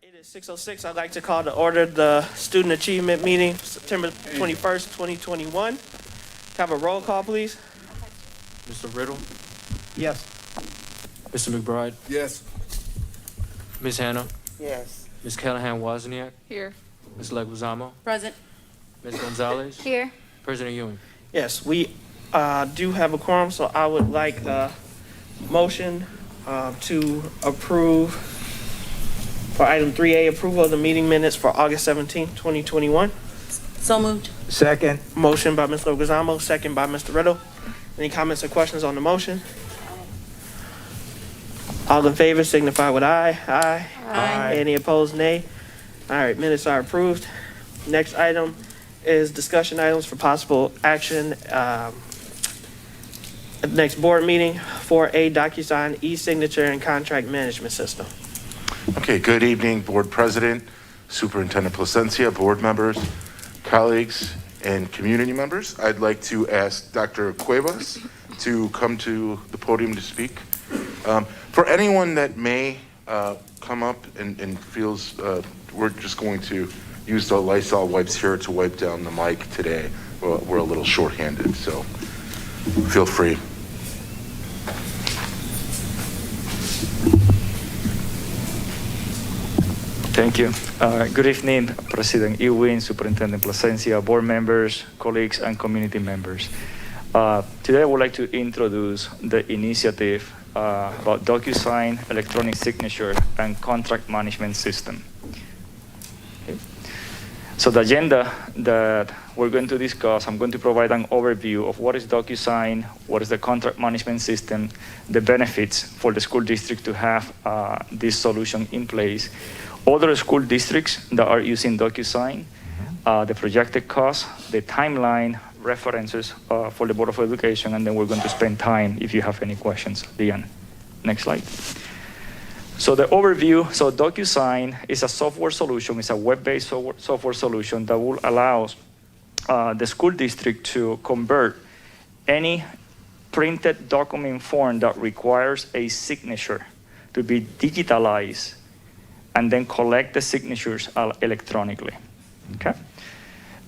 It is 6:06. I'd like to call to order the Student Achievement Meeting, September 21st, 2021. Have a roll call, please. Mr. Riddle, Yes. Mr. McBride, Yes. Ms. Hannah, Yes. Ms. Callahan Wozniak, Here. Ms. Leguizamo, Present. Ms. Gonzalez, Here. President Ewing. Yes, we do have a quorum, so I would like a motion to approve for item 3A, approval of the meeting minutes for August 17th, 2021. So moved. Second. Motion by Ms. Leguizamo, second by Mr. Riddle. Any comments or questions on the motion? All in favor signify with aye. Aye. Aye. Any opposed, nay. All right, minutes are approved. Next item is discussion items for possible action at the next board meeting. 4A, DocuSign, e-signature, and contract management system. Okay, good evening, Board President, Superintendent Placencia, board members, colleagues, and community members. I'd like to ask Dr. Cuevas to come to the podium to speak. For anyone that may come up and feels, we're just going to use the Lysol wipes here to wipe down the mic today. We're a little shorthanded, so feel free. Thank you. Good evening, President Ewing, Superintendent Placencia, board members, colleagues, and community members. Today, I would like to introduce the initiative about DocuSign, electronic signature, and contract management system. Okay. So the agenda that we're going to discuss, I'm going to provide an overview of what is DocuSign, what is the contract management system, the benefits for the school district to have this solution in place, other school districts that are using DocuSign, the projected cost, the timeline, references for the Board of Education, and then we're going to spend time if you have any questions at the end. Next slide. So the overview, so DocuSign is a software solution, it's a web-based software solution that will allow the school district to convert any printed document form that requires a signature to be digitalized and then collect the signatures electronically, okay?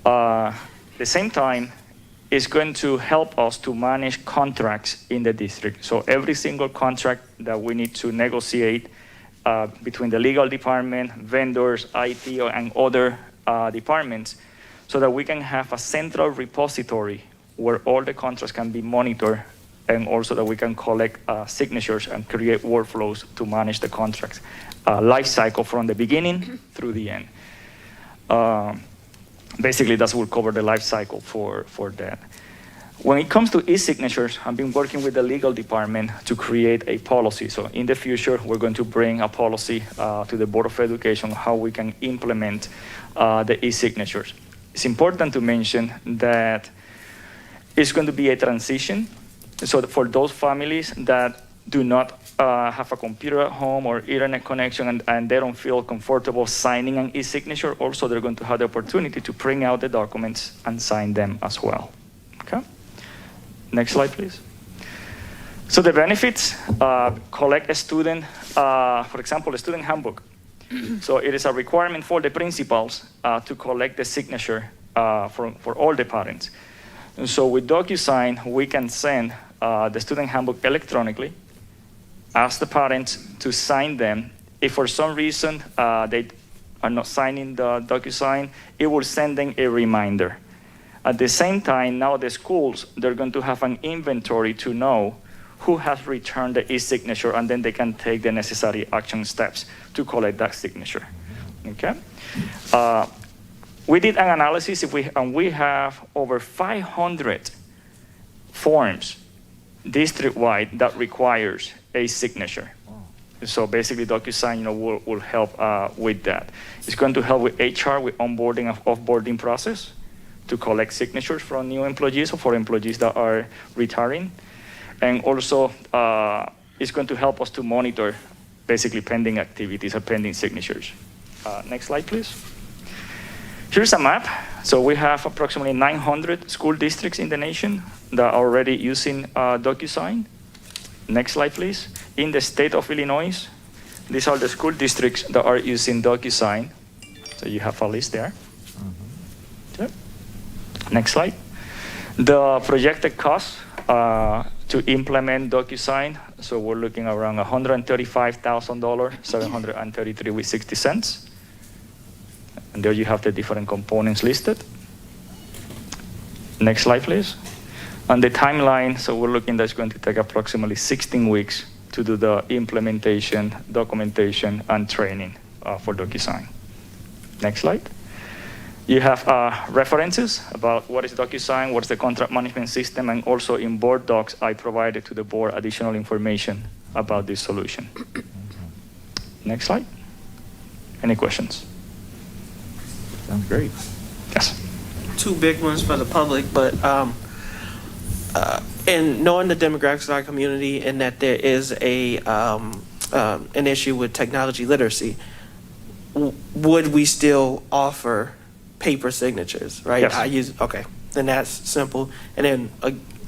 At the same time, it's going to help us to manage contracts in the district. So every single contract that we need to negotiate between the legal department, vendors, IT, and other departments, so that we can have a central repository where all the contracts can be monitored, and also that we can collect signatures and create workflows to manage the contracts life cycle from the beginning through the end. Basically, that will cover the life cycle for that. When it comes to e-signatures, I've been working with the legal department to create a policy. So in the future, we're going to bring a policy to the Board of Education how we can implement the e-signatures. It's important to mention that it's going to be a transition. So for those families that do not have a computer at home or internet connection and they don't feel comfortable signing an e-signature, also they're going to have the opportunity to print out the documents and sign them as well. Okay? Next slide, please. So the benefits, collect a student, for example, a student handbook. So it is a requirement for the principals to collect the signature for all the parents. And so with DocuSign, we can send the student handbook electronically, ask the parents to sign them. If for some reason they are not signing the DocuSign, it will send them a reminder. At the same time, now the schools, they're going to have an inventory to know who has returned the e-signature, and then they can take the necessary action steps to collect that signature, okay? we did an analysis, and we have over 500 forms district-wide that requires a signature. So basically, DocuSign, will help with that. It's going to help with HR, with onboarding and offboarding process, to collect signatures from new employees or for employees that are retiring. And also, it's going to help us to monitor basically pending activities or pending signatures. Next slide, please. Here's a map. So we have approximately 900 school districts in the nation that are already using DocuSign. Next slide, please. In the state of Illinois, these are the school districts that are using DocuSign. So you have a list there. Okay. Next slide. The projected cost to implement DocuSign, so we're looking around $135,000, $733.60. And there you have the different components listed. Next slide, please. On the timeline, so we're looking that's going to take approximately 16 weeks to do the implementation, documentation, and training for DocuSign. Next slide. You have references about what is DocuSign, what's the contract management system, and also in board docs, I provided to the board additional information about this solution. Next slide. Any questions? Sounds great. Yes. Two big ones for the public, but and knowing the demographics of our community and that there is an issue with technology literacy, would we still offer paper signatures, right? Yes. Okay, then that's simple. And then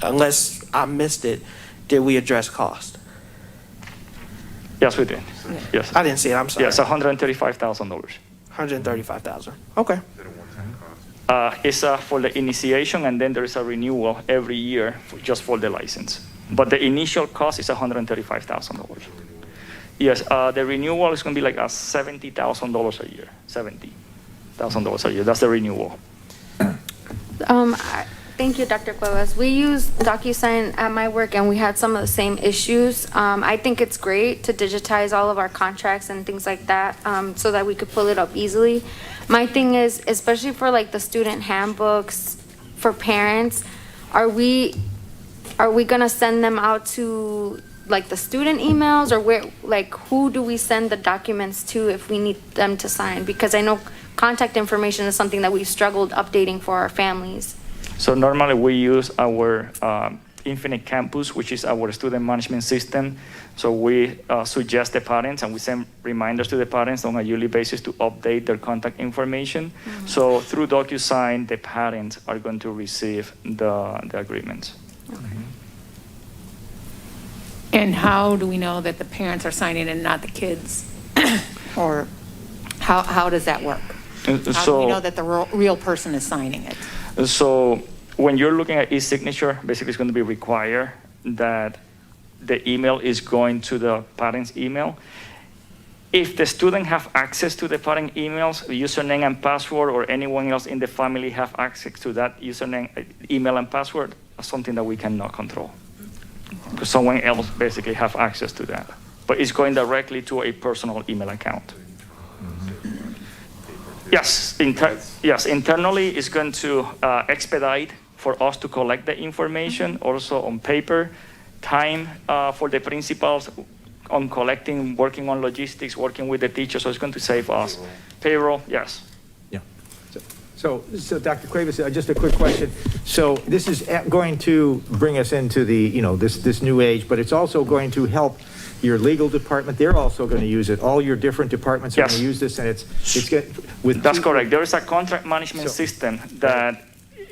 unless I missed it, did we address cost? Yes, we did. Yes. I didn't see it, I'm sorry. Yes, $135,000. $135,000, okay. It's for the initiation, and then there is a renewal every year just for the license. But the initial cost is $135,000. Yes, the renewal is going to be like $70,000 a year, $70,000 a year. That's the renewal. Thank you, Dr. Cuevas. We use DocuSign at my work, and we had some of the same issues. I think it's great to digitize all of our contracts and things like that, so that we could pull it up easily. My thing is, especially for like the student handbooks for parents, are we gonna send them out to like the student emails, or where, like, who do we send the documents to if we need them to sign? Because I know contact information is something that we've struggled updating for our families. So normally we use our Infinite Campus, which is our student management system. So we suggest the parents, and we send reminders to the parents on a yearly basis to update their contact information. Mm-hmm. So through DocuSign, the parents are going to receive the agreements. Okay. And how do we know that the parents are signing and not the kids? Or how does that work? How do we know that the real person is signing it? So when you're looking at e-signature, basically it's going to be required that the email is going to the parent's email. If the student have access to the parent emails, the username and password, or anyone else in the family have access to that username, email and password, that's something that we cannot control. Because someone else basically have access to that. But it's going directly to a personal email account. Yes, internally it's going to expedite for us to collect the information, also on paper, time for the principals on collecting, working on logistics, working with the teachers, so it's going to save us. Payroll, yes. Yeah. So Dr. Cuevas, just a quick question. So this is going to bring us into the, this new age, but it's also going to help your legal department. They're also going to use it. All your different departments are going to use this, and it's with. That's correct. There is a contract management system that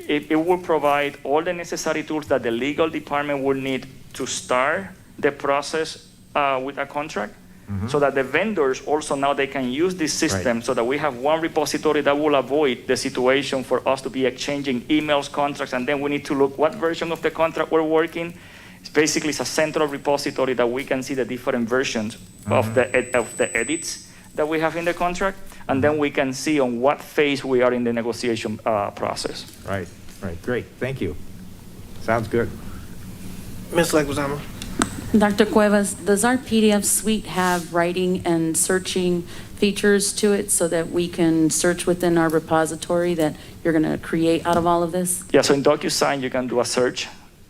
it will provide all the necessary tools that the legal department will need to start the process with a contract. Mm-hmm. So that the vendors also now they can use this system, right, so that we have one repository that will avoid the situation for us to be exchanging emails, contracts, and then we need to look what version of the contract we're working. It's basically a central repository that we can see the different versions of the edits that we have in the contract, and then we can see on what phase we are in the negotiation process. Right, great, thank you. Sounds good. Ms. Leguizamo. Dr. Cuevas, does our PDF suite have writing and searching features to it so that we can search within our repository that you're going to create out of all of this? Yeah, so in DocuSign, you can do a search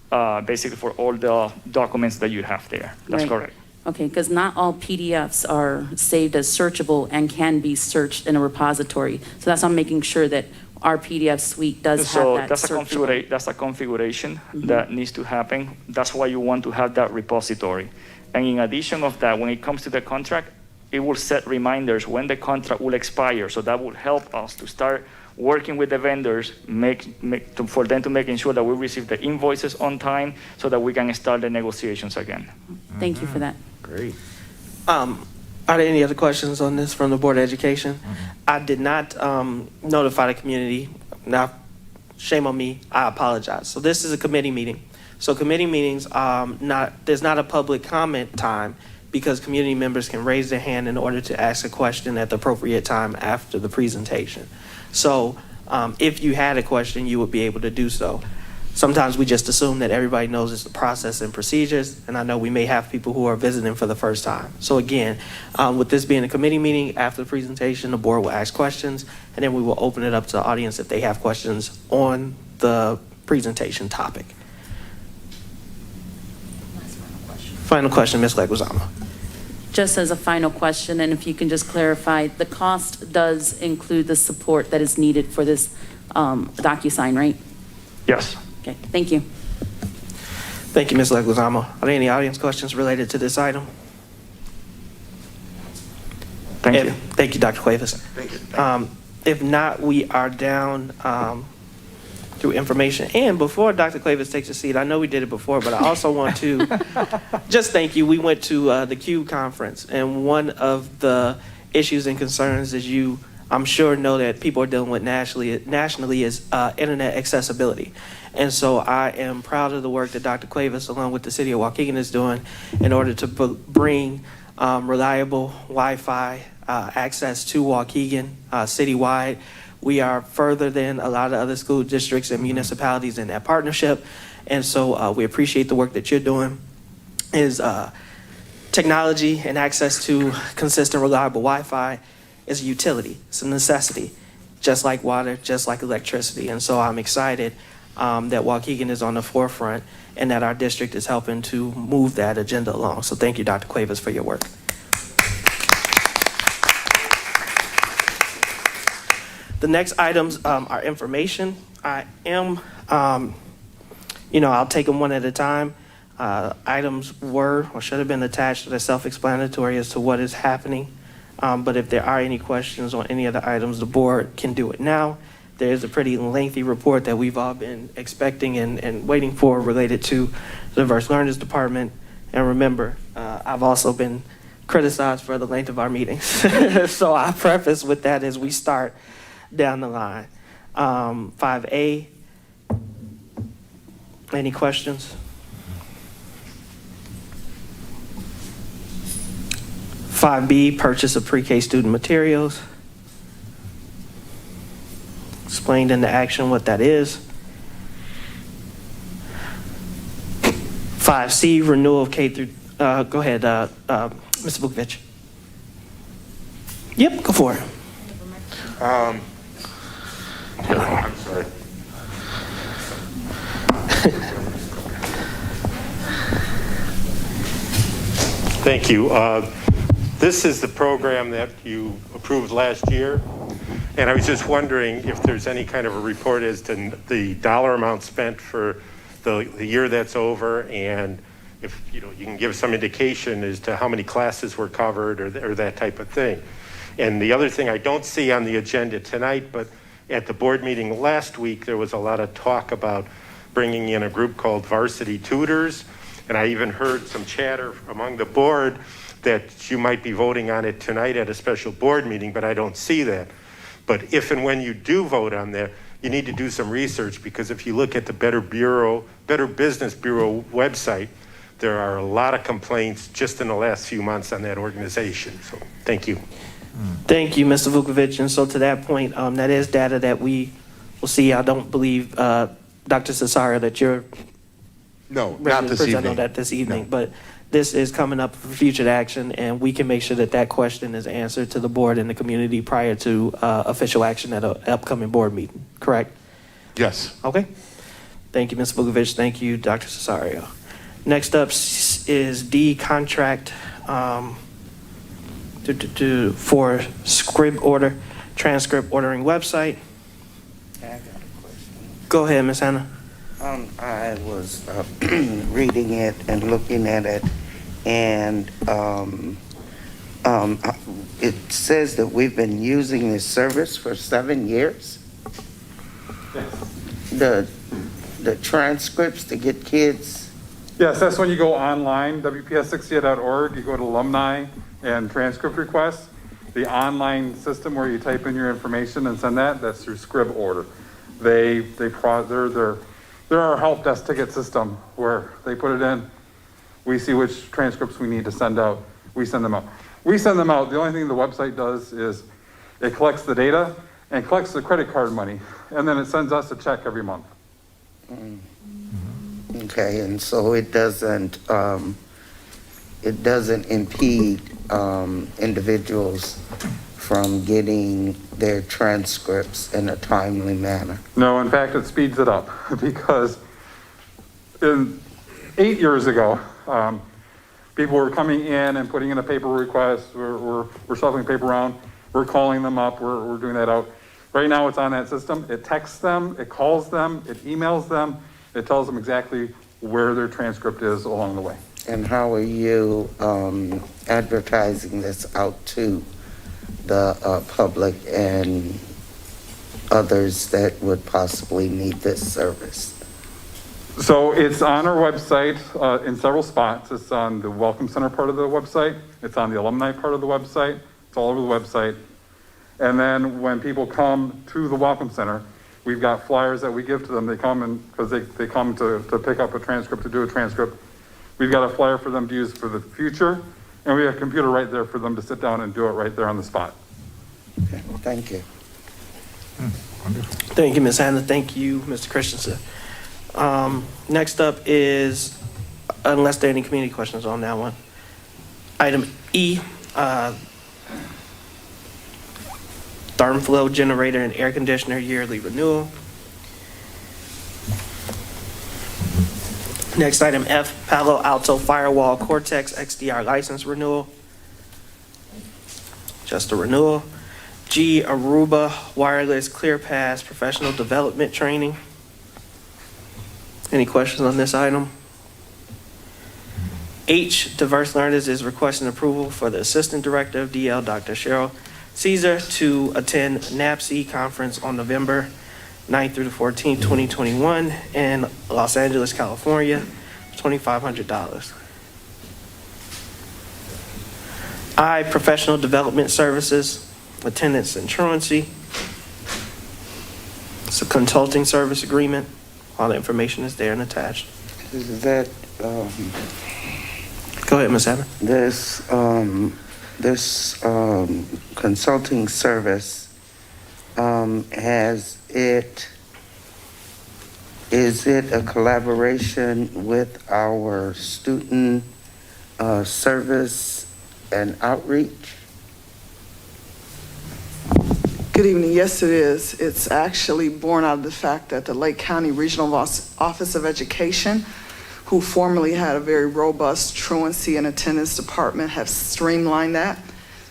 basically for all the documents that you have there. That's Right. correct. Okay, because not all PDFs are saved as searchable and can be searched in a repository. So that's why I'm making sure that our PDF suite does So have that that's searchable. that's a configuration that needs to happen. That's why you want to have that repository. And in addition of that, when it comes to the contract, it will set reminders when the contract will expire. So that will help us to start working with the vendors, for them to making sure that we receive the invoices on time so that we can start the negotiations again. Thank you for that. Great. Are there any other questions on this from the Board of Education? I did not notify the community. Now, shame on me. I apologize. So this is a committee meeting. So committee meetings, there's not a public comment time because community members can raise their hand in order to ask a question at the appropriate time after the presentation. So if you had a question, you would be able to do so. Sometimes we just assume that everybody knows it's the process and procedures, and I know we may have people who are visiting for the first time. So again, with this being a committee meeting, after the presentation, the board will ask questions, and then we will open it up to the audience if they have questions on the presentation topic. Final question, Ms. Leguizamo. Just as a final question, and if you can just clarify, the cost does include the support that is needed for this DocuSign, right? Yes. Okay, thank you. Thank you, Ms. Leguizamo. Are there any audience questions related to this item? Thank you. Thank you, Dr. Cuevas. Thank you. If not, we are down through information. And before Dr. Cuevas takes a seat, I know we did it before, but I also want to just thank you. We went to the CUBE conference, and one of the issues and concerns is I'm sure know that people are dealing with nationally is internet accessibility. And so I am proud of the work that Dr. Cuevas, along with the city of Waukegan, is doing in order to bring reliable Wi-Fi access to Waukegan citywide. We are further than a lot of other school districts and municipalities in that partnership. And so we appreciate the work that you're doing. Technology and access to consistent, reliable Wi-Fi is a utility. It's a necessity, just like water, just like electricity. And so I'm excited that Waukegan is on the forefront and that our district is helping to move that agenda along. So thank you, Dr. Cuevas, for your work. The next items are information. I am, I'll take them one at a time. Items were or should have been attached to the self-explanatory as to what is happening. But if there are any questions on any of the items, the board can do it now. There is a pretty lengthy report that we've all been expecting and waiting for related to the Diverse Learners Department. And remember, I've also been criticized for the length of our meetings. So I preface with that as we start down the line. 5A, any questions? 5B, purchase of pre-K student materials. Explained in the action what that is. 5C, renewal of K through, go ahead, Mr. Vukovic. Yep, go for it. I'm sorry. Thank you. This is the program that you approved last year, and I was just wondering if there's any kind of a report as to the dollar amount spent for the year that's over, and if you can give some indication as to how many classes were covered or that type of thing. And the other thing I don't see on the agenda tonight, but at the board meeting last week, there was a lot of talk about bringing in a group called Varsity Tutors, and I even heard some chatter among the board that you might be voting on it tonight at a special board meeting, but I don't see that. But if and when you do vote on that, you need to do some research, because if you look at the Better Business Bureau website, there are a lot of complaints just in the last few months on that organization. So thank you. Thank you, Mr. Vukovic. And so to that point, that is data that we will see. I don't believe, Dr. Cesario, that you're No, ready not to this present evening. on that this evening, No. but this is coming up for future action, and we can make sure that that question is answered to the board and the community prior to official action at an upcoming board meeting, correct? Yes. Okay. Thank you, Ms. Vukovic. Thank you, Dr. Cesario. Next up is D, contract for script order, transcript ordering website. I got a question. Go ahead, Ms. Hannah. I was reading it and looking at it, and it says that we've been using this service for 7 years. The transcripts to get kids. Yes, that's when you go online, WPS68.org, you go to alumni and transcript requests. The online system where you type in your information and send that's through Scrib Order. They're our help desk ticket system where they put it in. We see which transcripts we need to send out. We send them out. The only thing the website does is it collects the data and collects the credit card money, and then it sends us a check every month. Okay, and so it doesn't impede individuals from getting their transcripts in a timely manner. No, in fact, it speeds it up because 8 years ago, people were coming in and putting in a paper request. We're shuffling paper around. We're calling them up. We're doing that out. Right now, it's on that system. It texts them, it calls them, it emails them. It tells them exactly where their transcript is along the way. And how are you advertising this out to the public and others that would possibly need this service? So it's on our website in several spots. It's on the Welcome Center part of the website. It's on the alumni part of the website. It's all over the website. And then when people come to the Welcome Center, we've got flyers that we give to them. They come and because they come to pick up a transcript, to do a transcript. We've got a flyer for them to use for the future, and we have a computer right there for them to sit down and do it right there on the spot. Okay, thank you. Thank you, Ms. Hannah. Thank you, Mr. Christensen. Next up is, unless there are any community questions on that one, item E, thermal flow generator and air conditioner yearly renewal. Next, item F, Palo Alto Firewall Cortex XDR license renewal. Just a renewal. G, Aruba Wireless ClearPass Professional Development Training. Any questions on this item? H, Diverse Learners is requesting approval for the Assistant Director of DL, Dr. Cheryl Caesar, to attend NAPSE conference on November 9th through the 14th, 2021 in Los Angeles, California, $2,500. I, Professional Development Services, Attendance and Truancy. It's a consulting service agreement. All the information is there and attached. Is that, Go ahead, Ms. Hannah. this consulting service, is it a collaboration with our student service and outreach? Good evening. Yes, it is. It's actually born out of the fact that the Lake County Regional Office of Education, who formerly had a very robust truancy and attendance department, have streamlined that.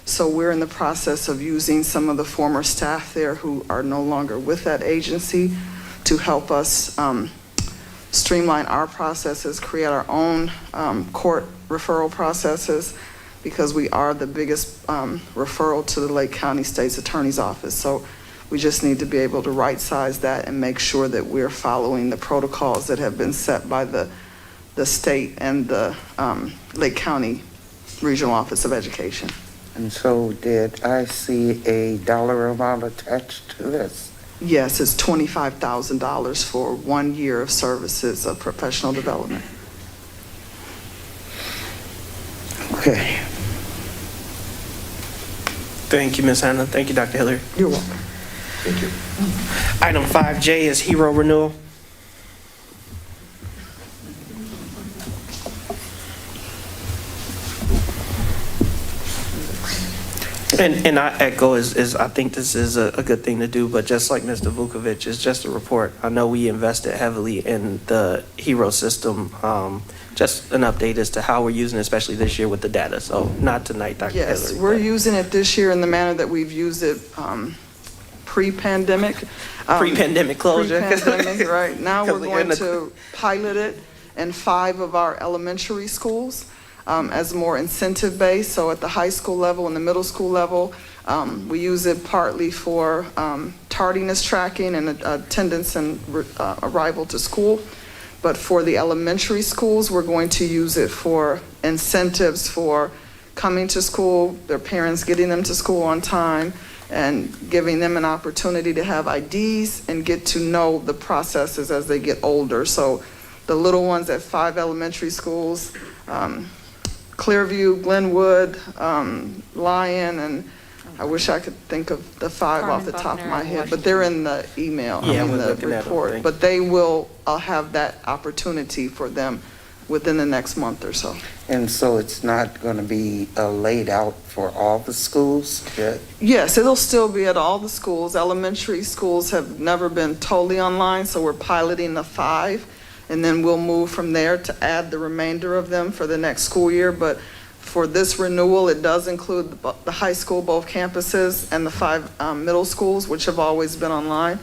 So we're in the process of using some of the former staff there who are no longer with that agency to help us streamline our processes, create our own court referral processes, because we are the biggest referral to the Lake County State's Attorney's Office. So we just need to be able to right-size that and make sure that we're following the protocols that have been set by the state and the Lake County Regional Office of Education. And so did I see a dollar amount attached to this? Yes, it's $25,000 for 1 year of services of professional development. Okay. Thank you, Ms. Hannah. Thank you, Dr. Hillary. You're welcome. Thank you. Item 5J is Hero renewal. And I echo I think this is a good thing to do, but just like Mr. Vukovic, it's just a report. I know we invested heavily in the HERO system. Just an update as to how we're using it, especially this year with the data. So not tonight, Dr. Yes, Hillary, we're but using it this year in the manner that we've used it pre-pandemic. Pre-pandemic closure. Pre-pandemic, right. Now we're 'Cause we're going in the- to pilot it in 5 of our elementary schools as more incentive-based. So at the high school level and the middle school level, we use it partly for tardiness tracking and attendance and arrival to school. But for the elementary schools, we're going to use it for incentives for coming to school, their parents getting them to school on time, and giving them an opportunity to have IDs and get to know the processes as they get older. So the little ones at 5 elementary schools, Clearview, Glenwood, Lyon, and I wish I could think of the 5 off the top of my head, but they're in the email, Yeah, in we're the looking at them, report. right? But they will have that opportunity for them within the next month or so. And so it's not going to be laid out for all the schools yet? Yes, it'll still be at all the schools. Elementary schools have never been totally online, so we're piloting the 5, and then we'll move from there to add the remainder of them for the next school year. But for this renewal, it does include the high school, both campuses, and the 5 middle schools, which have always been online.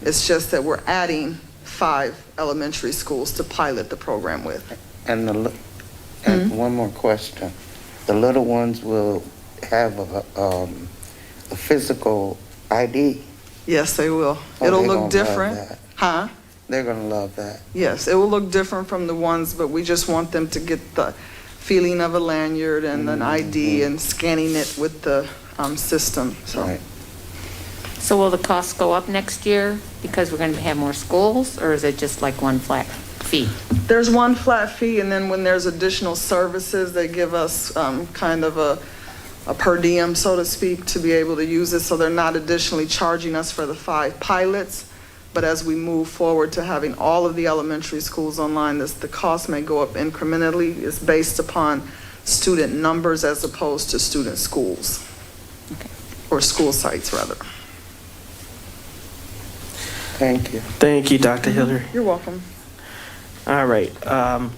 It's just that we're adding 5 elementary schools to pilot the program with. And one more question. The little ones will have a physical ID. Yes, they will. Oh, It'll they gonna look love different. that. Huh? They're going to love that. Yes, it will look different from the ones, but we just want them to get the feeling of a lanyard and an ID and scanning it with the system, so. Right. So will the cost go up next year because we're going to have more schools, or is it just like one flat fee? There's one flat fee, and then when there's additional services, they give us kind of a per diem, so to speak, to be able to use it. So they're not additionally charging us for the 5 pilots. But as we move forward to having all of the elementary schools online, the cost may go up incrementally. It's based upon student numbers as opposed to student schools. Okay. Or school sites, rather. Thank you. Thank you, Dr. Hillary. You're welcome. All right,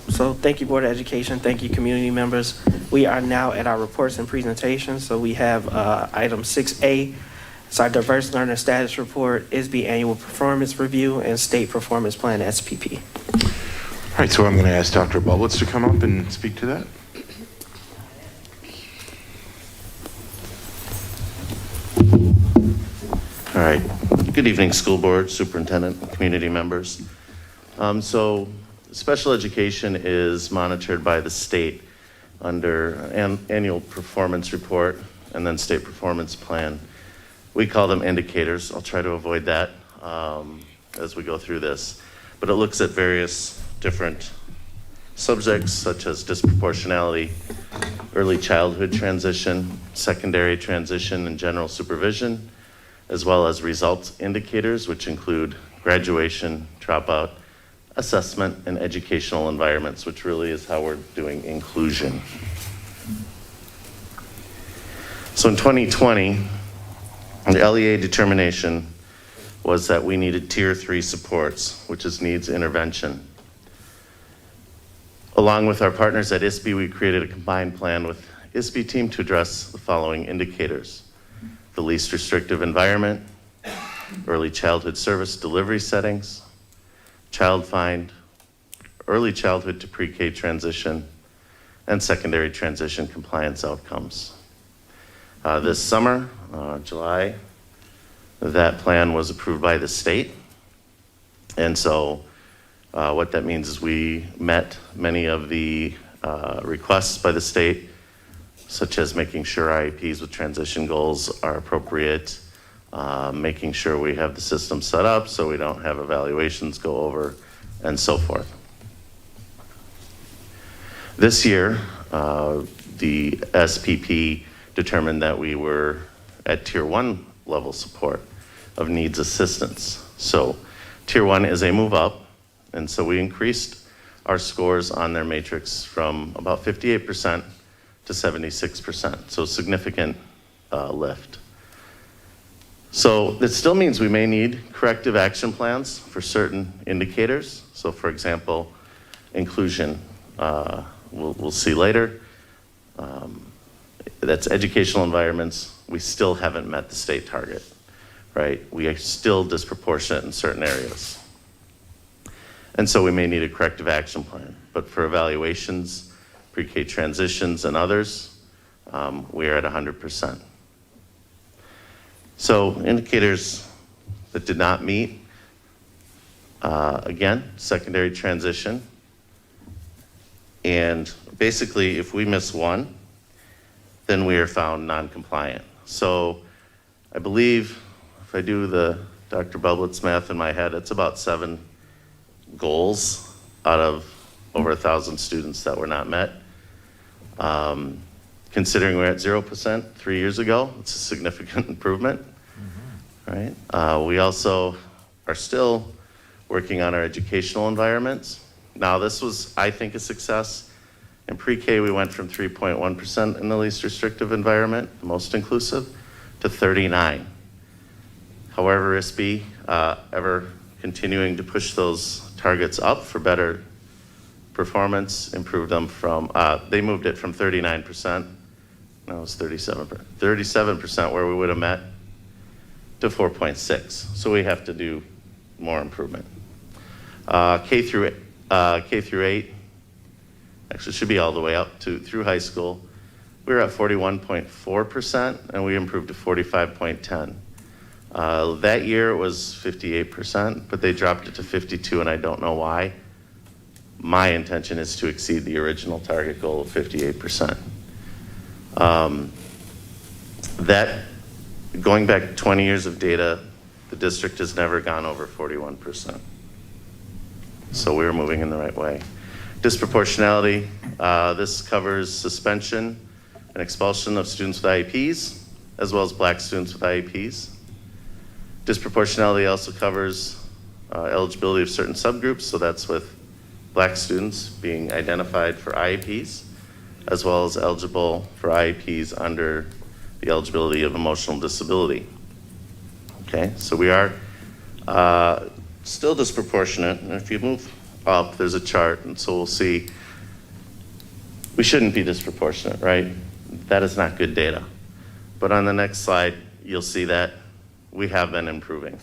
so thank you, Board of Education, thank you, community members. We are now at our reports and presentations, so we have item 6A, it's our Diverse Learner Status Report, ISB Annual Performance Review, and State Performance Plan, SPP. All right, so I'm going to ask Dr. Bublitz to come up and speak to that. All right. Good evening, school board, superintendent, community members. So special education is monitored by the state under an annual performance report and then state performance plan. We call them indicators. I'll try to avoid that as we go through this. But it looks at various different subjects such as disproportionality, early childhood transition, secondary transition, and general supervision, as well as results indicators, which include graduation, dropout, assessment, and educational environments, which really is how we're doing inclusion. So in 2020, the LEA determination was that we needed Tier 3 supports, which is needs intervention. Along with our partners at ISB, we created a combined plan with ISB team to address the following indicators: the least restrictive environment, early childhood service delivery settings, child find, early childhood to pre-K transition, and secondary transition compliance outcomes. This summer, July, that plan was approved by the state. And so what that means is we met many of the requests by the state, such as making sure IEPs with transition goals are appropriate, making sure we have the system set up so we don't have evaluations go over, and so forth. This year, the SPP determined that we were at Tier 1 level support of needs assistance. So Tier 1 is a move up, and so we increased our scores on their matrix from about 58% to 76%, so significant lift. So it still means we may need corrective action plans for certain indicators. So for example, inclusion, we'll see later. That's educational environments. We still haven't met the state target, right? We are still disproportionate in certain areas. And so we may need a corrective action plan. But for evaluations, pre-K transitions, and others, we are at 100%. So indicators that did not meet, again, secondary transition. And basically, if we miss one, then we are found non-compliant. So I believe, if I do the Dr. Bublett's math in my head, it's about 7 goals out of over 1,000 students that were not met. Considering we're at 0% 3 years ago, it's a significant improvement, right? We also are still working on our educational environments. Now this was, I think, a success. In pre-K, we went from 3.1% in the least restrictive environment, the most inclusive, to 39. However, ISB ever continuing to push those targets up for better performance, improved them from, they moved it from 39%, no, it was 37% where we would have met, to 4.6. So we have to do more improvement. K through 8, actually should be all the way up to through high school. We were at 41.4% and we improved to 45.10. That year it was 58%, but they dropped it to 52 and I don't know why. My intention is to exceed the original target goal of 58%. That, going back 20 years of data, the district has never gone over 41%. So we're moving in the right way. Disproportionality, this covers suspension and expulsion of students with IEPs, as well as Black students with IEPs. Disproportionality also covers eligibility of certain subgroups, so that's with Black students being identified for IEPs, as well as eligible for IEPs under the eligibility of emotional disability. Okay, so we are still disproportionate, and if you move up, there's a chart, and so we'll see we shouldn't be disproportionate, right? That is not good data. But on the next slide, you'll see that we have been improving.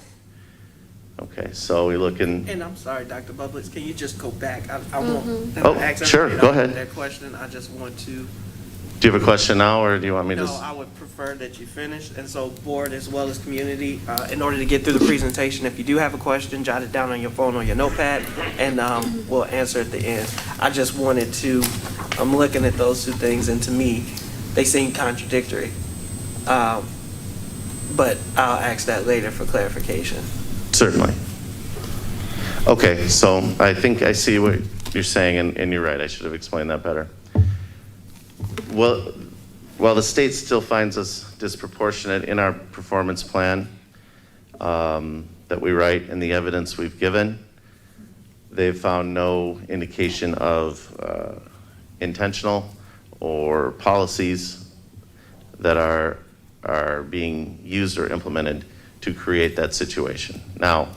Okay, so we look in. And I'm sorry, Dr. Bubblets, can you just go back? I won't. Oh, sure, go ahead. That question, I just want to. Do you have a question now, or do you want me to? No, I would prefer that you finish. And so board as well as community, in order to get through the presentation, if you do have a question, jot it down on your phone or your notepad, and we'll answer at the end. I just wanted to, I'm looking at those two things, and to me, they seem contradictory. But I'll ask that later for clarification. Certainly. Okay, so I think I see what you're saying, and you're right. I should have explained that better. Well, while the state still finds us disproportionate in our performance plan that we write and the evidence we've given, they've found no indication of intentional or policies that are being used or implemented to create that situation. Now,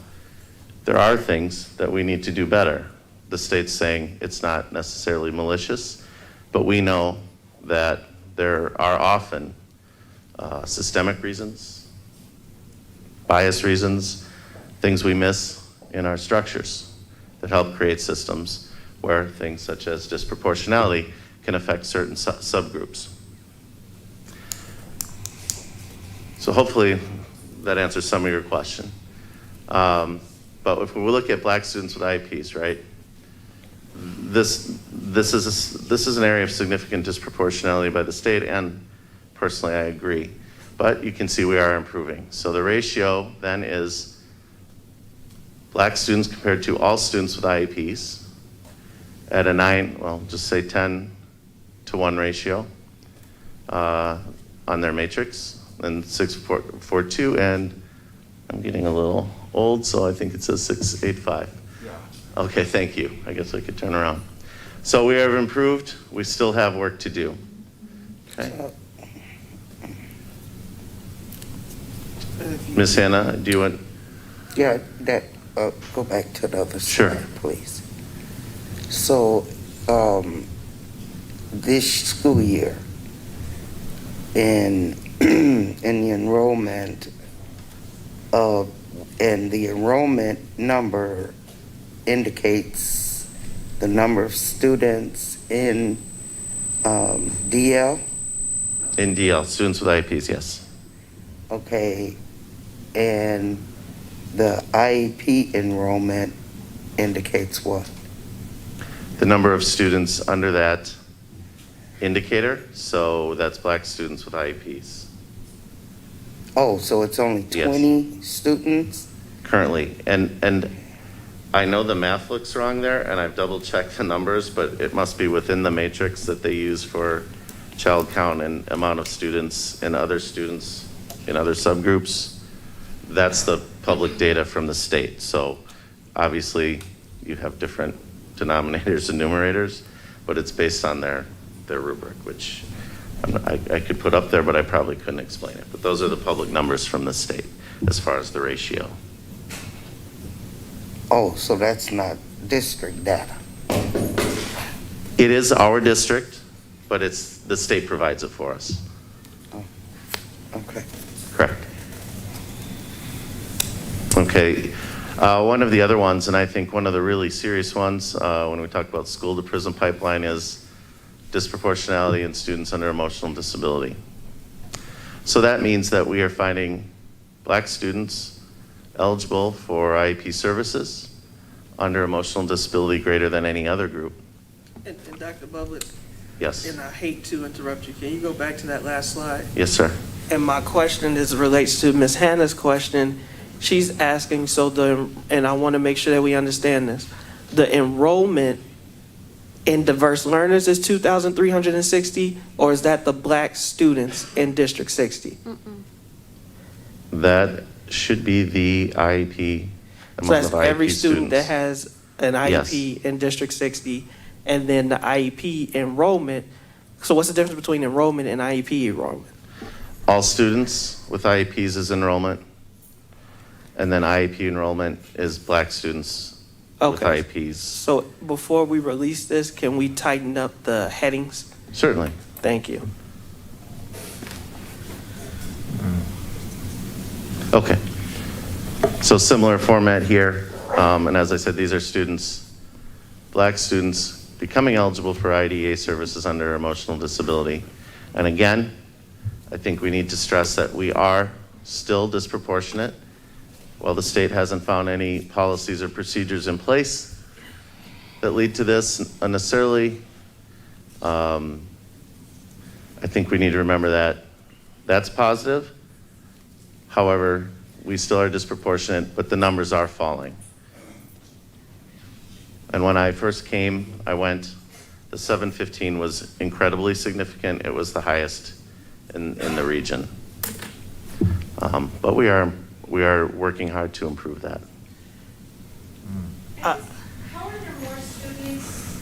there are things that we need to do better. The state's saying it's not necessarily malicious, but we know that there are often systemic reasons, bias reasons, things we miss in our structures that help create systems where things such as disproportionality can affect certain subgroups. So hopefully that answers some of your question. But if we look at Black students with IEPs, right? This is an area of significant disproportionality by the state, and personally I agree. But you can see we are improving. So the ratio then is Black students compared to all students with IEPs at a just say 10-to-1 ratio on their matrix, and 6.42, and I'm getting a little old, so I think it says 6.85. Okay, thank you. I guess I could turn around. So we have improved. We still have work to do. Okay. Ms. Hannah, do you want? Yeah, go back to the other Sure. slide, please. So, this school year, in the enrollment and the enrollment number indicates the number of students in DL. In DL, students with IEPs, yes. Okay, and the IEP enrollment indicates what? The number of students under that indicator, so that's Black students with IEPs. Oh, so it's only Yes. 20 students? Currently, and I know the math looks wrong there, and I've double checked the numbers, but it must be within the matrix that they use for child count and amount of students in other subgroups. That's the public data from the state. So obviously you have different denominators and numerators, but it's based on their rubric, which I could put up there, but I probably couldn't explain it. But those are the public numbers from the state as far as the ratio. Oh, so that's not district data. It is our district, but the state provides it for us. Oh, okay. Correct. Okay. One of the other ones, and I think one of the really serious ones when we talk about school to prison pipeline, is disproportionality in students under emotional disability. So that means that we are finding Black students eligible for IEP services under emotional disability greater than any other group. And Dr. Bublett, Yes. and I hate to interrupt you, can you go back to that last slide? Yes, sir. And my question relates to Ms. Hannah's question. She's asking, and I want to make sure that we understand this, the enrollment in diverse learners is 2,360, or is that the Black students in District 60? That should be the IEP. So that's among the every IEP student that students. has an IEP in District 60, and then the IEP enrollment. So what's the difference between enrollment and IEP enrollment? All students with IEPs is enrollment, and then IEP enrollment is Black students with Okay. IEPs. So before we release this, can we tighten up the headings? Certainly. Thank you. Okay. So similar format here, and as I said, these are students, Black students becoming eligible for IDEA services under emotional disability. And again, I think we need to stress that we are still disproportionate. While the state hasn't found any policies or procedures in place that lead to this unnecessarily, I think we need to remember that that's positive. However, we still are disproportionate, but the numbers are falling. And when I first came, the 715 was incredibly significant. It was the highest in the region. But we are working hard to improve that. How are there more students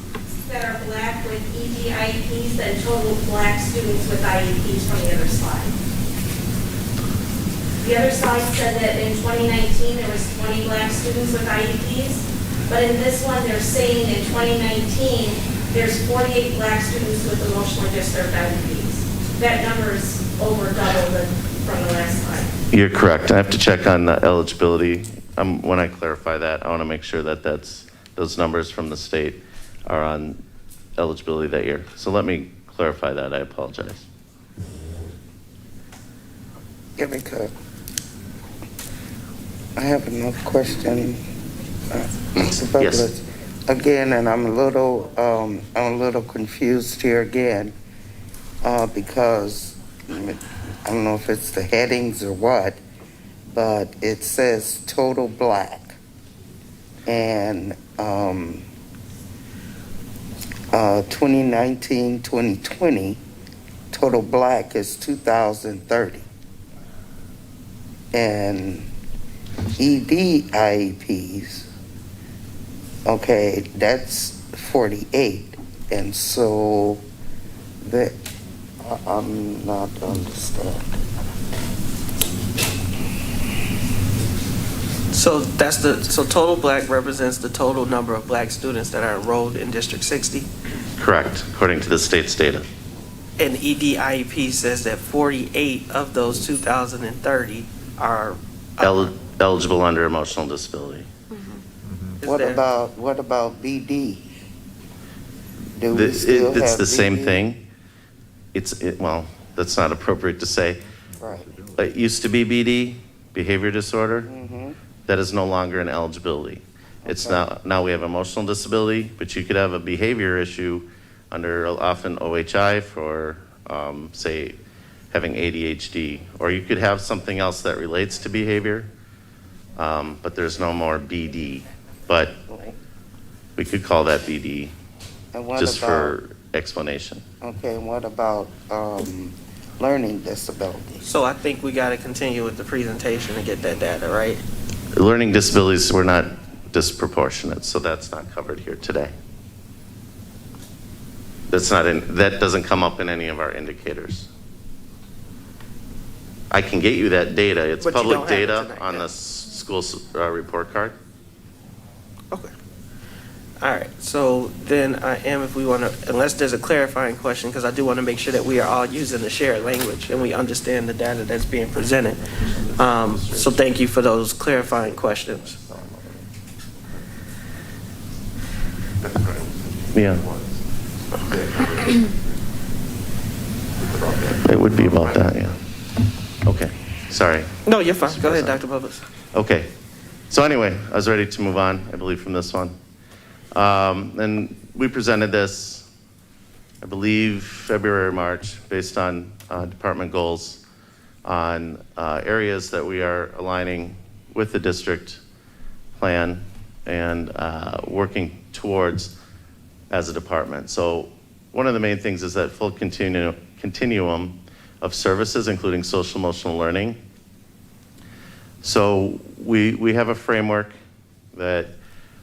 that are Black with ED IEPs than total Black students with IEPs from the other slide? The other slide said that in 2019 there was 20 Black students with IEPs, but in this one they're saying in 2019 there's 48 Black students with emotionally disturbed IEPs. That number is over double from the last slide. You're correct. I have to check on the eligibility. When I clarify that, I want to make sure that those numbers from the state are on eligibility that year. So let me clarify that. I apologize. Give me cut. I have another question, Mr. Douglas. Yes. Again, and I'm a little confused here again, because I don't know if it's the headings or what, but it says total Black, and 2019-2020 total Black is 2,030, and ED IEPs, okay, that's 48, and so I'm not understanding. So so total black represents the total number of black students that are enrolled in District 60? Correct, according to the state's data. And EDIEP says that 48 of those 2,030 are. Eligible under emotional disability. What about BD? Do we still It's have the same BD? thing. Well, that's not appropriate to say. Right. It used to be BD, behavior disorder. Mm-hmm. That is no longer an eligibility. It's now we have emotional disability, but you could have a behavior issue under often OHI for, say, having ADHD, or you could have something else that relates to behavior, but there's no more BD. But we could call that BD, And what just about, for explanation. okay, and what about learning disabilities? So I think we got to continue with the presentation and get that data, right? Learning disabilities were not disproportionate, so that's not covered here today. That doesn't come up in any of our indicators. I can get you that data. It's But you public don't have it data tonight, on yeah. the school report card. Okay. All right, so then if we want to, unless there's a clarifying question, because I do want to make sure that we are all using the shared language and we understand the data that's being presented. So thank you for those clarifying questions. Yeah. It would be about that, yeah. Okay, sorry. No, you're fine. Go ahead, Dr. Bubbles. Okay, so anyway, I was ready to move on, I believe, from this one. And we presented this, I believe, February or March, based on department goals on areas that we are aligning with the district plan and working towards as a department. So one of the main things is that full continuum of services, including social emotional learning. So we have a framework that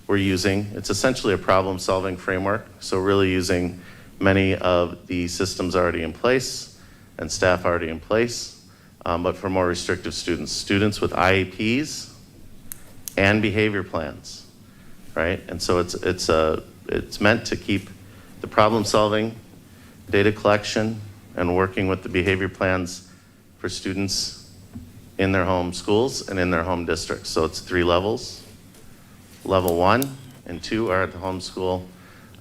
we're using. It's essentially a problem-solving framework. So really using many of the systems already in place and staff already in place, but for more restrictive students with IEPs and behavior plans, right? And so it's meant to keep the problem-solving, data collection, and working with the behavior plans for students in their home schools and in their home districts. So it's 3 levels. Level 1 and 2 are at the home school,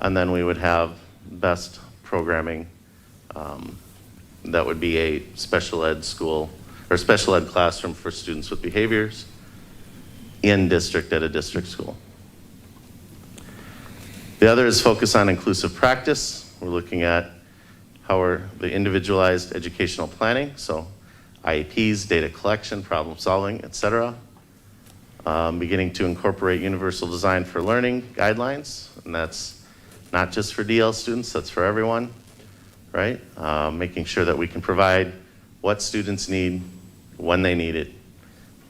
and then we would have best programming that would be a special ed school or special ed classroom for students with behaviors in district at a district school. The other is focus on inclusive practice. We're looking at the individualized educational planning, so IEPs, data collection, problem solving, et cetera. Beginning to incorporate universal design for learning guidelines, and that's not just for DL students, that's for everyone, right? Making sure that we can provide what students need, when they need it,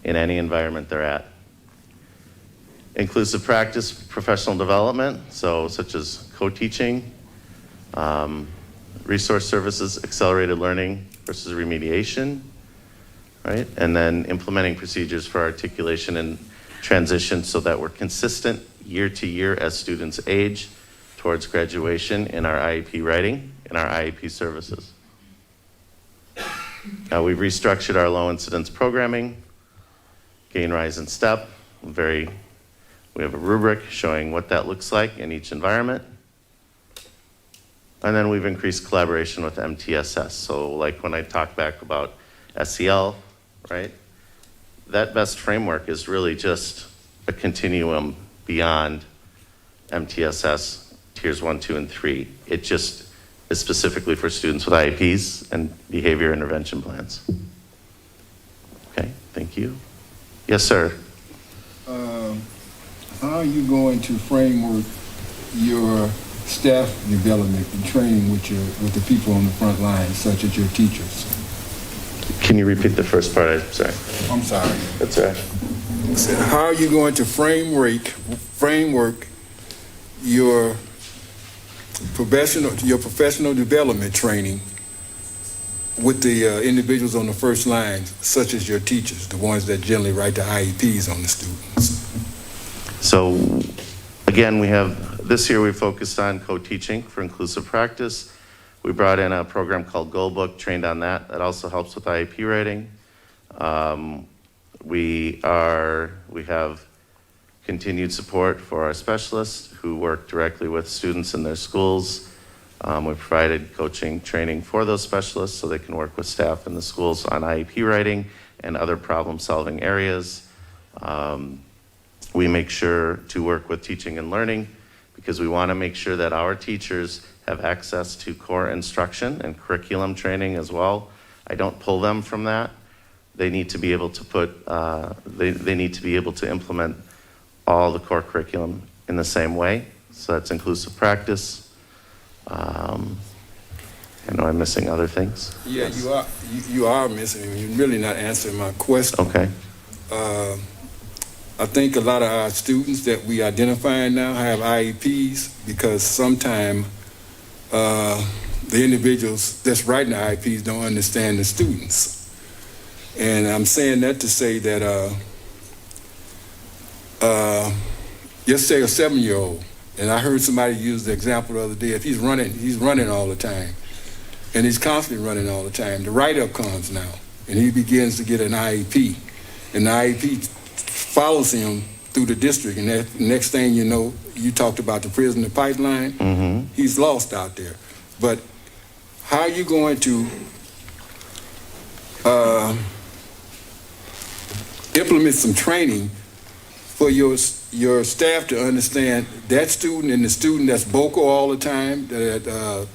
in any environment they're at. Inclusive practice, professional development, so such as co-teaching, resource services, accelerated learning versus remediation, right? And then implementing procedures for articulation and transition so that we're consistent year to year as students age towards graduation in our IEP writing and our IEP services. We've restructured our low incidence programming, gain, rise, and step. We have a rubric showing what that looks like in each environment. And then we've increased collaboration with MTSS. So like when I talk back about SEL, right? That best framework is really just a continuum beyond MTSS tiers 1, 2, and 3. It just is specifically for students with IEPs and behavior intervention plans. Okay, thank you. Yes, sir. How are you going to framework your staff development and training with the people on the front line, such as your teachers? Can you repeat the first part? I'm sorry. I'm sorry. That's all right. I said, how are you going to framework your professional development training with the individuals on the first line, such as your teachers, the ones that generally write the IEPs on the students? So again, this year we focused on co-teaching for inclusive practice. We brought in a program called Goalbook, trained on that. That also helps with IEP writing. We have continued support for our specialists who work directly with students in their schools. We provided coaching training for those specialists so they can work with staff in the schools on IEP writing and other problem-solving areas. We make sure to work with teaching and learning because we want to make sure that our teachers have access to core instruction and curriculum training as well. I don't pull them from that. They need to be able to they need to be able to implement all the core curriculum in the same way. So that's inclusive practice. I know I'm missing other things. Yeah, you are missing. You're really not answering my question. Okay. I think a lot of our students that we identify now have IEPs because sometimes the individuals that's writing the IEPs don't understand the students. And I'm saying that to say that, let's say a 7-year-old, and I heard somebody use the example the other day, if he's running all the time, and he's constantly running all the time, the write-up comes now, and he begins to get an IEP, and the IEP follows him through the district, and that next thing you know, you talked about the prisoner pipeline, he's lost out there. But how are you going to implement some training for your staff to understand that student and the student that's vocal all the time, that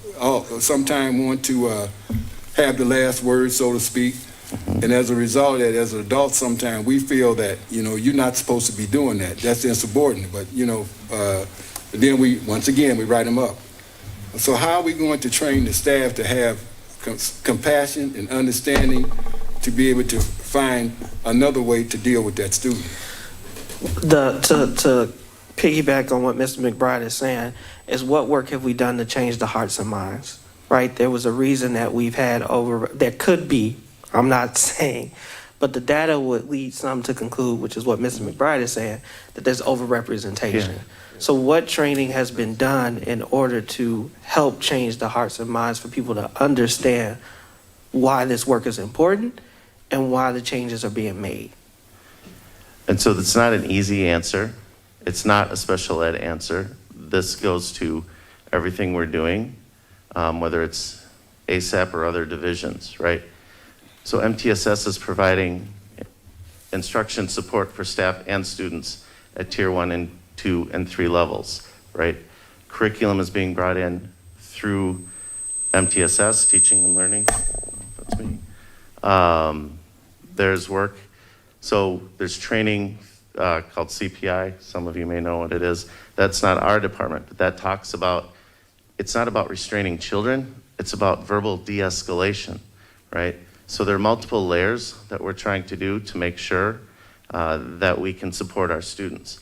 sometimes want to have the last word, so to speak. And as a result of that, as an adult, sometimes we feel that, you're not supposed to be doing that. That's insubordinate. But, then we write them up. So how are we going to train the staff to have compassion and understanding to be able to find another way to deal with that student? To piggyback on what Mr. McBride is saying, is what work have we done to change the hearts and minds, right? There was a reason that we've had there could be, I'm not saying, but the data would lead some to conclude, which is what Mr. McBride is saying, that there's overrepresentation. Yeah. So what training has been done in order to help change the hearts and minds for people to understand why this work is important and why the changes are being made? And so it's not an easy answer. It's not a special ed answer. This goes to everything we're doing, whether it's ASAP or other divisions, right? So MTSS is providing instruction support for staff and students at Tier 1 and 2 and 3 levels, right? Curriculum is being brought in through MTSS, teaching and learning. That's me. There's work. So there's training called CPI. Some of you may know what it is. That's not our department, but that talks about, it's not about restraining children. It's about verbal de-escalation, right? So there are multiple layers that we're trying to do to make sure that we can support our students.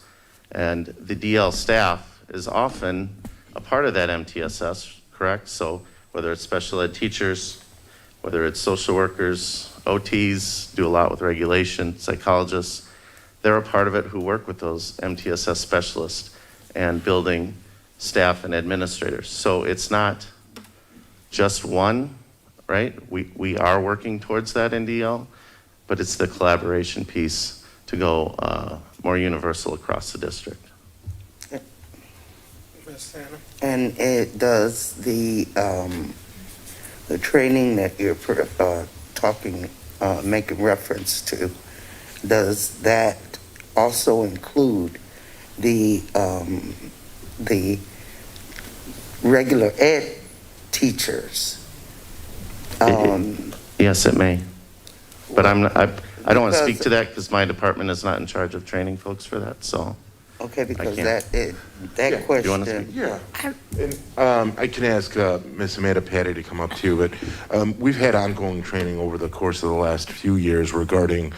And the DL staff is often a part of that MTSS, correct? So whether it's special ed teachers, whether it's social workers, OTs, do a lot with regulation, psychologists, they're a part of it who work with those MTSS specialists and building staff and administrators. So it's not just one, right? We are working towards that in DL, but it's the collaboration piece to go more universal across the district. And it does the training that you're making reference to, does that also include the regular ed teachers? Yes, it may. But I don't want to speak to that because my department is not in charge of training folks for that, so. Okay, because that question. Do you want to speak? Yeah. And, I can ask Ms. Amanda Patty to come up too, but we've had ongoing training over the course of the last few years regarding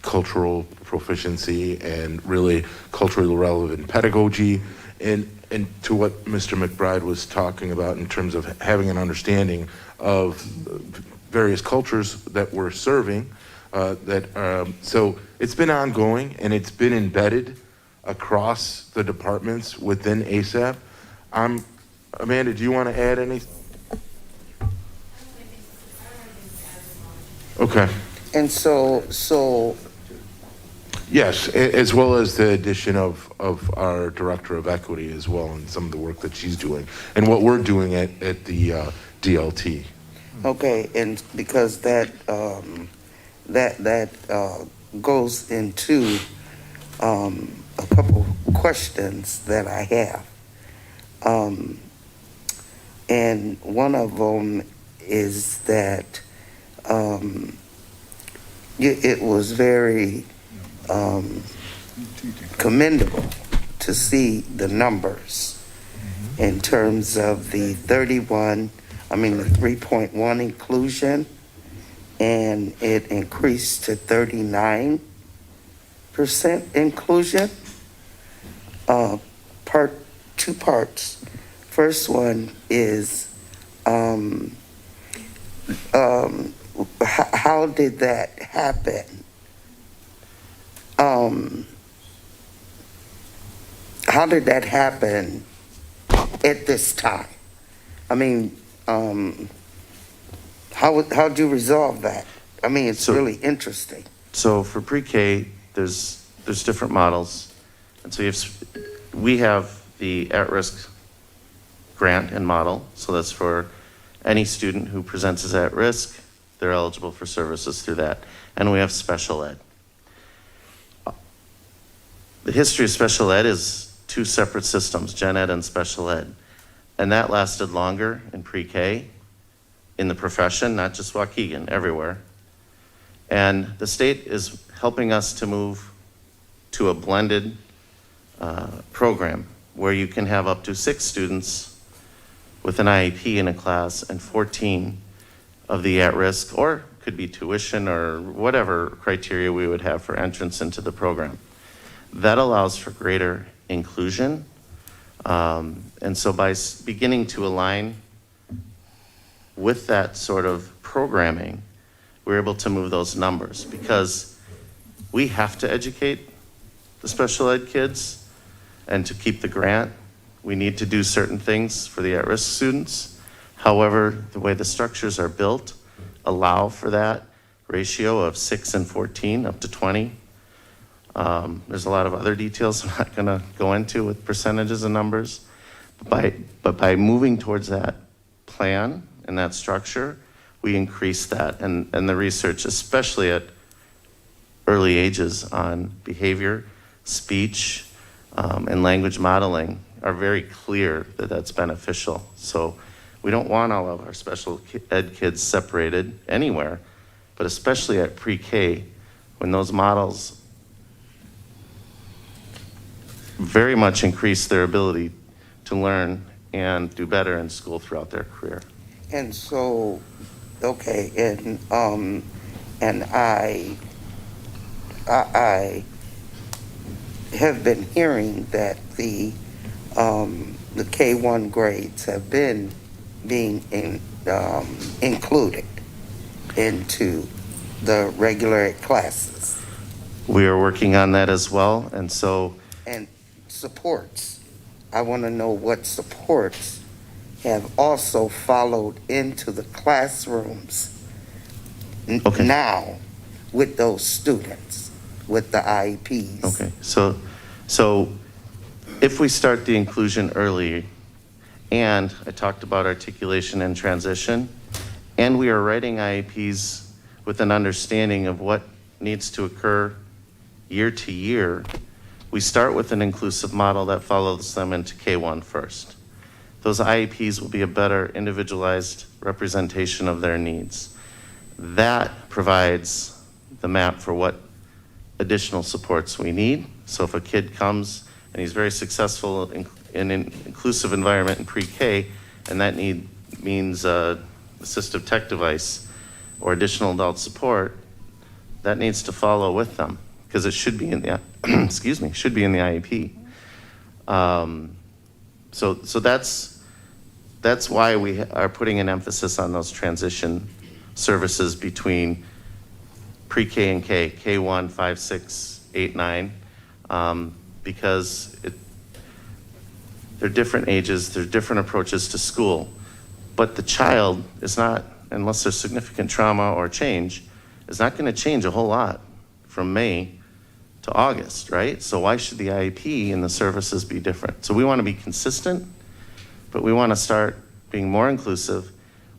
cultural proficiency and really culturally relevant pedagogy. And and to what Mr. McBride was talking about in terms of having an understanding of various cultures that we're serving, so it's been ongoing and it's been embedded across the departments within ASAP. Amanda, do you want to add anything? Okay. And so Yes, as well as the addition of our Director of Equity as well, and some of the work that she's doing, and what we're doing at the DLT. okay, and because that goes into a couple questions that I have. And one of them is that it was very commendable to see the numbers in terms of the 3.1 inclusion, and it increased to 39% inclusion. Two parts. First one is how did that happen? How did that happen at this time? I mean, how'd you resolve that? I mean, it's really interesting. So for pre-K, there's different models. And so we have the at-risk grant and model. So that's for any student who presents as at risk, they're eligible for services through that. And we have special ed. The history of special ed is two separate systems, gen ed and special ed. And that lasted longer in pre-K, in the profession, not just Waukegan, everywhere. And the state is helping us to move to a blended program where you can have up to 6 students with an IEP in a class and 14 of the at-risk, or could be tuition or whatever criteria we would have for entrance into the program. That allows for greater inclusion. And so by beginning to align with that sort of programming, we're able to move those numbers, because we have to educate the special ed kids, and to keep the grant, we need to do certain things for the at-risk students. However, the way the structures are built allow for that ratio of 6 and 14 up to 20. There's a lot of other details I'm not gonna go into with percentages and numbers, but by moving towards that plan and that structure, we increase that. And the research, especially at early ages on behavior, speech, and language modeling, are very clear that that's beneficial. So we don't want all of our special ed kids separated anywhere, but especially at pre-K, when those models very much increase their ability to learn and do better in school throughout their career. And so, okay, and I have been hearing that the K1 grades have been being included into the regular classes. We are working on that as well, and supports. I want to know what supports have also followed into the classrooms now with those students, with the IEPs. Okay, so if we start the inclusion early, and I talked about articulation and transition, and we are writing IEPs with an understanding of what needs to occur year to year, we start with an inclusive model that follows them into K1 first. Those IEPs will be a better individualized representation of their needs. That provides the map for what additional supports we need. So if a kid comes and he's very successful in an inclusive environment in pre-K, and that means assistive tech device or additional adult support, that needs to follow with them, because it should be in the, excuse me, should be in the IEP. So that's why we are putting an emphasis on those transition services between pre-K and K, K1, 5, 6, 8, 9, because they're different ages, they're different approaches to school, but the child is not, unless there's significant trauma or change, is not going to change a whole lot from May to August, right? So why should the IEP and the services be different? So we want to be consistent, but we want to start being more inclusive,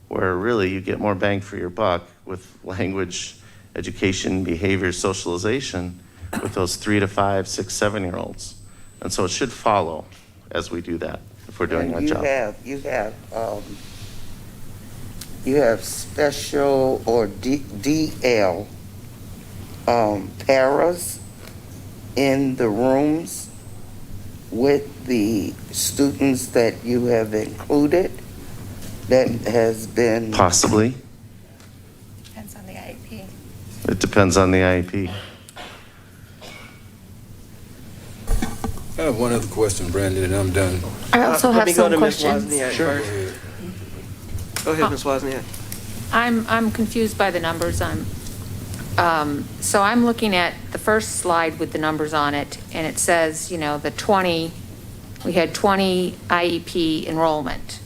where really you get more bang for your buck with language, education, behavior, socialization with those 3 to 5, 6, 7-year-olds. And so it should follow as we do that, if we're doing our job. You have special or DL paras in the rooms with the students that you have included that has been... Possibly. Depends on the IEP. It depends on the IEP. I have one other question, Brandon, and I'm done. I also have some Let me go to Ms. questions. Wozniak first. Go ahead, Ms. Wozniak. I'm confused by the numbers. So I'm looking at the first slide with the numbers on it, and it says, we had 20 IEP enrollment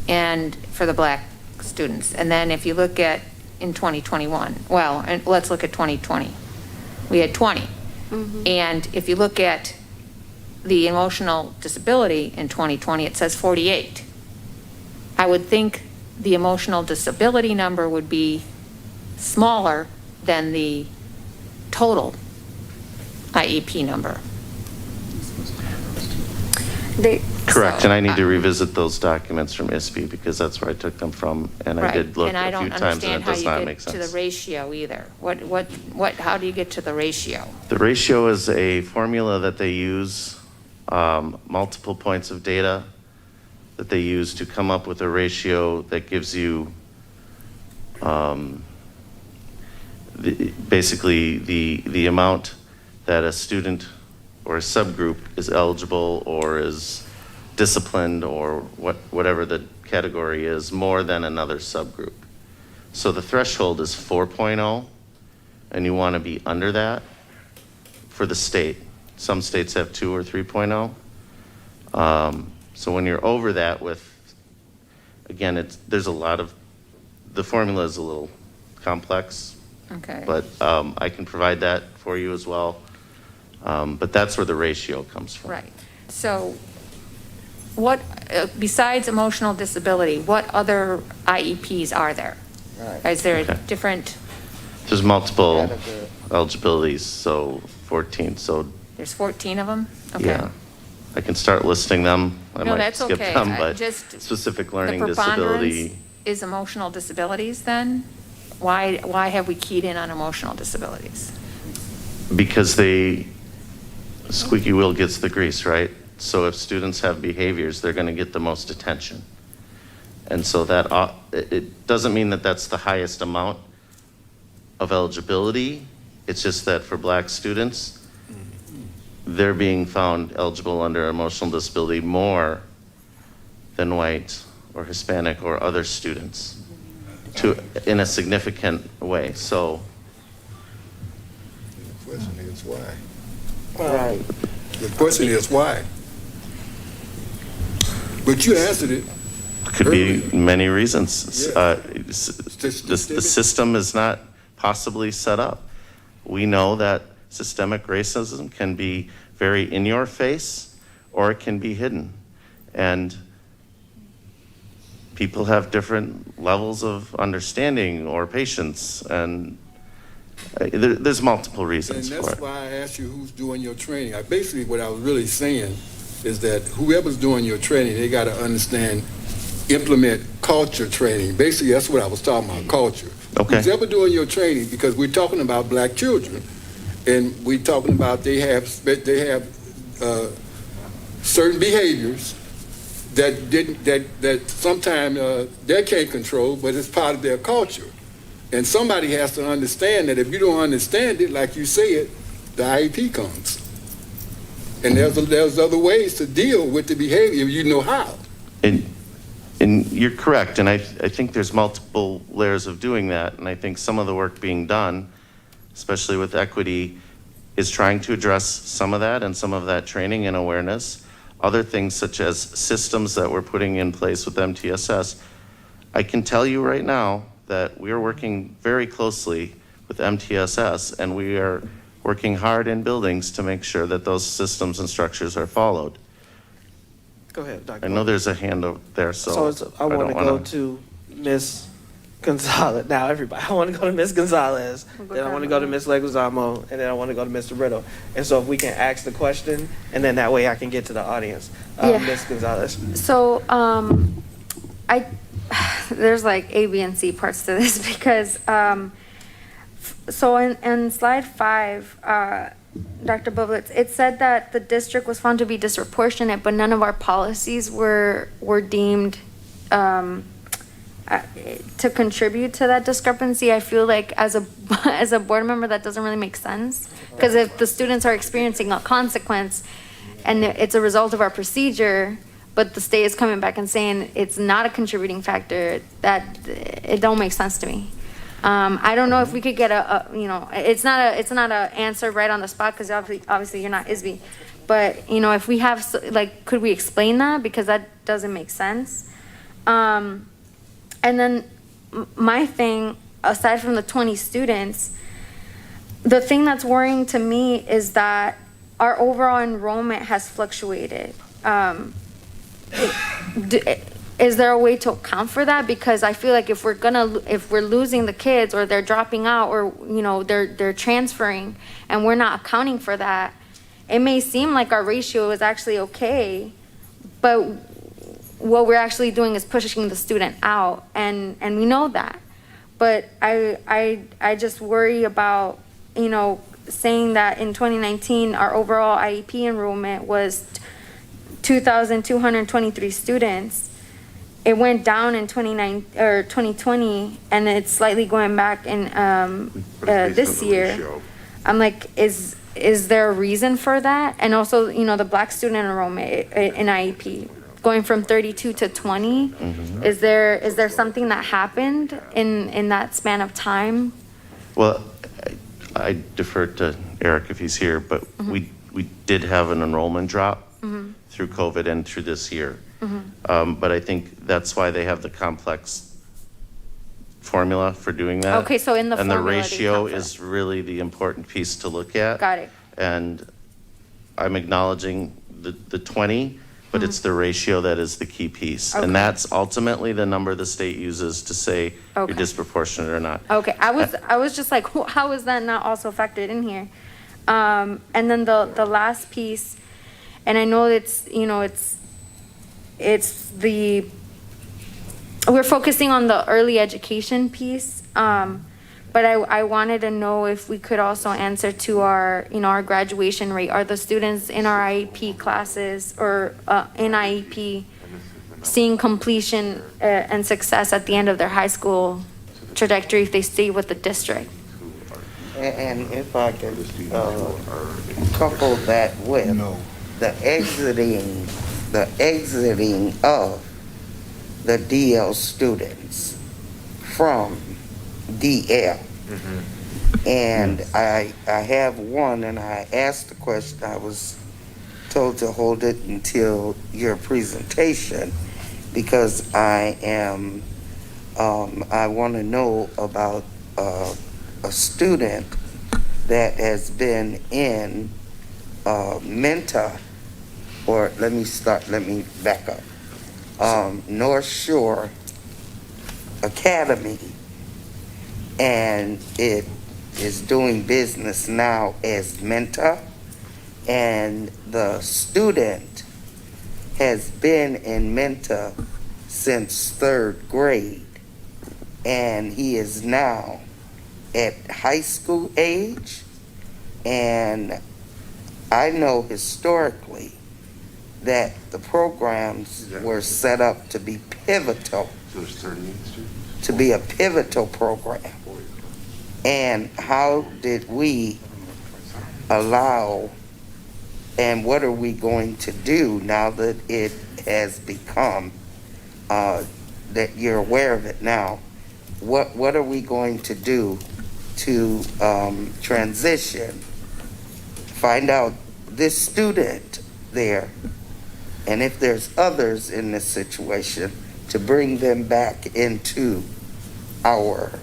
and for the Black students. And then if you look at in 2021, and let's look at 2020. We had 20. Mm-hmm. And if you look at the emotional disability in 2020, it says 48. I would think the emotional disability number would be smaller than the total IEP number. Correct, and I need to revisit those documents from ISB because that's where I took them from, and I did look a few times, and it does not make sense. And I don't understand how you get to the ratio either. How do you get to the ratio? The ratio is a formula that they use, multiple points of data that they use to come up with a ratio that gives you basically the amount that a student or a subgroup is eligible or is disciplined or whatever the category is more than another subgroup. So the threshold is 4.0, and you want to be under that for the state. Some states have 2 or 3.0. So when you're over that again, there's a lot of, the formula is a little complex. Okay. But I can provide that for you as well. But that's where the ratio comes from. Right. So what, besides emotional disability, what other IEPs are there? Right. Is there a different? There's multiple eligibilities, so 14. So There's 14 of them? Okay. yeah, I can start listing them. I No, might that's skip okay. them, I but just- specific The learning preponderance disability. is emotional disabilities then? Why have we keyed in on emotional disabilities? Because squeaky wheel gets the grease, right? So if students have behaviors, they're going to get the most attention. And so that it doesn't mean that that's the highest amount of eligibility. It's just that for Black students, they're being found eligible under emotional disability more than white or Hispanic or other students in a significant way. So The question is why? Right. The question is why? But you answered it. could be many reasons. Yeah. The system is not possibly set up. We know that systemic racism can be very in your face or it can be hidden. And people have different levels of understanding or patience, and there's multiple reasons for it. And that's why I asked you who's doing your training. Basically, what I was really saying is that whoever's doing your training, they got to understand, implement culture training. Basically, that's what I was talking about, culture. Okay. Who's ever doing your training, because we're talking about Black children, and we're talking about they have certain behaviors that sometimes they can't control, but it's part of their culture. And somebody has to understand that if you don't understand it, like you said, the IEP comes. And there's other ways to deal with the behavior if you know how. And you're correct, and I think there's multiple layers of doing that, and I think some of the work being done, especially with equity, is trying to address some of that and some of that training and awareness. Other things such as systems that we're putting in place with MTSS. I can tell you right now that we are working very closely with MTSS, and we are working hard in buildings to make sure that those systems and structures are followed. Go ahead, Dr. I know there's a hand up there, so I want to go to Ms. Gonzalez. Now, everybody, I want to go to Ms. Gonzalez, then I want to go to Ms. Leguizamo, and then I want to go to Mr. Riddle. And so if we can ask the question, and then that way I can get to the audience. Ms. Gonzalez. So, there's like A, B, and C parts to this because, so in slide 5, Dr. Bublitz, it said that the district was found to be disproportionate, but none of our policies were deemed to contribute to that discrepancy. I feel like as a board member, that doesn't really make sense. Because if the students are experiencing a consequence and it's a result of our procedure, but the state is coming back and saying it's not a contributing factor, that it don't make sense to me. I don't know if we could get it's not a answer right on the spot because obviously you're not ISB, but if we have could we explain that, because that doesn't make sense. And then my thing, aside from the 20 students, the thing that's worrying to me is that our overall enrollment has fluctuated. Is there a way to account for that? Because I feel like if we're losing the kids, or they're dropping out, or they're transferring, and we're not accounting for that, it may seem like our ratio is actually okay, but what we're actually doing is pushing the student out, and we know that. But I just worry about saying that in 2019 our overall IEP enrollment was 2,223 students. It went down in 2020, and it's slightly going back in this year. I'm like, is there a reason for that? And also, the Black student enrollment in IEP going from 32 to 20. Mm-hmm. Is there something that happened in that span of time? Well, I defer to Eric if he's here, but we did have an enrollment drop through COVID and through this year. But I think that's why they have the complex formula for doing that. Okay, so in the and the formula ratio is really the important piece to look at. Got it. And I'm acknowledging the 20, but it's the ratio that is the key piece. Okay. And that's ultimately the number the state uses to say Okay. you're disproportionate or not. Okay, I was just like, how is that not also factored in here? And then the last piece, and I know we're focusing on the early education piece, but I wanted to know if we could also answer to our graduation rate. Are the students in our IEP classes or in IEP seeing completion and success at the end of their high school trajectory if they stay with the district? And if I could couple that with the exiting of the DL students from DL. And I have one, and I asked the question. I was told to hold it until your presentation because I want to know about a student that has been in Menta, or let me back up. North Shore Academy, and it is doing business now as Menta, and the student has been in Menta since 3rd grade, and he is now at high school age. And I know historically that the programs were set up to be pivotal, to be a pivotal program. And how did we allow And what are we going to do now that it has become, that you're aware of it now? What are we going to do to transition? Find out this student there, and if there's others in this situation, to bring them back into our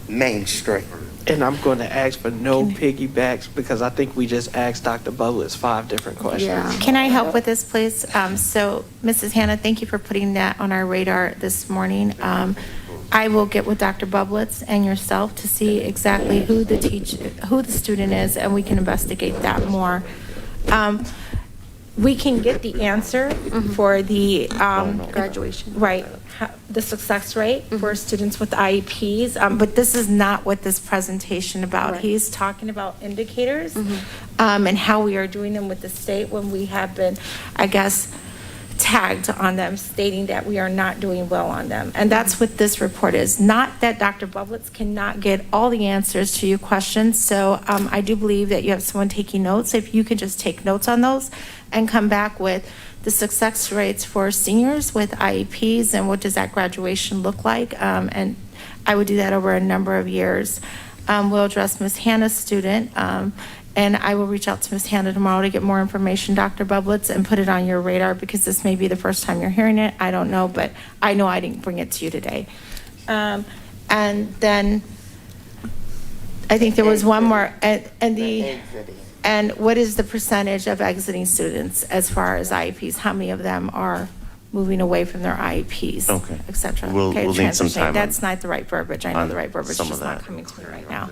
mainstream. And I'm going to ask for no piggybacks because I think we just asked Dr. Bublitz 5 different questions. Yeah. Can I help with this, please? So, Mrs. Hannah, thank you for putting that on our radar this morning. I will get with Dr. Bublitz and yourself to see exactly who the student is, and we can investigate that more. We can get the answer for the Graduation. right, the success rate for students with IEPs, but this is not what this presentation about. Right. He's talking about indicators and how we are doing them with the state when we have been, I guess, tagged on them, stating that we are not doing well on them. And that's what this report is. Not that Dr. Bublitz cannot get all the answers to your questions. So I do believe that you have someone taking notes. If you could just take notes on those and come back with the success rates for seniors with IEPs and what does that graduation look like. And I would do that over a number of years. We'll address Ms. Hannah's student. And I will reach out to Ms. Hannah tomorrow to get more information, Dr. Bublitz, and put it on your radar because this may be the first time you're hearing it. I don't know, but I know I didn't bring it to you today. And then I think there was one more, and what is the percentage of exiting students as far as IEPs? How many of them are moving away from their IEPs, Okay. et cetera? We'll need some transitioning. time That's not the right verbiage. I know the right verbiage is some of just not that. coming to me right now.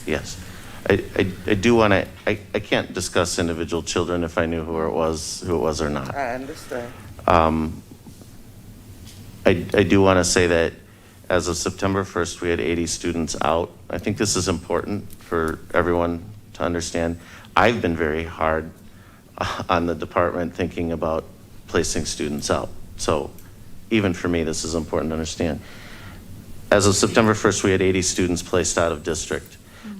Yes. I do want to, I can't discuss individual children if I knew who it was or not. I understand. I do want to say that as of September 1st, we had 80 students out. I think this is important for everyone to understand. I've been very hard on the department thinking about placing students out. So even for me, this is important to understand. As of September 1st, we had 80 students placed out of district.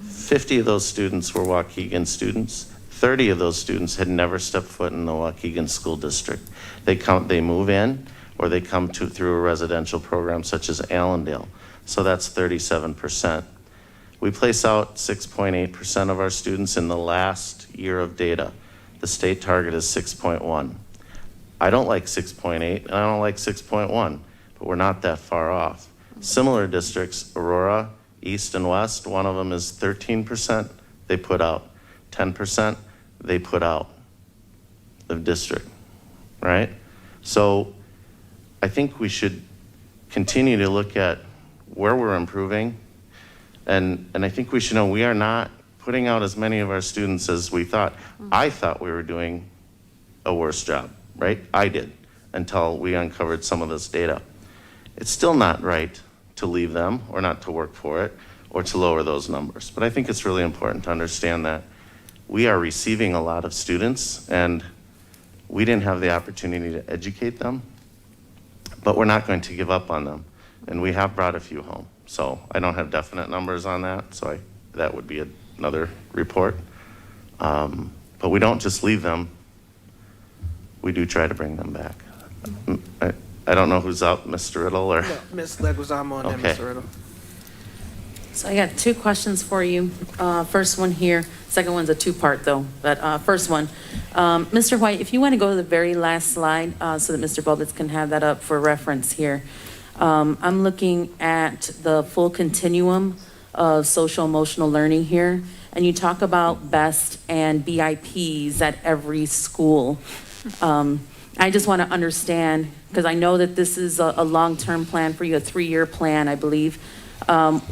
50 of those students were Waukegan students. 30 of those students had never stepped foot in the Waukegan School District. They move in or they come through a residential program such as Allendale. So that's 37%. We place out 6.8% of our students in the last year of data. The state target is 6.1. I don't like 6.8 and I don't like 6.1, but we're not that far off. Similar districts, Aurora, East and West, one of them is 13%, they put out. 10%, they put out of district, right? So I think we should continue to look at where we're improving. And I think we should know we are not putting out as many of our students as we thought. I thought we were doing a worse job, right? I did, until we uncovered some of this data. It's still not right to leave them or not to work for it or to lower those numbers. But I think it's really important to understand that we are receiving a lot of students and we didn't have the opportunity to educate them, but we're not going to give up on them. And we have brought a few home. So I don't have definite numbers on that, so that would be another report. But we don't just leave them. We do try to bring them back. I don't know who's up, Mr. Riddle or? No, Ms. Leguizamo and then Okay. Mr. Riddle. So I got 2 questions for you. First one here, second one's a 2-part though, but first one. Mr. White, if you want to go to the very last slide so that Mr. Bublitz can have that up for reference here. I'm looking at the full continuum of social emotional learning here, and you talk about BEST and BIPs at every school. I just want to understand, because I know that this is a long-term plan for you, a 3-year plan, I believe,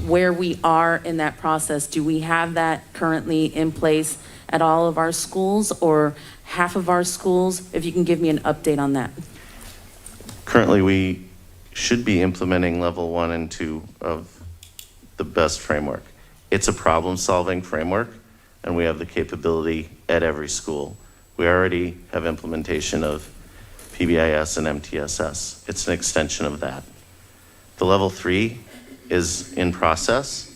where we are in that process. Do we have that currently in place at all of our schools or half of our schools? If you can give me an update on that. Currently, we should be implementing level 1 and 2 of the BEST framework. It's a problem-solving framework, and we have the capability at every school. We already have implementation of PBIS and MTSS. It's an extension of that. The level 3 is in process.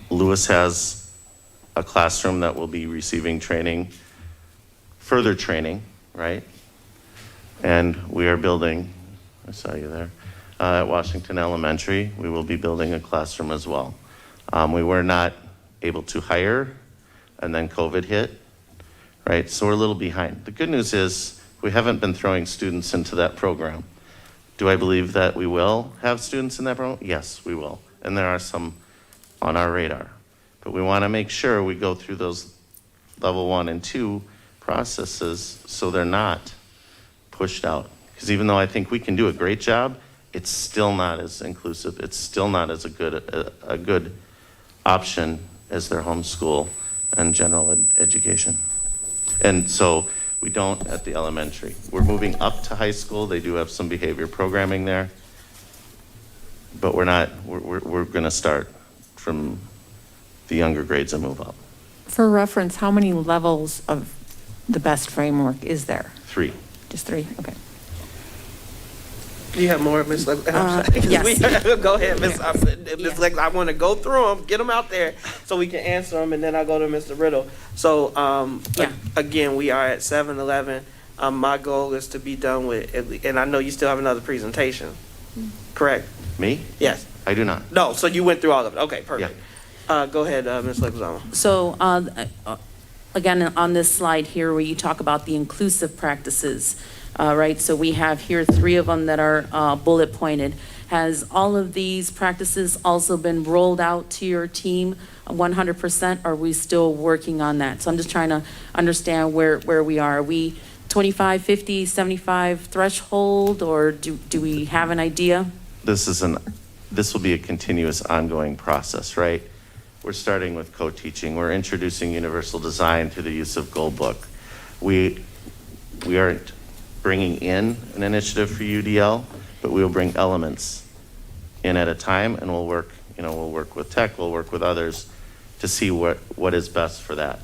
Lewis has a classroom that will be receiving training, further training, right? And we are building, I saw you there, at Washington Elementary, we will be building a classroom as well. We were not able to hire, and then COVID hit, right? So we're a little behind. The good news is we haven't been throwing students into that program. Do I believe that we will have students in that program? Yes, we will. And there are some on our radar. But we want to make sure we go through those level 1 and 2 processes so they're not pushed out. Because even though I think we can do a great job, it's still not as inclusive. It's still not as a good option as their homeschool and general education. And so we don't at the elementary. We're moving up to high school. They do have some behavior programming there. But we're going to start from the younger grades and move up. For reference, how many levels of the BEST framework is there? 3. Just 3? Okay. You have more, Ms. Lex? Yes. Go ahead, Ms. Lex. I want to go through them, get them out there so we can answer them, and then I'll go to Mr. Riddle. So, again, we are at 7:11. My goal is to be done with, and I know you still have another presentation, correct? Me? Yes. I do not. No, so you went through all of it. Okay, perfect. Go ahead, Ms. Leguizamo. So, again, on this slide here where you talk about the inclusive practices, right? So we have here 3 of them that are bullet pointed. Has all of these practices also been rolled out to your team 100%? Or are we still working on that? So I'm just trying to understand where we are. Are we 25, 50, 75 threshold, or do we have an idea? This will be a continuous ongoing process, right? We're starting with co-teaching. We're introducing universal design through the use of Gold Book. We aren't bringing in an initiative for UDL, but we will bring elements in at a time, and we'll work with tech, we'll work with others to see what is best for that.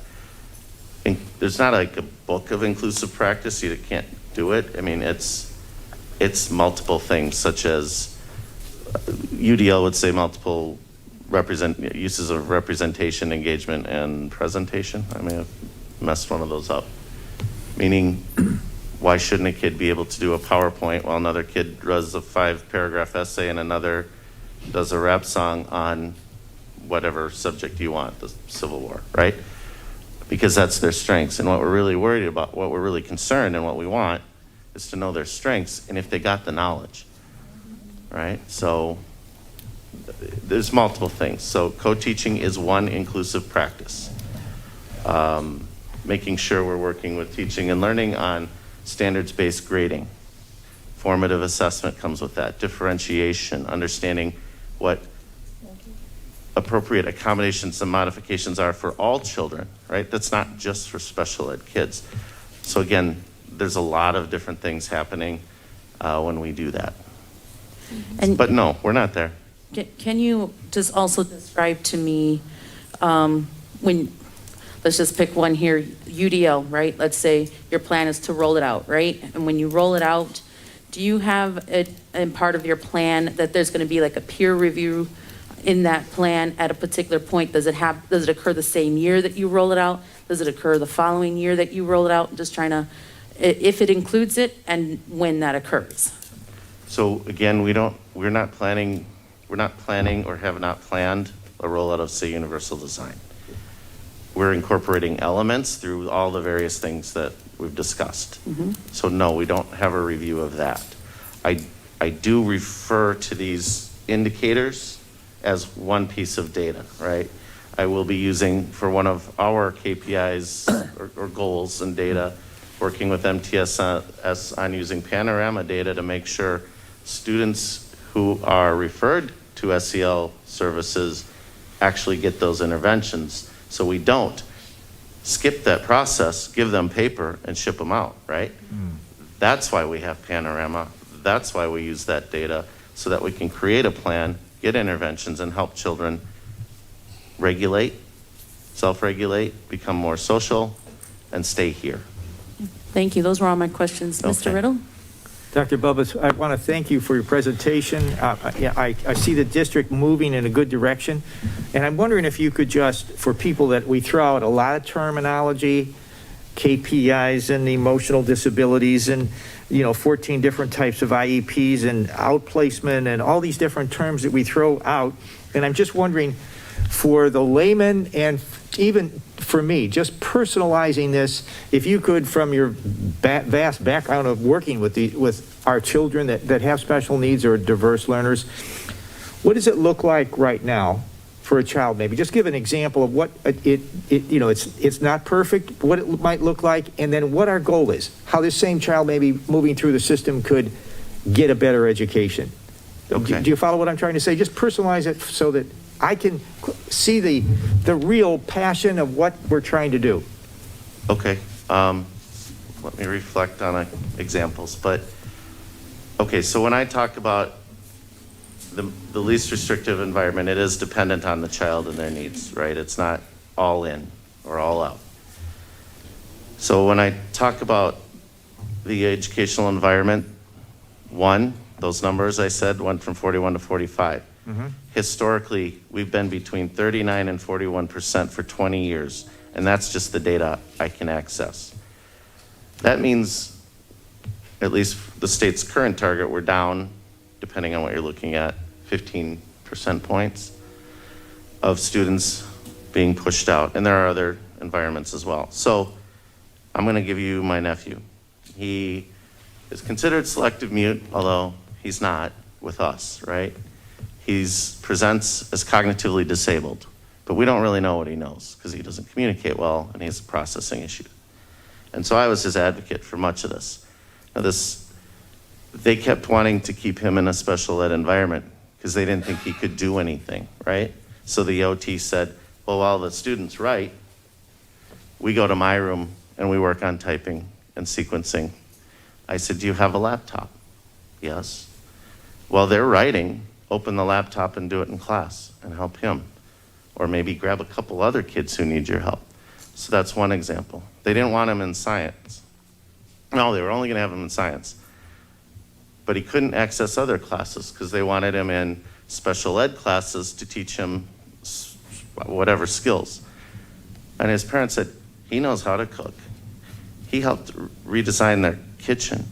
There's not like a book of inclusive practice. You can't do it. I mean, it's multiple things, such as UDL would say multiple uses of representation, engagement, and presentation. I may have messed one of those up. Meaning, why shouldn't a kid be able to do a PowerPoint while another kid does a 5-paragraph essay and another does a rap song on whatever subject you want, the Civil War, right? Because that's their strengths. And what we're really worried about, what we're really concerned and what we want is to know their strengths and if they got the knowledge, right? So there's multiple things. So co-teaching is one inclusive practice. Making sure we're working with teaching and learning on standards-based grading. Formative assessment comes with that. Differentiation, understanding what appropriate accommodations and modifications are for all children, right? That's not just for special ed kids. So again, there's a lot of different things happening when we do that. But no, we're not there. Can you just also describe to me when, let's just pick one here, UDL, right? Let's say your plan is to roll it out, right? And when you roll it out, do you have it in part of your plan that there's going to be like a peer review in that plan at a particular point? Does it occur the same year that you roll it out? Does it occur the following year that you roll it out? Just trying to, if it includes it and when that occurs. So again, we're not planning or have not planned a rollout of, say, universal design. We're incorporating elements through all the various things that we've discussed. Mm-hmm. So no, we don't have a review of that. I do refer to these indicators as one piece of data, right? I will be using for one of our KPIs or goals and data, working with MTSS on using panorama data to make sure students who are referred to SEL services actually get those interventions. So we don't skip that process, give them paper, and ship them out, right? That's why we have panorama. That's why we use that data, so that we can create a plan, get interventions, and help children regulate, self-regulate, become more social, and stay here. Thank you. Those were all my questions. Okay. Mr. Riddle? Dr. Bubbas, I want to thank you for your presentation. I see the district moving in a good direction, and I'm wondering if you could just, for people that we throw out a lot of terminology, KPIs and emotional disabilities and, 14 different types of IEPs and outplacement and all these different terms that we throw out. And I'm just wondering, for the layman and even for me, just personalizing this, if you could, from your vast background of working with our children that have special needs or diverse learners, what does it look like right now for a child? Maybe just give an example of what it's not perfect, what it might look like, and then what our goal is, how this same child maybe moving through the system could get a better education. Okay. Do you follow what I'm trying to say? Just personalize it so that I can see the real passion of what we're trying to do. Okay. Let me reflect on examples. But, okay, so when I talk about the least restrictive environment, it is dependent on the child and their needs, right? It's not all in or all out. So when I talk about the educational environment, those numbers I said went from 41 to 45. Mm-hmm. Historically, we've been between 39 and 41% for 20 years, and that's just the data I can access. That means, at least the state's current target, we're down, depending on what you're looking at, 15 percent points of students being pushed out, and there are other environments as well. So I'm going to give you my nephew. He is considered selective mute, although he's not with us, right? He presents as cognitively disabled, but we don't really know what he knows because he doesn't communicate well and he has a processing issue. And so I was his advocate for much of this. Now they kept wanting to keep him in a special ed environment because they didn't think he could do anything, right? So the OT said, well, while the students write, we go to my room and we work on typing and sequencing. I said, do you have a laptop? Yes. While they're writing, open the laptop and do it in class and help him. Or maybe grab a couple other kids who need your help. So that's one example. They didn't want him in science. No, they were only going to have him in science. But he couldn't access other classes because they wanted him in special ed classes to teach him whatever skills. And his parents said, he knows how to cook. He helped redesign their kitchen.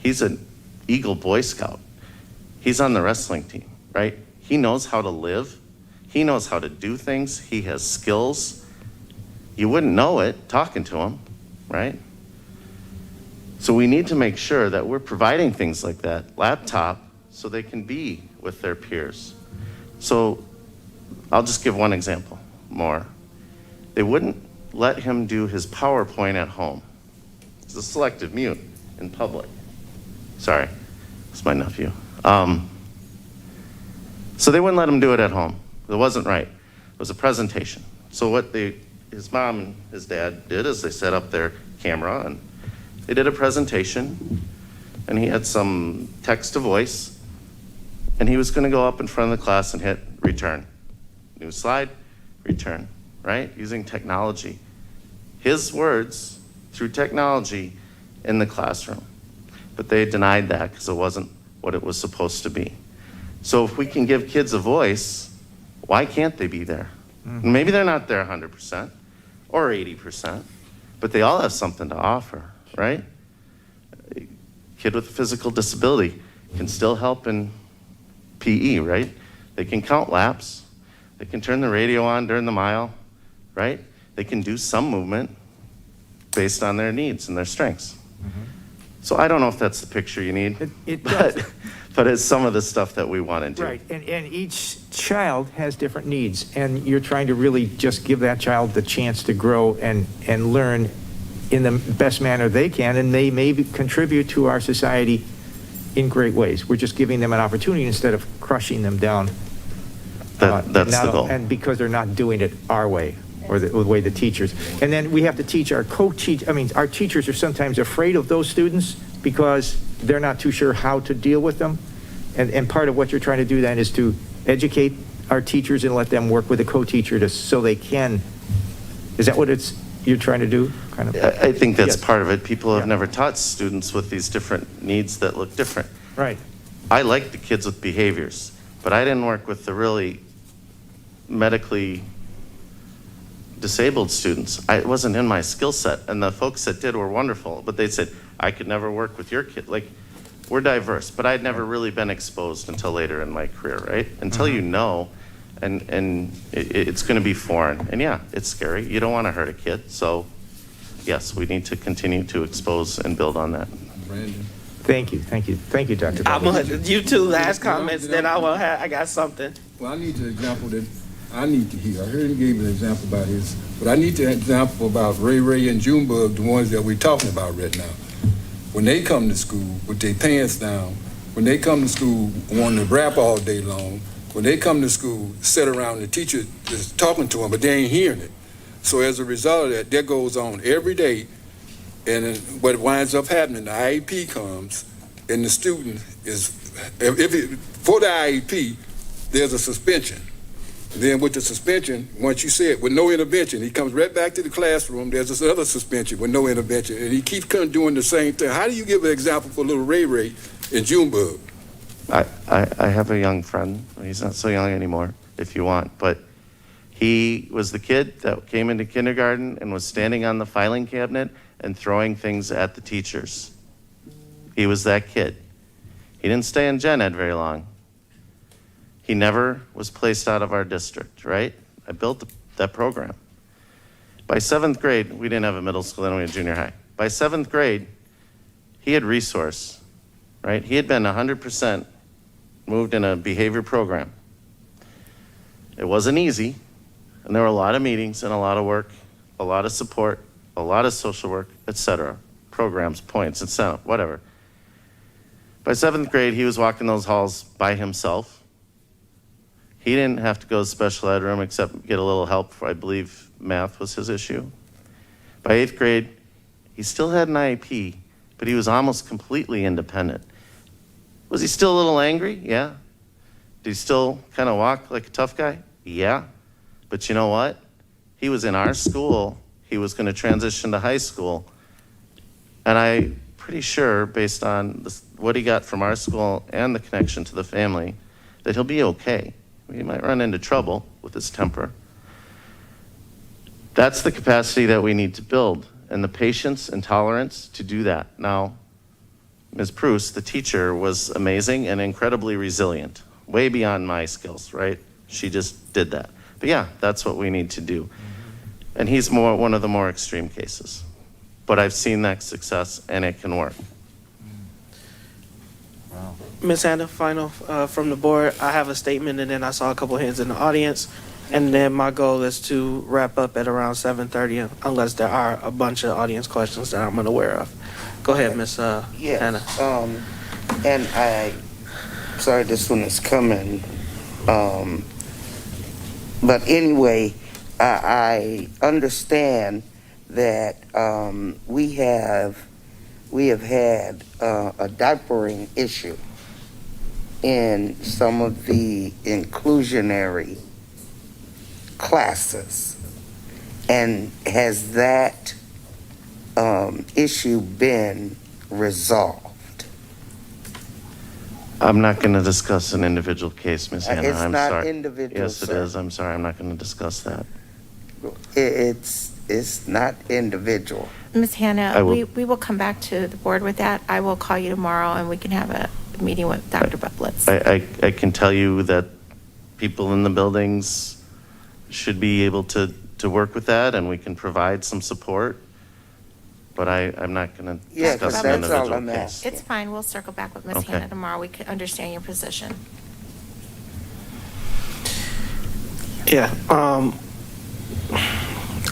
He's an Eagle Boy Scout. He's on the wrestling team, right? He knows how to live. He knows how to do things. He has skills. You wouldn't know it talking to him, right? So we need to make sure that we're providing things like that, laptop, so they can be with their peers. So I'll just give one example more. They wouldn't let him do his PowerPoint at home. He's a selective mute in public. Sorry, it's my nephew. So they wouldn't let him do it at home. It wasn't right. It was a presentation. So what his mom and his dad did is they set up their camera and they did a presentation, and he had some text to voice, and he was going to go up in front of the class and hit return. New slide, return, right? Using technology. His words through technology in the classroom. But they denied that because it wasn't what it was supposed to be. So if we can give kids a voice, why can't they be there? Mm-hmm. Maybe they're not there 100% or 80%, but they all have something to offer, right? A kid with a physical disability can still help in PE, right? They can count laps. They can turn the radio on during the mile, right? They can do some movement based on their needs and their strengths. Mm-hmm. So I don't know if that's the picture you need, but it's some of the stuff that we want to do. Right, and each child has different needs, and you're trying to really just give that child the chance to grow and learn in the best manner they can, and they may contribute to our society in great ways. We're just giving them an opportunity instead of crushing them down. That's the goal. And because they're not doing it our way, or the way the teachers. And then we have to teach our our teachers are sometimes afraid of those students because they're not too sure how to deal with them. And part of what you're trying to do then is to educate our teachers and let them work with a co-teacher so they can. Is that what you're trying to do? kind of. I think that's Yes. part of it. People have Yeah. never taught students with these different needs that look different. Right. I like the kids with behaviors, but I didn't work with the really medically disabled students. It wasn't in my skill set, and the folks that did were wonderful, but they said, I could never work with your kid. Like, we're diverse, but I'd never really been exposed until later in my career, right? Until you know, and it's going to be foreign. And yeah, it's scary. You don't want to hurt a kid. So yes, we need to continue to expose and build on that. Brandon. Thank you, Dr. I'm Butler. gonna, you two last comments, then I will have, I got something. Well, I need an example that I need to hear. I heard he gave an example about his, but I need an example about Ray and Junebug, the ones that we're talking about right now. When they come to school with their pants down, when they come to school wanting to rap all day long, when they come to school, sit around, the teacher is talking to them, but they ain't hearing it. So as a result of that goes on every day, and then what winds up happening, the IEP comes, and the student is, for the IEP, there's a suspension. Then with the suspension, once you say it, with no intervention, he comes right back to the classroom. There's this other suspension with no intervention, and he keeps doing the same thing. How do you give an example for little Ray and Junebug? I have a young friend. He's not so young anymore, if you want, but he was the kid that came into kindergarten and was standing on the filing cabinet and throwing things at the teachers. He was that kid. He didn't stay in gen ed very long. He never was placed out of our district, right? I built that program. By 7th grade, we didn't have a middle school, then we had junior high. By 7th grade, he had resource, right? He had been 100% moved in a behavior program. It wasn't easy, and there were a lot of meetings and a lot of work, a lot of support, a lot of social work, etc. Programs, points, incentive, whatever. By 7th grade, he was walking those halls by himself. He didn't have to go to the special ed room except get a little help for, I believe, math was his issue. By 8th grade, he still had an IEP, but he was almost completely independent. Was he still a little angry? Yeah. Did he still kind of walk like a tough guy? Yeah. But you know what? He was in our school. He was going to transition to high school. And I'm pretty sure, based on what he got from our school and the connection to the family, that he'll be okay. He might run into trouble with his temper. That's the capacity that we need to build, and the patience and tolerance to do that. Now, Ms. Pruce, the teacher, was amazing and incredibly resilient, way beyond my skills, right? She just did that. But yeah, that's what we need to do. And he's one of the more extreme cases. But I've seen that success, and it can work. Ms. Hannah, final from the board. I have a statement, and then I saw a couple hands in the audience. And then my goal is to wrap up at around 7:30, unless there are a bunch of audience questions that I'm unaware of. Go ahead, Ms. Hannah. Yes, and sorry this one is coming, but anyway, I understand that we have had a diapering issue in some of the inclusionary classes. And has that issue been resolved? I'm not going to discuss an individual case, Ms. Hannah. It's I'm not sorry. individual, Yes, it sir. is. I'm sorry. I'm not going to discuss that. It's not individual. Ms. Hannah, I will- we will come back to the board with that. I will call you tomorrow and we can have a meeting with Dr. Butlitz. I can tell you that people in the buildings should be able to work with that, and we can provide some support. But I'm not going to Yeah, discuss 'cause an that's all individual I'm case. asking. It's fine, we'll circle back with Ms. Okay. Hannah tomorrow. We can understand your position. Yeah,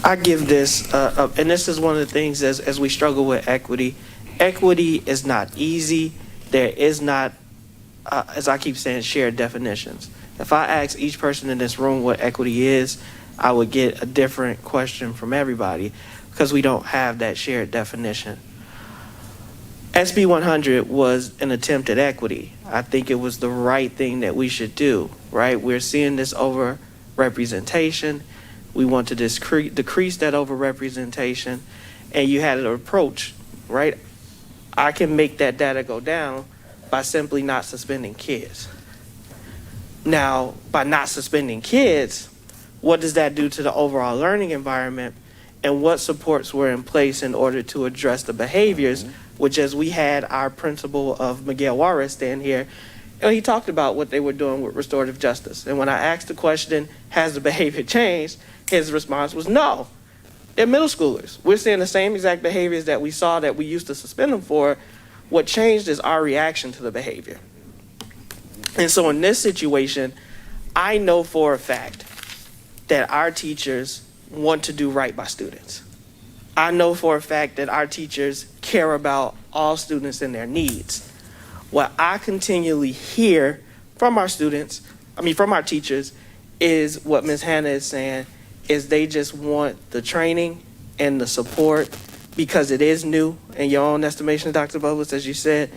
I give this, and this is one of the things as we struggle with equity. Equity is not easy. There is not, as I keep saying, shared definitions. If I ask each person in this room what equity is, I would get a different question from everybody because we don't have that shared definition. SB 100 was an attempt at equity. I think it was the right thing that we should do, right? We're seeing this over-representation. We want to decrease that over-representation. and you had an approach, right? I can make that data go down by simply not suspending kids. Now, by not suspending kids, what does that do to the overall learning environment, and what supports were in place in order to address the behaviors, which, as we had our principal of Miguel Juarez stand here, and he talked about what they were doing with restorative justice. And when I asked the question, has the behavior changed, his response was no. They're middle schoolers. We're seeing the same exact behaviors that we saw that we used to suspend them for. What changed is our reaction to the behavior. And so in this situation, I know for a fact that our teachers want to do right by students. I know for a fact that our teachers care about all students and their needs. What I continually hear from our from our teachers, is what Ms. Hannah is saying, is they just want the training and the support because it is new in your own estimation, Dr. Bubbles, as you said.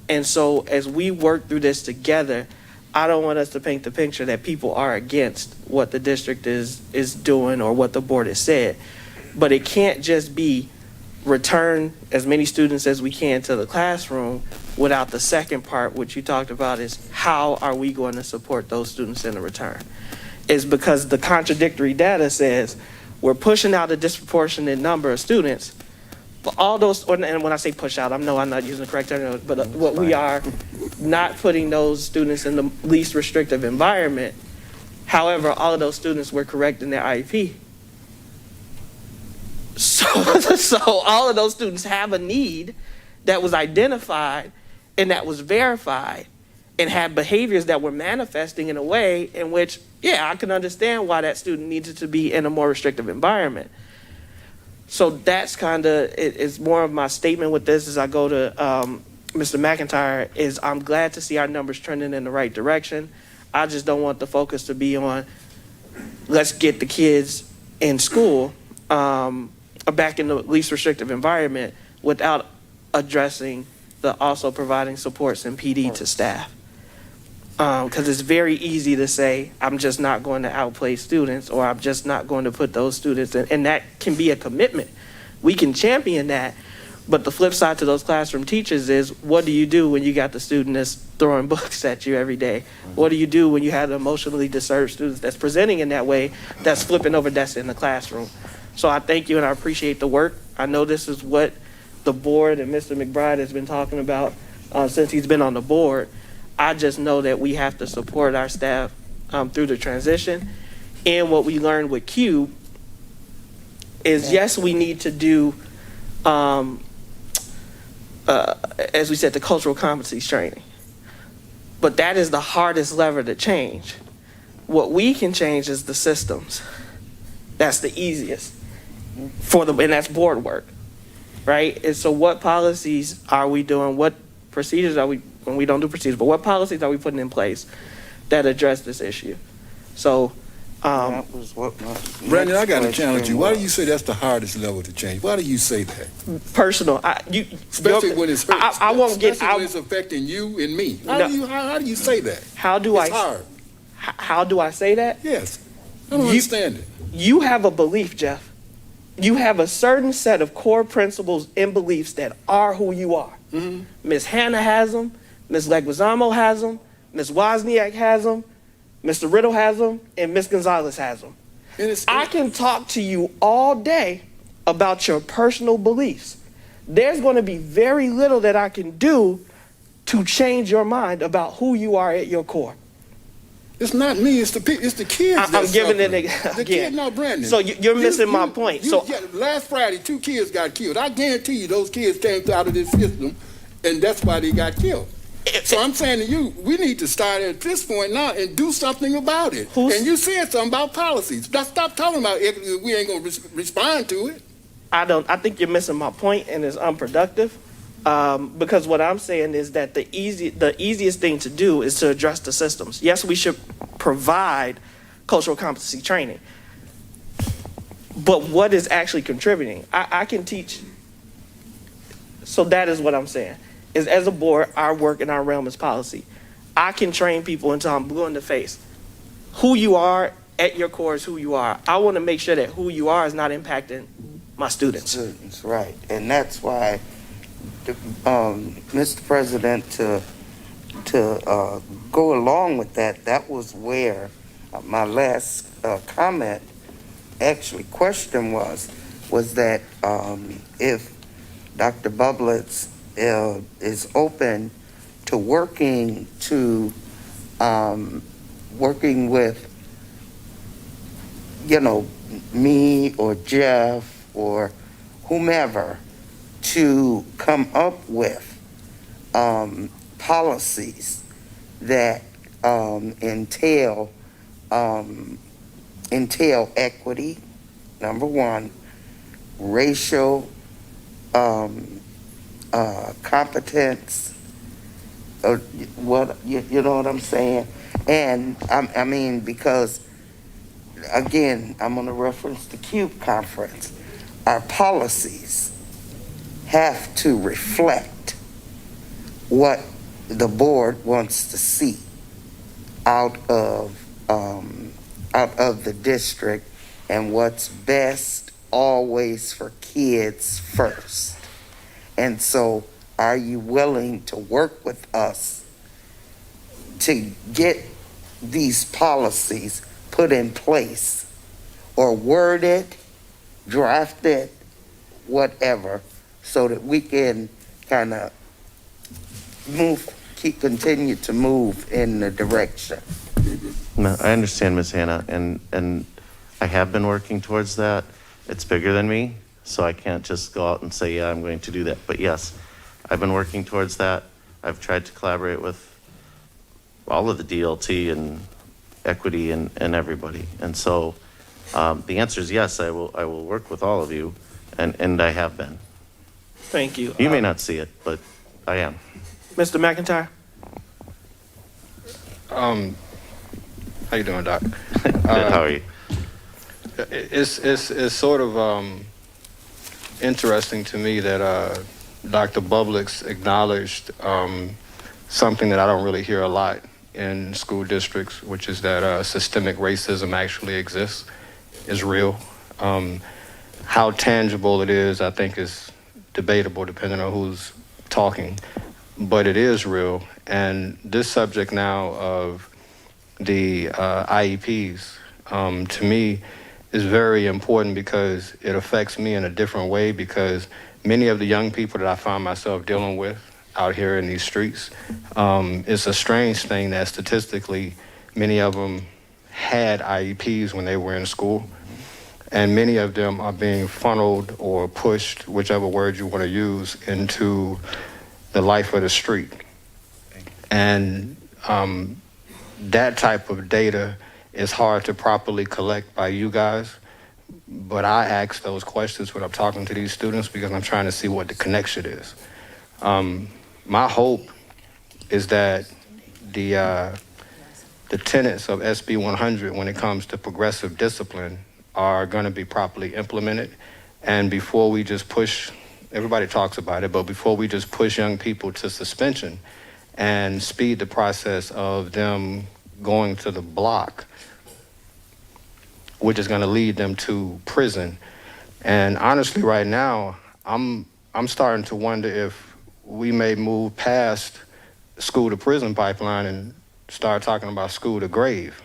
And so as we work through this together, I don't want us to paint the picture that people are against what the district is doing or what the board has said. But it can't just be return as many students as we can to the classroom without the second part, which you talked about, is how are we going to support those students in the return? Is because the contradictory data says we're pushing out a disproportionate number of students, but all those, and when I say push out, I'm not using the correct term, but what we are not putting those students in the least restrictive environment. However, all of those students were correct in their IEP. So all of those students have a need that was identified and that was verified and had behaviors that were manifesting in a way in which, yeah, I can understand why that student needed to be in a more restrictive environment. So that's kind of, it's more of my statement with this as I go to Mr. McIntyre, is I'm glad to see our numbers trending in the right direction. I just don't want the focus to be on, let's get the kids in school, back in the least restrictive environment without addressing the also providing supports and PD to staff. Because it's very easy to say, I'm just not going to outplay students, or I'm just not going to put those students in, and that can be a commitment. We can champion that, but the flip side to those classroom teachers is, what do you do when you got the student that's throwing books at you every day? What do you do when you have emotionally disturbed students that's presenting in that way, that's flipping over desks in the classroom? So I thank you and I appreciate the work. I know this is what the board and Mr. McBride has been talking about since he's been on the board. I just know that we have to support our staff through the transition. And what we learned with CUBE is, yes, we need to do, as we said, the cultural competencies training. But that is the hardest lever to change. What we can change is the systems. That's the easiest and that's board work, right? And so what policies are we doing? What procedures are we, when we don't do procedures, but what policies are we putting in place that address this issue? So, that was what my Brandon, I got to next challenge you. question Why do was. you say that's the hardest level to change? Why do you say that? personal, Especially when it's I won't get especially when it's affecting you and me. How No. do you say that? How do It's I? hard. How do I say that? Yes. I don't understand it. You have a belief, Jeff. You have a certain set of core principles and beliefs that are who you are. Ms. Hannah has them, Ms. Leguizamo has them, Ms. Wozniak has them, Mr. Riddle has them, and Ms. Gonzalez has them. I can talk to you all day about your personal beliefs. There's going to be very little that I can do to change your mind about who you are at your core. It's not me. It's the kids. I'm giving it the again. kid, no, Brandon. So you're missing my point. Last Friday, 2 kids got killed. I guarantee you, those kids came out of this system, and that's why they got killed. So I'm saying to you, we need to start at this point now and do something about it. And you said something about policies. Stop talking about it. We ain't gonna respond to it. I think you're missing my point, and it's unproductive. Because what I'm saying is that the easiest thing to do is to address the systems. Yes, we should provide cultural competency training, but what is actually contributing? I can teach. So that is what I'm saying, is as a board, our work in our realm is policy. I can train people until I'm blue in the face. Who you are at your core is who you are. I want to make sure that who you are is not impacting my students. Students, right. And that's why, Mr. President, to go along with that, that was where my last comment, actually question was that if Dr. Bublitz is open to working with, me or Jeff or whomever to come up with policies that entail equity, number one, racial competence, what you know what I'm saying? And I mean, because again, I'm going to reference the CUBE conference. Our policies have to reflect what the board wants to see out of the district and what's best always for kids first. And so, are you willing to work with us to get these policies put in place, or worded, drafted, whatever, so that we can kind of continue to move in the direction? No, I understand, Ms. Hannah, and I have been working towards that. It's bigger than me, so I can't just go out and say, yeah, I'm going to do that. But yes, I've been working towards that. I've tried to collaborate with all of the DLT and equity and everybody. And so the answer is yes, I will work with all of you, and I have been. Thank you. You may not see it, but I am. Mr. McIntyre? How you doing, Doc? Good, how are you? It's sort of interesting to me that Dr. Bublitz acknowledged something that I don't really hear a lot in school districts, which is that systemic racism actually exists, is real. How tangible it is, I think, is debatable depending on who's talking, but it is real. And this subject now of the IEPs, to me, is very important because it affects me in a different way, because many of the young people that I find myself dealing with out here in these streets, it's a strange thing that statistically many of them had IEPs when they were in school, and many of them are being funneled or pushed, whichever word you want to use, into the life of the street. And that type of data is hard to properly collect by you guys, but I ask those questions when I'm talking to these students because I'm trying to see what the connection is. My hope is that the tenets of SB 100 when it comes to progressive discipline are going to be properly implemented. And before we just push, everybody talks about it, but before we just push young people to suspension and speed the process of them going to the block, which is going to lead them to prison. And honestly, right now, I'm starting to wonder if we may move past school to prison pipeline and start talking about school to grave.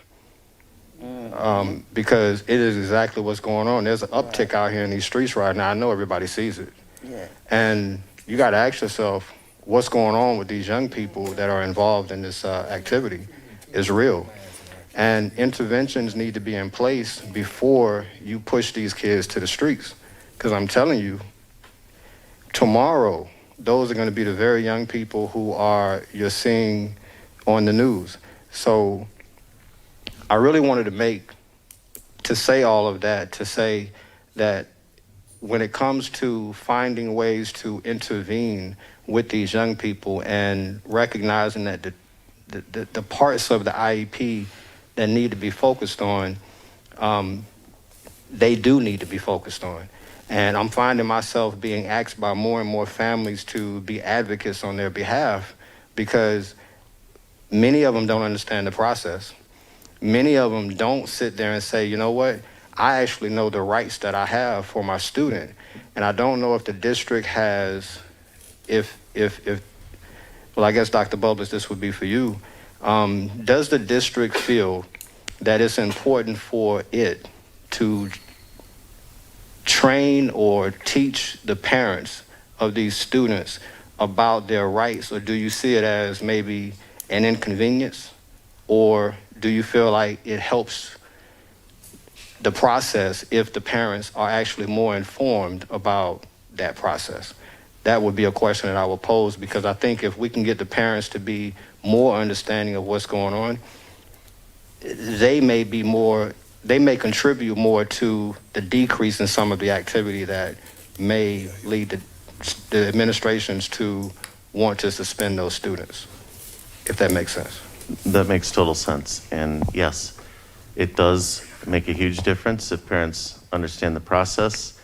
Because it is exactly what's going on. There's an uptick out here in these streets right now. I know everybody sees it. Yeah. And you got to ask yourself, what's going on with these young people that are involved in this activity is real. And interventions need to be in place before you push these kids to the streets. Because I'm telling you, tomorrow, those are going to be the very young people who you're seeing on the news. So I really wanted to say all of that, to say that when it comes to finding ways to intervene with these young people and recognizing that the parts of the IEP that need to be focused on, they do need to be focused on. And I'm finding myself being asked by more and more families to be advocates on their behalf because many of them don't understand the process. Many of them don't sit there and say, you know what, I actually know the rights that I have for my student. And I don't know if the district has, well, I guess Dr. Bubbles, this would be for you. Does the district feel that it's important for it to train or teach the parents of these students about their rights, or do you see it as maybe an inconvenience? Or do you feel like it helps the process if the parents are actually more informed about that process? That would be a question that I would pose, because I think if we can get the parents to be more understanding of what's going on, they may contribute more to the decrease in some of the activity that may lead the administrations to want to suspend those students, if that makes sense. That makes total sense. And yes, it does make a huge difference if parents understand the process.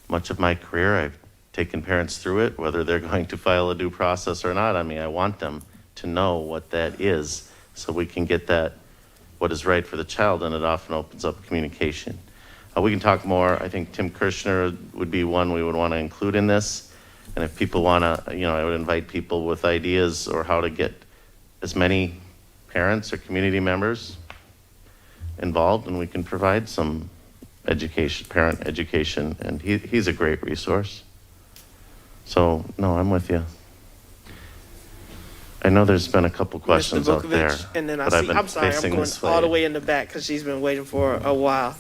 Much of my career, I've taken parents through it, whether they're going to file a due process or not. I mean, I want them to know what that is so we can get that, what is right for the child, and it often opens up communication. We can talk more. I think Tim Kirshner would be one we would want to include in this. And if people want to, I would invite people with ideas or how to get as many parents or community members involved, and we can provide some education, parent education, and he's a great resource. So, no, I'm with you. I know there's been a couple questions out there, and then but I've been I'm sorry, I'm facing going this all the way. way in the back because she's been waiting for a while.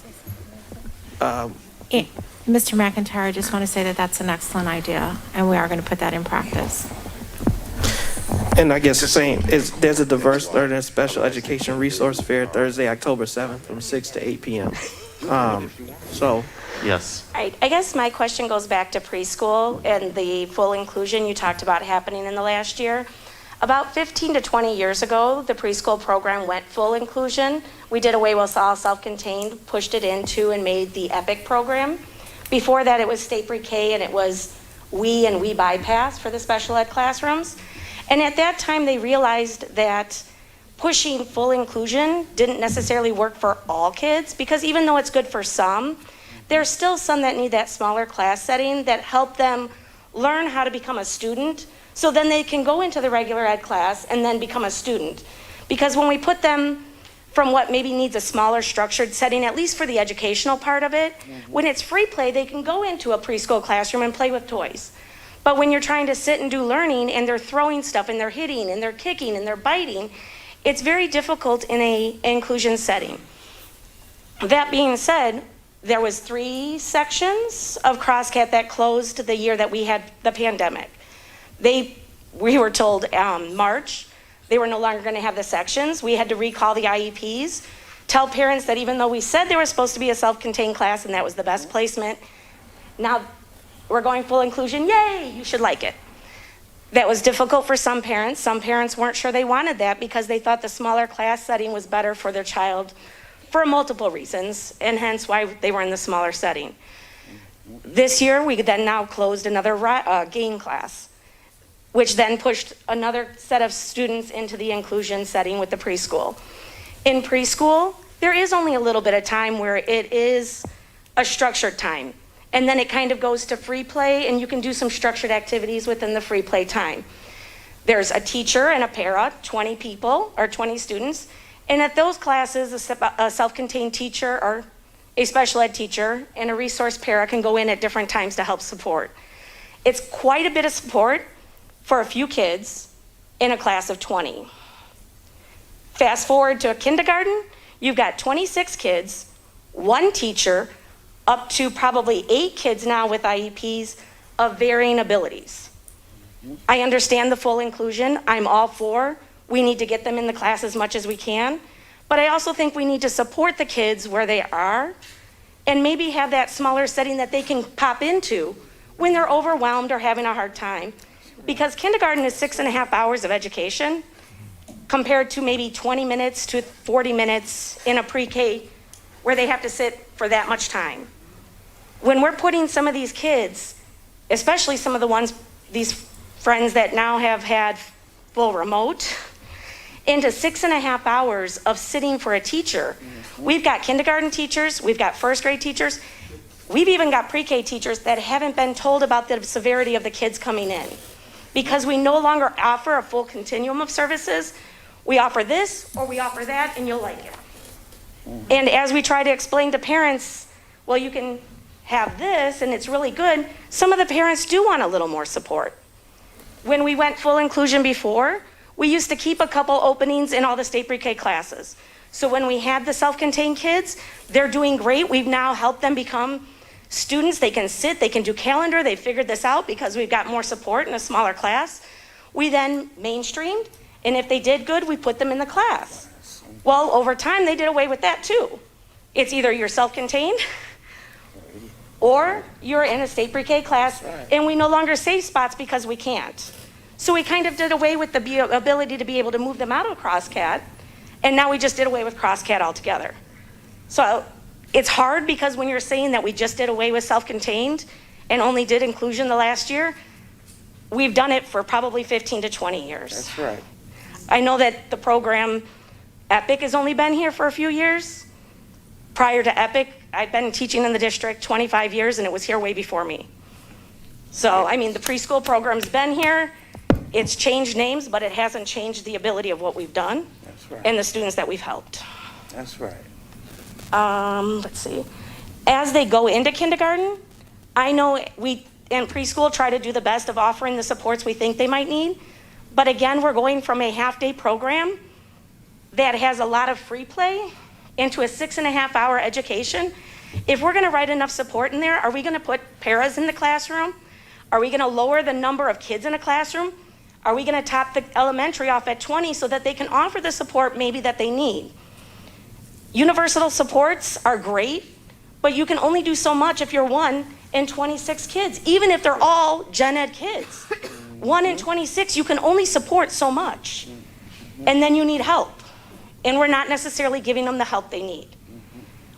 Mr. McIntyre, I just want to say that that's an excellent idea, and we are going to put that in practice. And I guess the same is there's a diverse learning and special education resource fair Thursday, October 7th from 6 to 8 p.m. So. Yes. I guess my question goes back to preschool and the full inclusion you talked about happening in the last year. About 15 to 20 years ago, the preschool program went full inclusion. We did away with all self-contained, pushed it into and made the EPIC program. Before that, it was state pre-K, and it was we bypass for the special ed classrooms. And at that time, they realized that pushing full inclusion didn't necessarily work for all kids, because even though it's good for some, there's still some that need that smaller class setting that help them learn how to become a student, so then they can go into the regular ed class and then become a student. Because when we put them from what maybe needs a smaller structured setting, at least for the educational part of it, when it's free play, they can go into a preschool classroom and play with toys. But when you're trying to sit and do learning and they're throwing stuff and they're hitting and they're kicking and they're biting, it's very difficult in an inclusion setting. That being said, there was 3 sections of Crosscat that closed the year that we had the pandemic. We were told March they were no longer going to have the sections. We had to recall the IEPs, tell parents that even though we said they were supposed to be a self-contained class and that was the best placement, now we're going full inclusion, yay, you should like it. That was difficult for some parents. Some parents weren't sure they wanted that because they thought the smaller class setting was better for their child for multiple reasons, and hence why they were in the smaller setting. This year, we then now closed another game class, which then pushed another set of students into the inclusion setting with the preschool. In preschool, there is only a little bit of time where it is a structured time. And then it kind of goes to free play, and you can do some structured activities within the free play time. There's a teacher and a para, 20 people or 20 students. And at those classes, a self-contained teacher or a special ed teacher and a resource para can go in at different times to help support. It's quite a bit of support for a few kids in a class of 20. Fast forward to a kindergarten, you've got 26 kids, 1 teacher, up to probably 8 kids now with IEPs of varying abilities. I understand the full inclusion. I'm all for. We need to get them in the class as much as we can. But I also think we need to support the kids where they are and maybe have that smaller setting that they can pop into when they're overwhelmed or having a hard time. Because kindergarten is 6.5 hours of education compared to maybe 20 minutes to 40 minutes in a pre-K where they have to sit for that much time. When we're putting some of these kids, especially some of the ones, these friends that now have had full remote, into 6.5 hours of sitting for a teacher. We've got kindergarten teachers, we've got first grade teachers, we've even got pre-K teachers that haven't been told about the severity of the kids coming in. Because we no longer offer a full continuum of services. We offer this or we offer that and you'll like it. And as we try to explain to parents, well, you can have this and it's really good, some of the parents do want a little more support. When we went full inclusion before, we used to keep a couple openings in all the state pre-K classes. So when we had the self-contained kids, they're doing great. We've now helped them become students. They can sit, they can do calendar. They figured this out because we've got more support in a smaller class. We then mainstreamed, and if they did good, we put them in the class. Well, over time, they did away with that too. It's either you're self-contained or you're in a state pre-K class, and we no longer save spots because we can't. So we kind of did away with the ability to be able to move them out of CrossCat, and now we just did away with CrossCat altogether. So it's hard because when you're saying that we just did away with self-contained and only did inclusion the last year, we've done it for probably 15 to 20 years. That's right. I know that the program, EPIC, has only been here for a few years. Prior to EPIC, I've been teaching in the district 25 years and it was here way before me. So, I mean, the preschool program's been here. It's changed names, but it hasn't changed the ability of what we've done. That's right. And the students that we've helped. That's right. Let's see. As they go into kindergarten, I know we in preschool try to do the best of offering the supports we think they might need. But again, we're going from a half-day program that has a lot of free play into a 6.5-hour education. If we're gonna write enough support in there, are we gonna put paras in the classroom? Are we gonna lower the number of kids in a classroom? Are we gonna top the elementary off at 20 so that they can offer the support maybe that they need? Universal supports are great, but you can only do so much if you're 1 in 26 kids, even if they're all gen ed kids. 1 in 26, you can only support so much. And then you need help. And we're not necessarily giving them the help they need.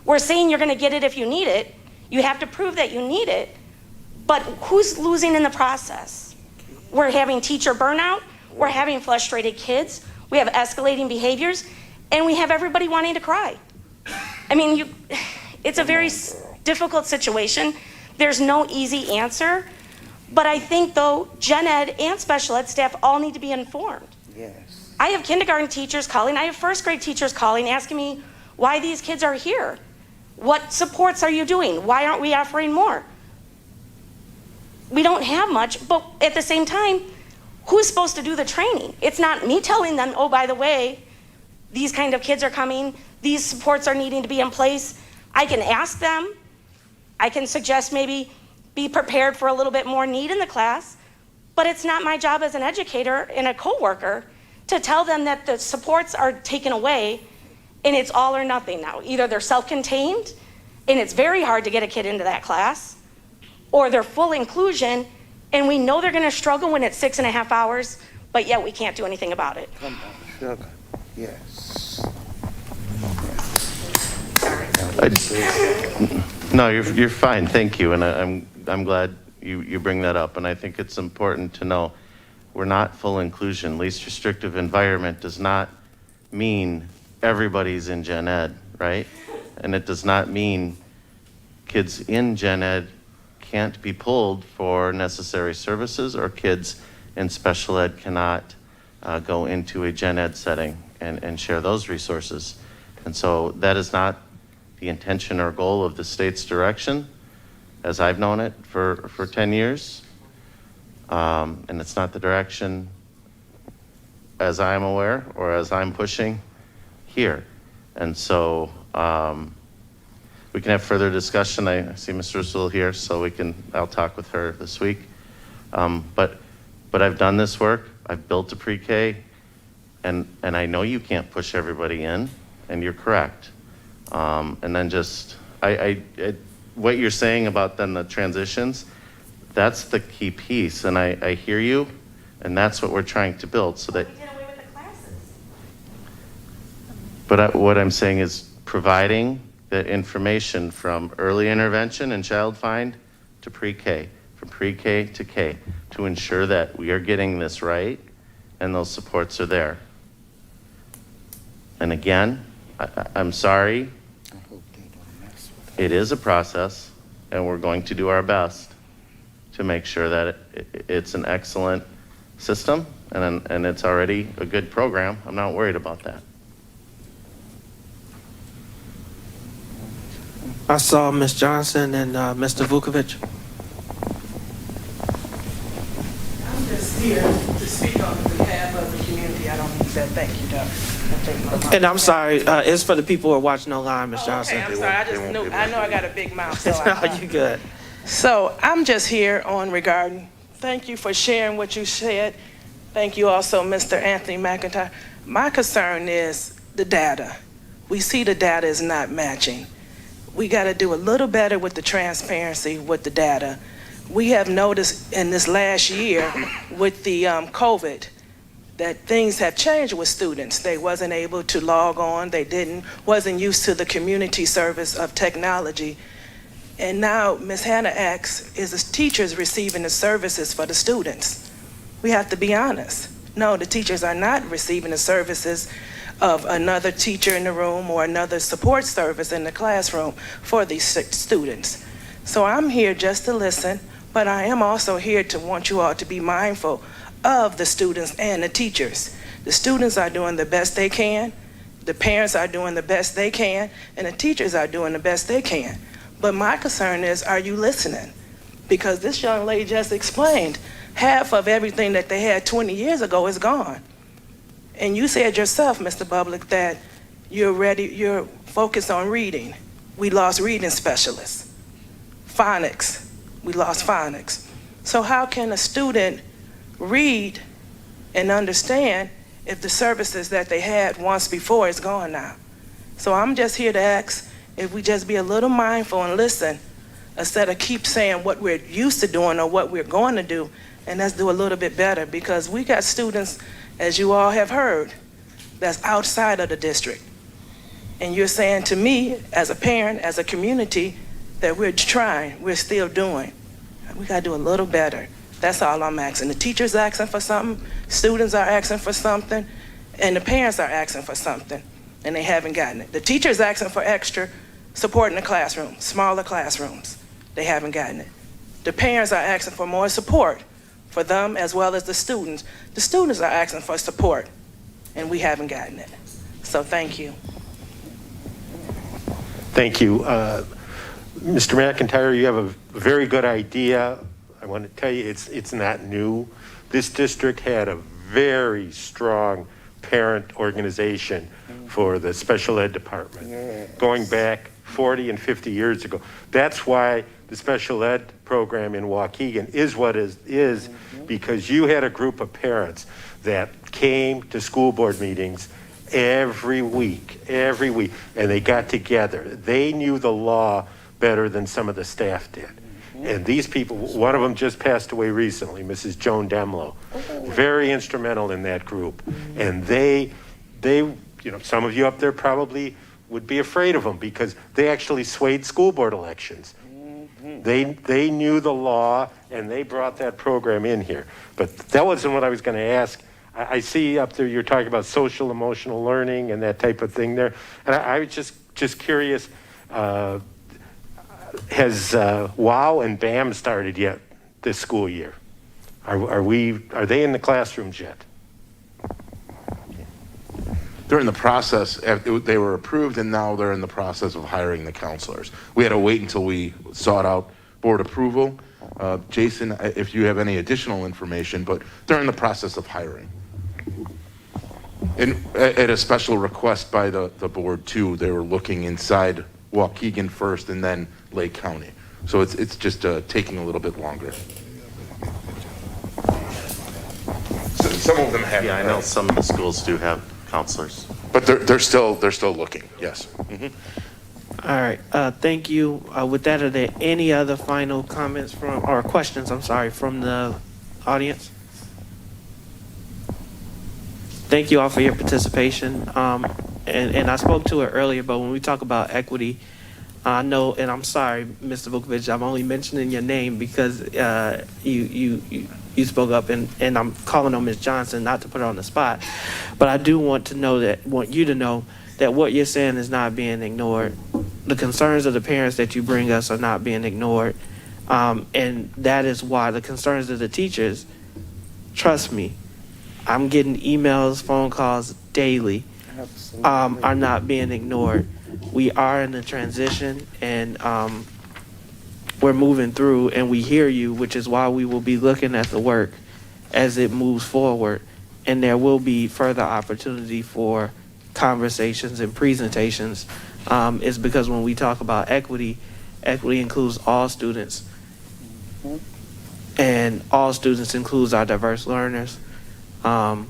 We're saying you're gonna get it if you need it. You have to prove that you need it, but who's losing in the process? We're having teacher burnout, we're having frustrated kids, we have escalating behaviors, and we have everybody wanting to cry. I mean, it's a very difficult situation. There's no easy answer, but I think though, gen ed and special ed staff all need to be informed. Yes. I have kindergarten teachers calling, I have first grade teachers calling, asking me why these kids are here. What supports are you doing? Why aren't we offering more? We don't have much, but at the same time, who's supposed to do the training? It's not me telling them, oh, by the way, these kind of kids are coming, these supports are needing to be in place. I can ask them, I can suggest maybe be prepared for a little bit more need in the class, but it's not my job as an educator and a coworker to tell them that the supports are taken away and it's all or nothing now. Either they're self-contained and it's very hard to get a kid into that class, or they're full inclusion and we know they're gonna struggle when it's 6.5 hours, but yet we can't do anything about it. Come on, sugar. Yes. No, you're fine, thank you, and I'm glad you bring that up, and I think it's important to know we're not full inclusion. Least restrictive environment does not mean everybody's in gen ed, right? And it does not mean kids in gen ed can't be pulled for necessary services, or kids in special ed cannot go into a gen ed setting and share those resources. And so that is not the intention or goal of the state's direction, as I've known it for 10 years. And it's not the direction, as I'm aware, or as I'm pushing here. And so we can have further discussion. I see Ms. Russell here, so I'll talk with her this week. But I've done this work. I've built a pre-K, and I know you can't push everybody in, and you're correct. And then what you're saying about then the transitions, that's the key piece, and I hear you, and that's what we're trying to build, so that. We did away with the classes. But what I'm saying is providing the information from early intervention and child find to pre-K, from pre-K to K, to ensure that we are getting this right and those supports are there. And again, I'm sorry. It is a process, and we're going to do our best to make sure that it's an excellent system, and it's already a good program. I'm not worried about that. I saw Ms. Johnson and Mr. Vukovic. I'm just here to speak on behalf of the community. I don't need that. Thank you, Doug. And I'm sorry, it's for the people who are watching online, Ms. Johnson. Okay, I'm sorry. I know I got a big mouth. So You good. So I'm just here on regarding, thank you for sharing what you said. Thank you also, Mr. Anthony McIntyre. My concern is the data. We see the data is not matching. We got to do a little better with the transparency with the data. We have noticed in this last year with the COVID that things have changed with students. They wasn't able to log on. They wasn't used to the community service of technology. And now Ms. Hannah asks, is the teachers receiving the services for the students? We have to be honest. No, the teachers are not receiving the services of another teacher in the room or another support service in the classroom for these students. So I'm here just to listen, but I am also here to want you all to be mindful of the students and the teachers. The students are doing the best they can, the parents are doing the best they can, and the teachers are doing the best they can. But my concern is, are you listening? Because this young lady just explained, half of everything that they had 20 years ago is gone. And you said yourself, Mr. Public, that you're focused on reading. We lost reading specialists. Phonics, we lost phonics. So how can a student read and understand if the services that they had once before is gone now? So I'm just here to ask if we just be a little mindful and listen instead of keep saying what we're used to doing or what we're going to do, and let's do a little bit better, because we got students, as you all have heard, that's outside of the district. And you're saying to me, as a parent, as a community, that we're trying, we're still doing. We gotta do a little better. That's all I'm asking. The teacher's asking for something, students are asking for something, and the parents are asking for something, and they haven't gotten it. The teacher's asking for extra support in the classroom, smaller classrooms. They haven't gotten it. The parents are asking for more support for them as well as the students. The students are asking for support, and we haven't gotten it. So thank you. Thank you. Mr. McIntyre, you have a very good idea. I want to tell you, it's not new. This district had a very strong parent organization for the special ed department, going back 40 and 50 years ago. That's why the special ed program in Waukegan is what it is, because you had a group of parents that came to school board meetings every week, and they got together. They knew the law better than some of the staff did. And these people, one of them just passed away recently, Mrs. Joan Demlow, very instrumental in that group. And they, some of you up there probably would be afraid of them because they actually swayed school board elections. They knew the law, and they brought that program in here. But that wasn't what I was going to ask. I see up there you're talking about social emotional learning and that type of thing there. And I was just curious, has WOW and BAM started yet this school year? Are they in the classrooms yet? They're in the process. They were approved, and now they're in the process of hiring the counselors. We had to wait until we sought out board approval. Jason, if you have any additional information, but they're in the process of hiring. And at a special request by the board too, they were looking inside Waukegan first and then Lake County. So it's just taking a little bit longer. So some of them have. Yeah, I know some of the schools do have counselors. But they're still looking, yes. All right, thank you. With that, are there any other final comments or questions, from the audience? Thank you all for your participation. And I spoke to it earlier, but when we talk about equity, I know, and I'm sorry, Mr. Vukovic, I'm only mentioning your name because you you spoke up, and I'm calling on Ms. Johnson not to put her on the spot, but I do want you to know that what you're saying is not being ignored. The concerns of the parents that you bring us are not being ignored. And that is why the concerns of the teachers, trust me, I'm getting emails, phone calls daily, are not being ignored. We are in a transition, and we're moving through, and we hear you, which is why we will be looking at the work as it moves forward. And there will be further opportunity for conversations and presentations. Is because when we talk about equity, equity includes all students. And all students includes our diverse learners. And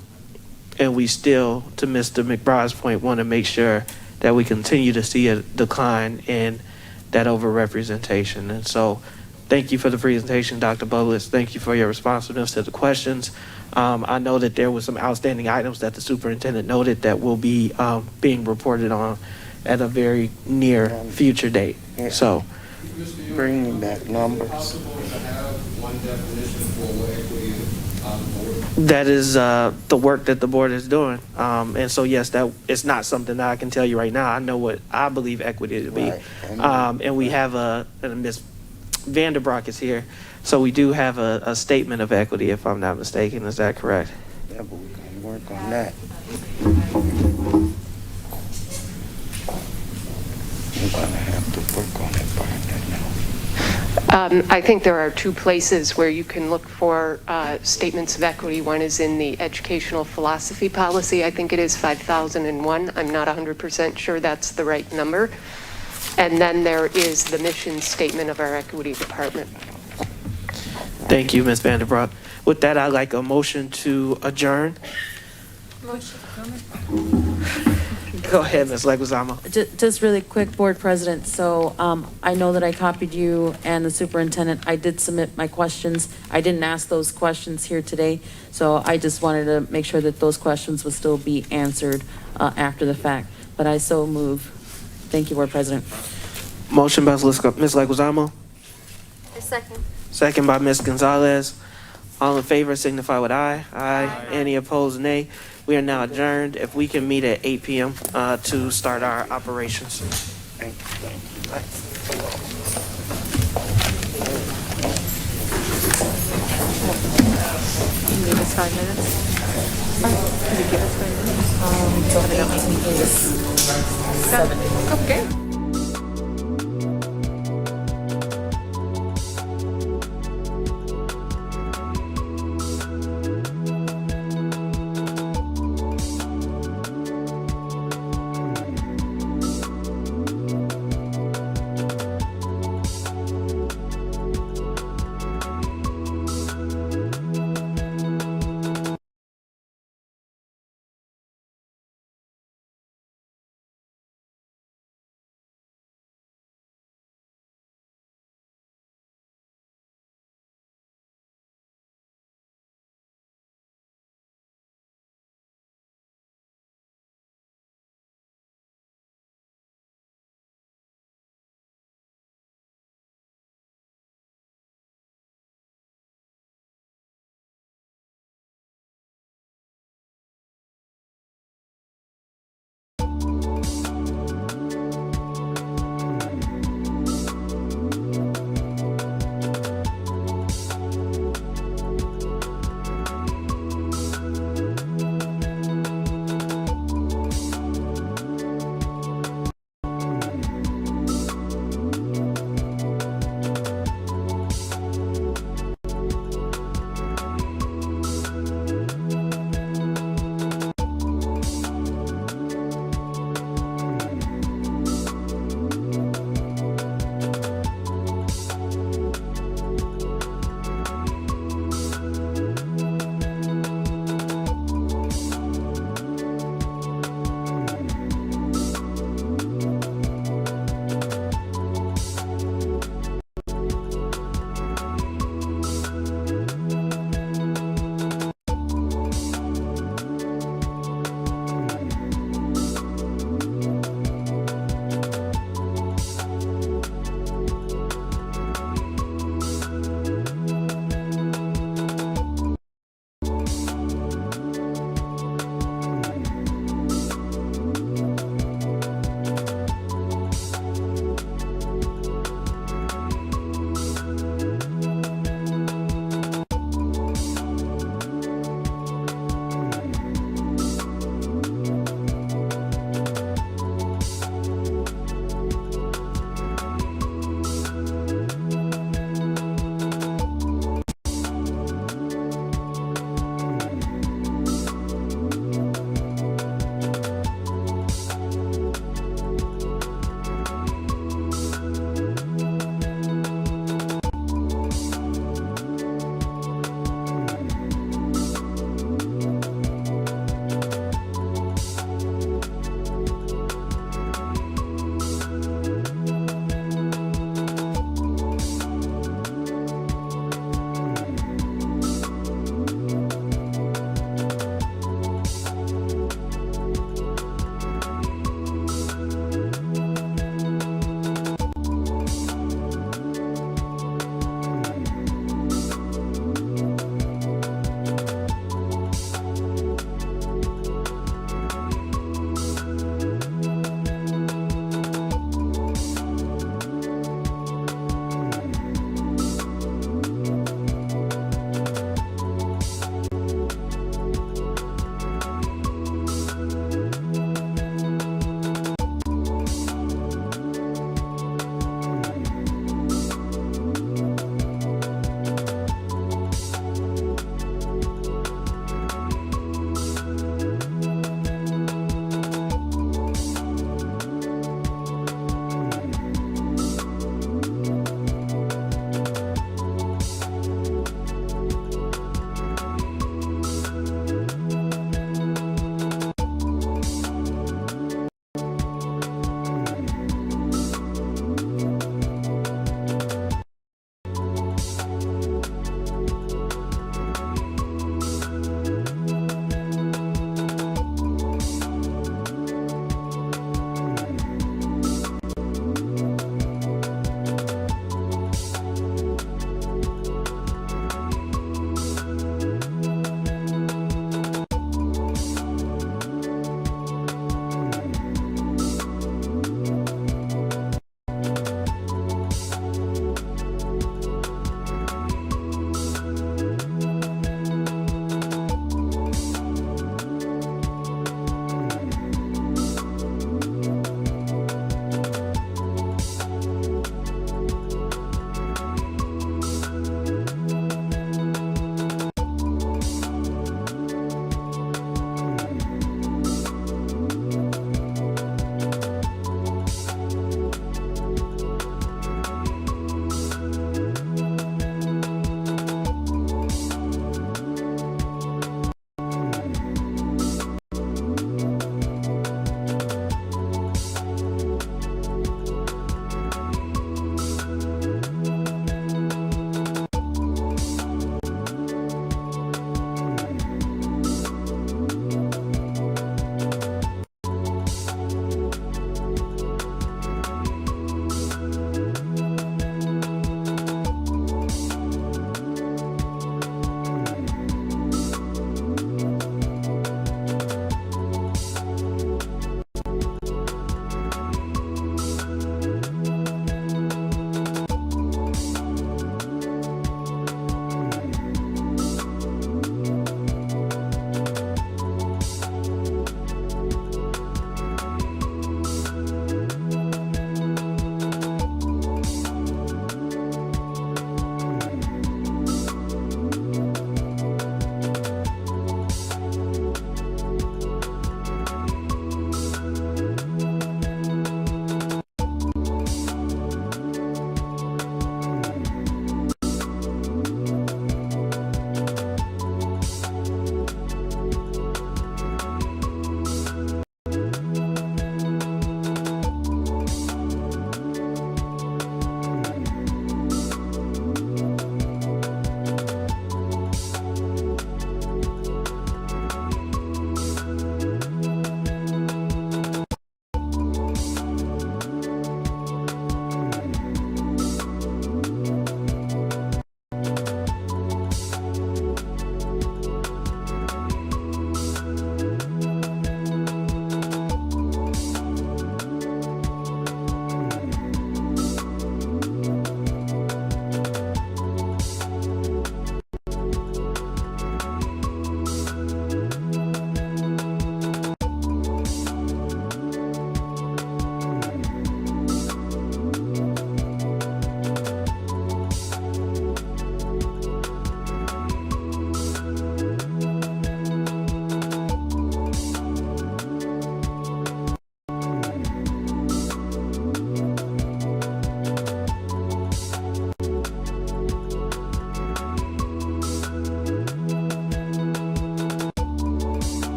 we still, to Mr. McBride's point, want to make sure that we continue to see a decline in that overrepresentation. And so thank you for the presentation, Dr. Bowles. Thank you for your responsiveness to the questions. I know that there were some outstanding items that the superintendent noted that will be being reported on at a very near future date. Yeah. So Bringing back numbers. that is the work that the board is doing. And so, yes, that it's not something that I can tell you right now. I know what I believe equity to be. Right. And we have and Ms. Vanderbroek is here. So we do have a statement of equity, if I'm not mistaken. Is that correct? Yeah, but we can work on that. We're gonna have to work on it by now. I think there are two places where you can look for statements of equity. One is in the educational philosophy policy. I think it is 5001. I'm not 100% sure that's the right number. And then there is the mission statement of our equity department. Thank you, Ms. Vanderbroek. With that, I'd like a motion to adjourn. Motion. Go ahead, Ms. Leguizamo. Just really quick, Board President. So I know that I copied you and the superintendent. I did submit my questions. I didn't ask those questions here today. So I just wanted to make sure that those questions would still be answered after the fact. But I so move. Thank you, Board President. Motion by Ms. Leguizamo. A second. Second by Ms. Gonzalez. All in favor signify with aye. Aye. Any opposed, nay. We are now adjourned. If we can meet at 8 p.m. To start our operations. Thank you. You need us 5 minutes? Can you give us 5 minutes? 7. Okay.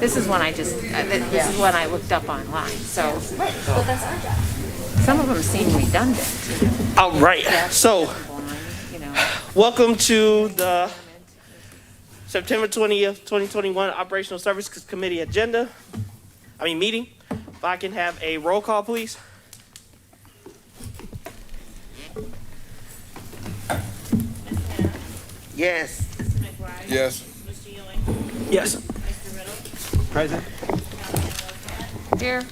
This is one I just, this is one I looked up online, so Right, but that's our job. some of them seem redundant. All right, so You know, welcome to the September 20th, 2021 Operational Services Committee meeting. If I can have a roll call, please. Yes. Yes. Yes. Present? here,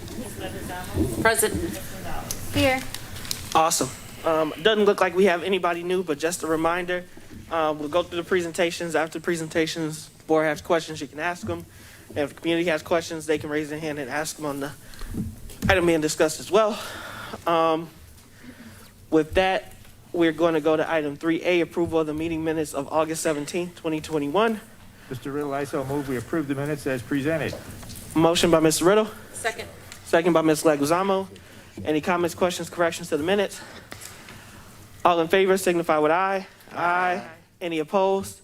Present. Here. Awesome. Doesn't look like we have anybody new, but just a reminder, we'll go through the presentations. After the presentations, the board has questions, you can ask them. And if the community has questions, they can raise their hand and ask them on the item being discussed as well. With that, we're going to go to item 3A, approval of the meeting minutes of August 17th, 2021. Mr. Riddle, I so move we approve the minutes as presented. Motion by Mr. Riddle, Second. second by Ms. Leguizamo. Any comments, questions, corrections to the minutes? All in favor signify with aye. Aye. Any opposed?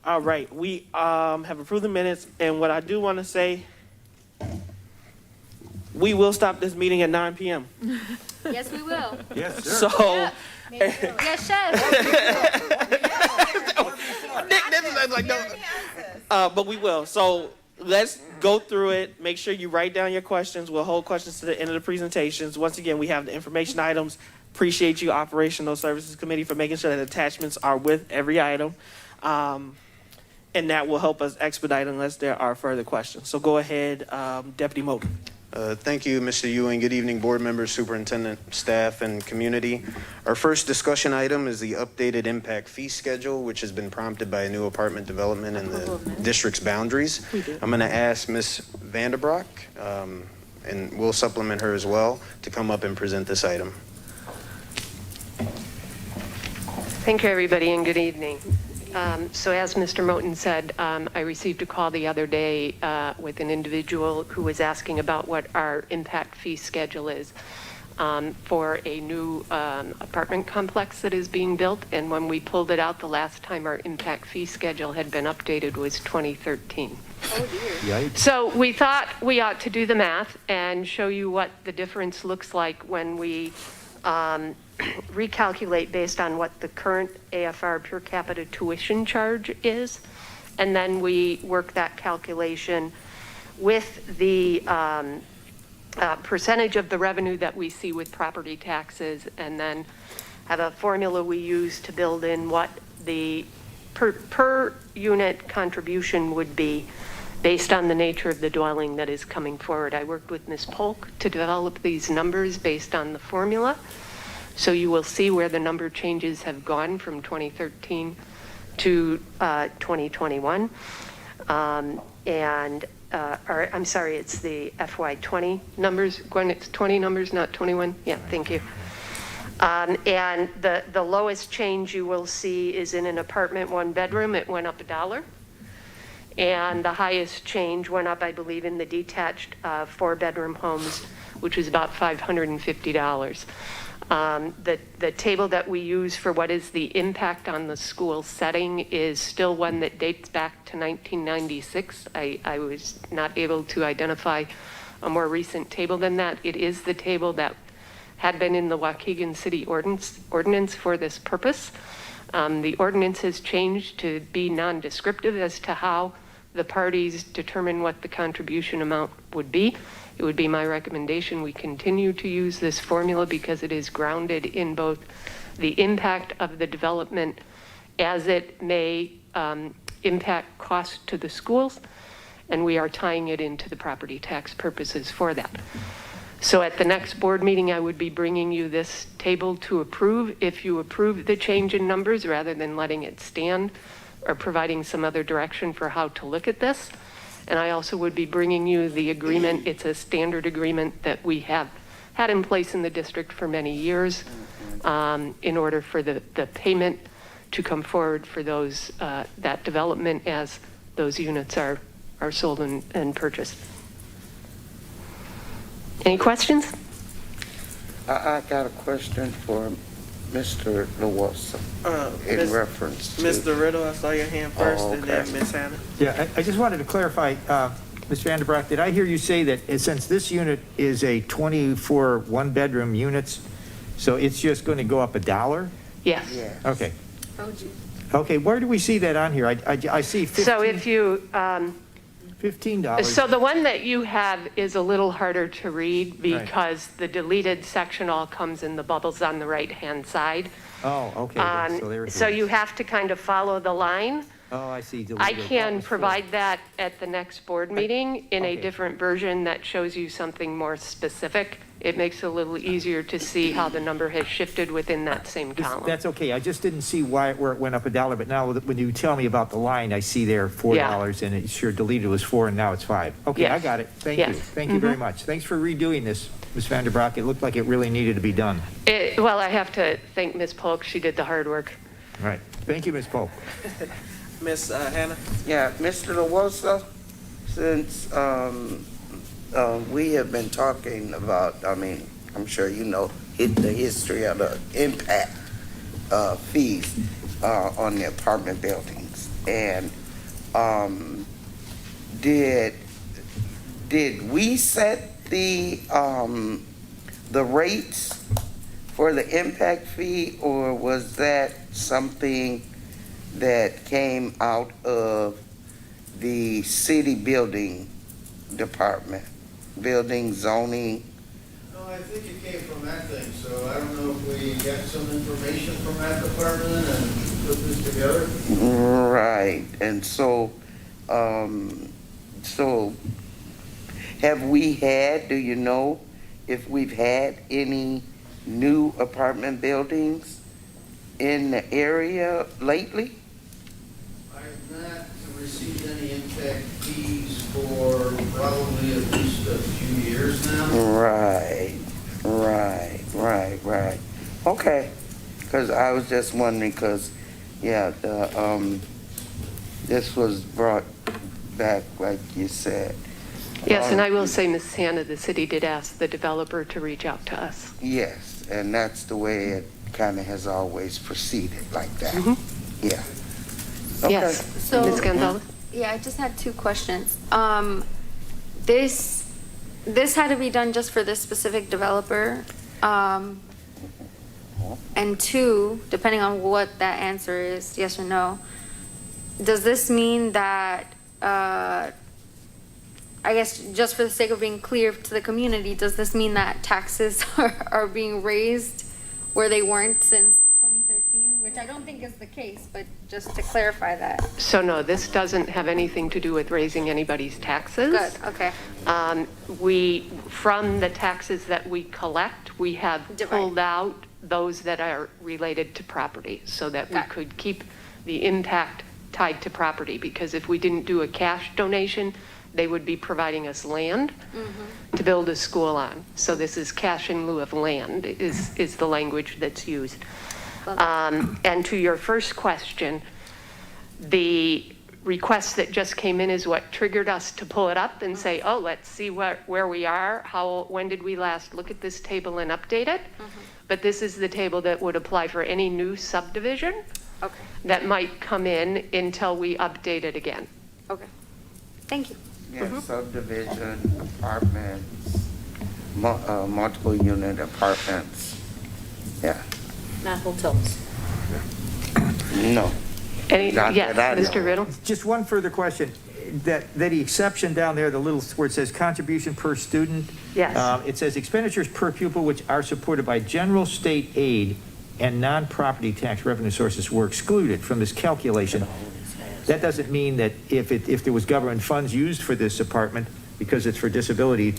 All right, we have approved the minutes, and what I do want to say, we will stop this meeting at 9 p.m. Yes, we will. Yes, sir. So, Yes, chef. but we will. So let's go through it. Make sure you write down your questions. We'll hold questions to the end of the presentations. Once again, we have the information items. Appreciate you, Operational Services Committee, for making sure that attachments are with every item. And that will help us expedite unless there are further questions. So go ahead, Deputy Moten. Thank you, Mr. Ewing. Good evening, board members, superintendent, staff, and community. Our first discussion item is the updated impact fee schedule, which has been prompted by a new apartment development in the district's boundaries. I'm going to ask Ms. Vanderbroek, and we'll supplement her as well, to come up and present this item. Thank you, everybody, and good evening. So as Mr. Moten said, I received a call the other day with an individual who was asking about what our impact fee schedule is for a new apartment complex that is being built. And when we pulled it out, the last time our impact fee schedule had been updated was 2013. Oh, dear. Yikes. So we thought we ought to do the math and show you what the difference looks like when we recalculate based on what the current AFR per capita tuition charge is. And then we work that calculation with the percentage of the revenue that we see with property taxes, and then have a formula we use to build in what the per unit contribution would be based on the nature of the dwelling that is coming forward. I worked with Ms. Polk to develop these numbers based on the formula. So you will see where the number changes have gone from 2013 to 2021. I'm sorry, it's the FY20 numbers. Gwen, it's 20 numbers, not 21? Yeah, thank you. And the lowest change you will see is in an apartment 1-bedroom, it went up $1. And the highest change went up, I believe, in the detached 4-bedroom homes, which was about $550. The table that we use for what is the impact on the school setting is still one that dates back to 1996. I was not able to identify a more recent table than that. It is the table that had been in the Waukegan City ordinance for this purpose. The ordinance has changed to be non-descriptive as to how the parties determine what the contribution amount would be. It would be my recommendation we continue to use this formula because it is grounded in both the impact of the development as it may impact cost to the schools, and we are tying it into the property tax purposes for that. So at the next board meeting, I would be bringing you this table to approve. If you approve the change in numbers rather than letting it stand or providing some other direction for how to look at this. And I also would be bringing you the agreement. It's a standard agreement that we have had in place in the district for many years in order for the payment to come forward for those that development as those units are sold and purchased. Any questions? I got a question for Mr. Lawson, in reference to? Mr. Riddle, I saw your hand first, and then okay. Ms. Hannah. Yeah, I just wanted to clarify, Ms. Vanderbroek, did I hear you say that since this unit is a 24 one-bedroom units, so it's just going to go up $1? Yes. Yes. Okay. Oh, gee. Okay, where do we see that on here? I see 15, So if you, $15. so the one that you have is a little harder to read because the deleted section all comes in the bubbles on the right-hand side. Oh, okay. So there it So is. you have to kind of follow the line. Oh, I see. I Deleted. can Oh, provide that at the next board meeting in a okay. different version that shows you something more specific. It makes it a little easier to see how the number has shifted within that same column. That's okay. I just didn't see where it went up $1, but now when you tell me about the line, I see there $4, and it sure deleted was 4, and now it's 5. Okay, Yes. I got it. Thank Yes. you. Thank you very much. Thanks for redoing this, Ms. Vanderbroek. It looked like it really needed to be done. Well, I have to thank Ms. Polk. She did the hard work. All right. Thank you, Ms. Polk. Ms. Hannah? Yeah, Mr. Lawson, since we have been talking about, I mean, I'm sure you know the history of the impact fees on the apartment buildings. And did we set the rates for the impact fee, or was that something that came out of the city building department, building, zoning? No, I think it came from that thing, so I don't know if we got some information from that department and put this together. Right, and so have we had, do you know if we've had any new apartment buildings in the area lately? I have not received any impact fees for probably at least a few years now. Right. Okay, because I was just wondering, because, yeah, this was brought back, like you said. Yes, and I will say, Ms. Hannah, the city did ask the developer to reach out to us. Yes, and that's the way it kind of has always proceeded, like that. Yeah. Okay. Yes. So, Ms. Gonzalez? yeah, I just had 2 questions. This had to be done just for this specific developer. And 2, depending on what that answer is, yes or no, does this mean that, I guess just for the sake of being clear to the community, does this mean that taxes are being raised where they weren't since 2013? Which I don't think is the case, but just to clarify that. So no, this doesn't have anything to do with raising anybody's taxes. Good, okay. From the taxes that we collect, we have pulled out those that are related to property so that we could keep the impact tied to property, because if we didn't do a cash donation, they would be providing us land to build a school on. So this is cash in lieu of land is the language that's used. And to your first question, the request that just came in is what triggered us to pull it up and say, oh, let's see where we are. When did we last look at this table and update it? But this is the table that would apply for any new subdivision that might come in until we update it again. Okay. Thank you. Yeah, subdivision, apartments, multiple unit apartments. Yeah. Not hotels. No. Yes, Mr. Riddle? Just one further question. The exception down there, the little where it says contribution per student. Yes. It says expenditures per pupil which are supported by general state aid and non-property tax revenue sources were excluded from this calculation. That doesn't mean that if there was government funds used for this apartment, because it's for disability,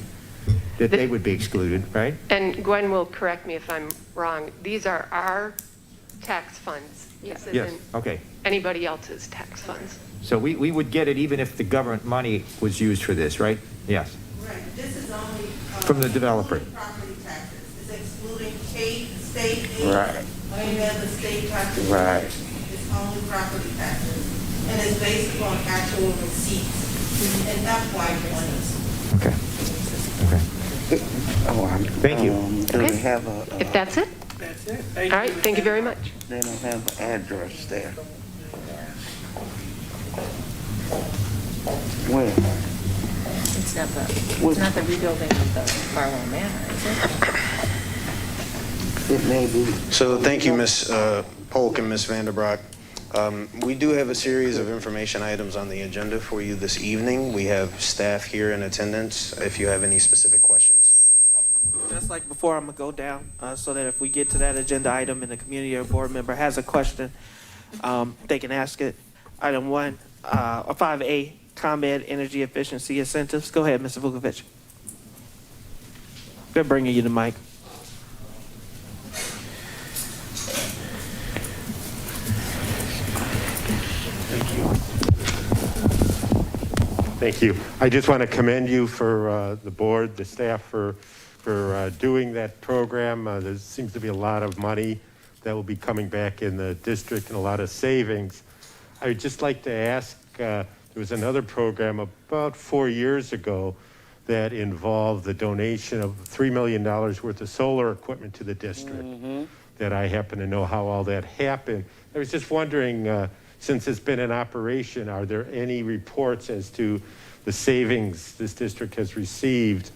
that they would be excluded, right? And Gwen will correct me if I'm wrong. These are our tax funds. This Yes, isn't okay. anybody else's tax funds. So we would get it even if the government money was used for this, right? Yes. Right, this is only. From the developer. Property taxes, it's excluding state aid. Right. Any other state taxes. Right. It's only property taxes, and it's based on actual receipts and FY20s. Okay. Oh, Thank you. Do we have a? If that's it? That's All right, thank you very much. They don't have an address there. Where? It's not the rebuilding of the Barlow Manor, is it? It may be. So thank you, Ms. Polk and Ms. Vanderbroek. We do have a series of information items on the agenda for you this evening. We have staff here in attendance if you have any specific questions. Just like before, I'm gonna go down so that if we get to that agenda item and the community or board member has a question, they can ask it. Item 1, 5A, ComEd energy efficiency incentives. Go ahead, Mr. Vukovic. They're bringing you the mic. Thank you. I just want to commend you for the board, the staff for doing that program. There seems to be a lot of money that will be coming back in the district and a lot of savings. I would just like to ask, there was another program about 4 years ago that involved the donation of $3 million worth of solar equipment to the district. That I happen to know how all that happened. I was just wondering, since it's been in operation, are there any reports as to the savings this district has received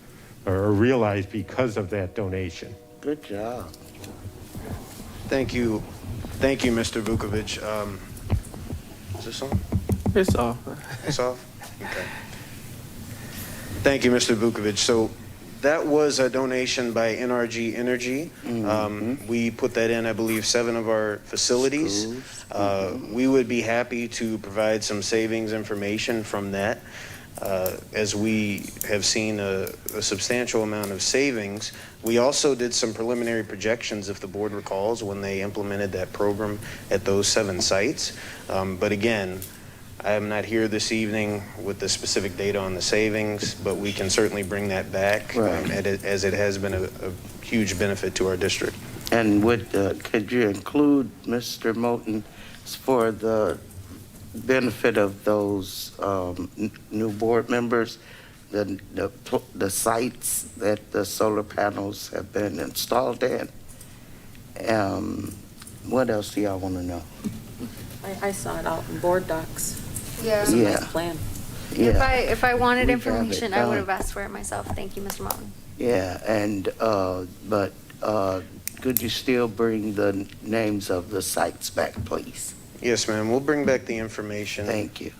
or realized because of that donation? Good job. Thank you. Thank you, Mr. Vukovic. Is this on? It's off. It's off? Okay. Thank you, Mr. Vukovic. So that was a donation by NRG Energy. We put that in, I believe, 7 of our facilities. We would be happy to provide some savings information from that. As we have seen a substantial amount of savings. We also did some preliminary projections, if the board recalls, when they implemented that program at those 7 sites. But again, I am not here this evening with the specific data on the savings, but we can certainly bring that back as it has been a huge benefit to our district. And could you include, Mr. Moulton, for the benefit of those new board members, the sites that the solar panels have been installed in? What else do y'all want to know? I saw it out in board docs. Yeah. It's a nice plan. Yeah. If I wanted We got it information, I would have done. asked for it myself. Thank you, Mr. Martin. Yeah, and, but could you still bring the names of the sites back, please? Yes, ma'am. We'll bring back the information. Thank you.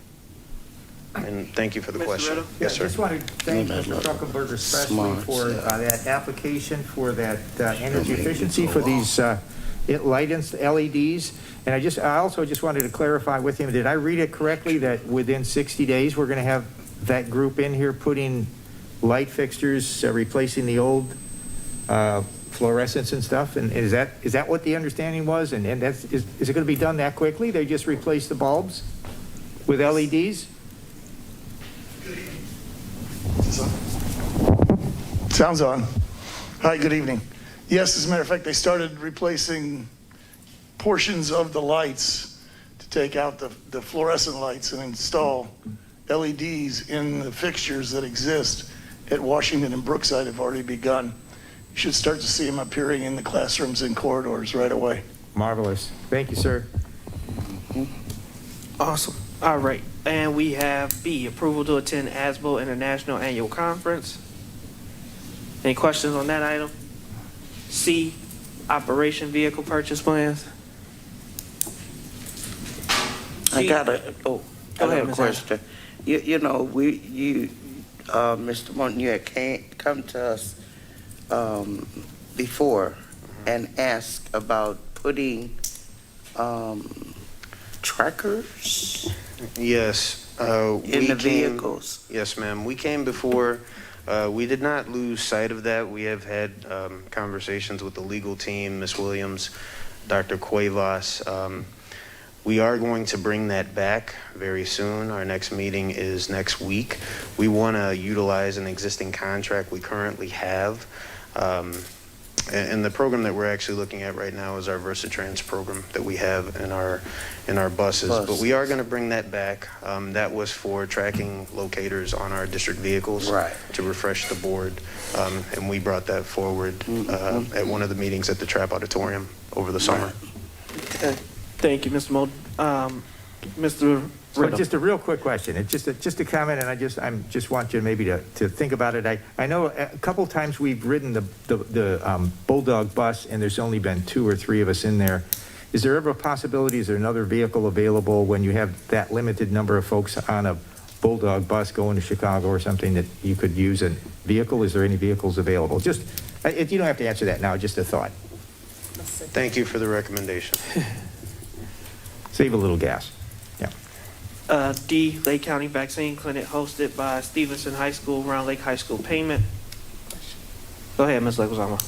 And thank you for the Mr. question. Riddle? Yes, sir. I just want to thank Mr. Truckenberg especially Smart, for yeah. that application for that energy efficiency for these LEDs. And I also just wanted to clarify with him, did I read it correctly that within 60 days, we're going to have that group in here putting light fixtures, replacing the old fluorescents and stuff? And is that what the understanding was? And is it going to be done that quickly? They just replace the bulbs with LEDs? Sounds on. Hi, good evening. Yes, as a matter of fact, they started replacing portions of the lights to take out the fluorescent lights and install LEDs in the fixtures that exist at Washington and Brookside have already begun. You should start to see them appearing in the classrooms and corridors right away. Marvelous. Thank you, sir. Awesome. All right. And we have B, approval to attend ASBO International Annual Conference. Any questions on that item? C, operation vehicle purchase plans. I got a Go ahead, Ms. question. You know, Mr. Morton, you had come to us before and asked about putting trackers Yes. in the vehicles. Yes, ma'am. We came before. We did not lose sight of that. We have had conversations with the legal team, Ms. Williams, Dr. Cuevas. We are going to bring that back very soon. Our next meeting is next week. We want to utilize an existing contract we currently have. And the program that we're actually looking at right now is our VersaTrans program that we have in our buses. But we are going to bring that back. That was for tracking locators on our district vehicles to refresh the board. And we brought that forward at one of the meetings at the Trapp Auditorium over the summer. Okay. Thank you, Mr. Mold. Mr. So Riddle. just a real quick question. It's just a comment, and I just want you maybe to think about it. I know a couple times we've ridden the Bulldog bus, and there's only been 2 or 3 of us in there. Is there ever a possibility? Is there another vehicle available when you have that limited number of folks on a Bulldog bus going to Chicago or something that you could use a vehicle? Is there any vehicles available? Just you don't have to answer that now. Just a thought. Thank you for the recommendation. Save a little gas. D, Lake County Vaccine Clinic hosted by Stevenson High School, Round Lake High School payment. Go ahead, Ms. Leguizamo.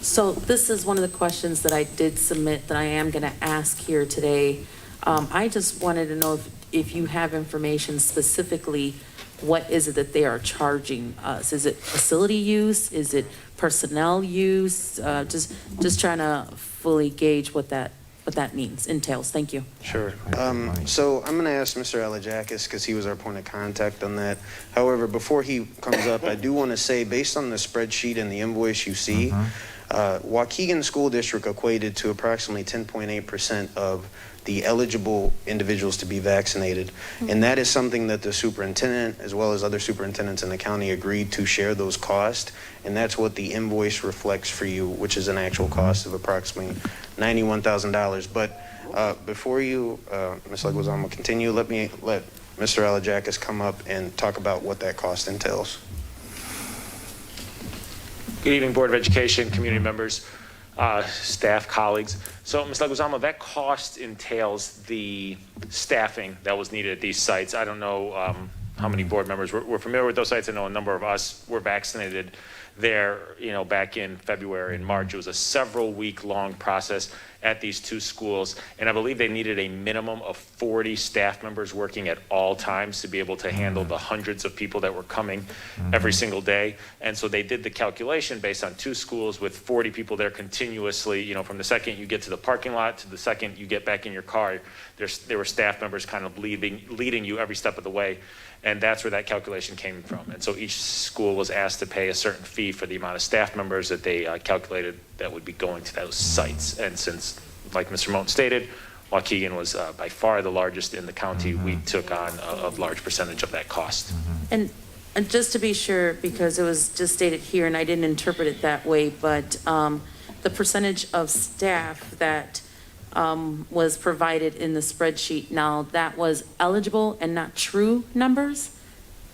So this is one of the questions that I did submit that I am going to ask here today. I just wanted to know if you have information specifically, what is it that they are charging us? Is it facility use? Is it personnel use? Just trying to fully gauge what that means, entails. Thank you. Sure. So I'm going to ask Mr. Alajakis because he was our point of contact on that. However, before he comes up, I do want to say, based on the spreadsheet and the invoice you see, Waukegan School District equated to approximately 10.8% of the eligible individuals to be vaccinated. And that is something that the superintendent, as well as other superintendents in the county, agreed to share those costs. And that's what the invoice reflects for you, which is an actual cost of approximately $91,000. But before you, Ms. Leguizamo, continue, let Mr. Alajakis come up and talk about what that cost entails. Good evening, Board of Education, community members, staff, colleagues. So, Ms. Leguizamo, that cost entails the staffing that was needed at these sites. I don't know how many board members were familiar with those sites. I know a number of us were vaccinated there, back in February and March. It was a several-week-long process at these 2 schools, and I believe they needed a minimum of 40 staff members working at all times to be able to handle the hundreds of people that were coming every single day. And so they did the calculation based on 2 schools with 40 people there continuously. From the second you get to the parking lot to the second you get back in your car, there were staff members kind of leading you every step of the way. And that's where that calculation came from. And so each school was asked to pay a certain fee for the amount of staff members that they calculated that would be going to those sites. And since, like Mr. Moten stated, Waukegan was by far the largest in the county, we took on a large percentage of that cost. And just to be sure, because it was just stated here and I didn't interpret it that way, but the percentage of staff that was provided in the spreadsheet, now that was eligible and not true numbers?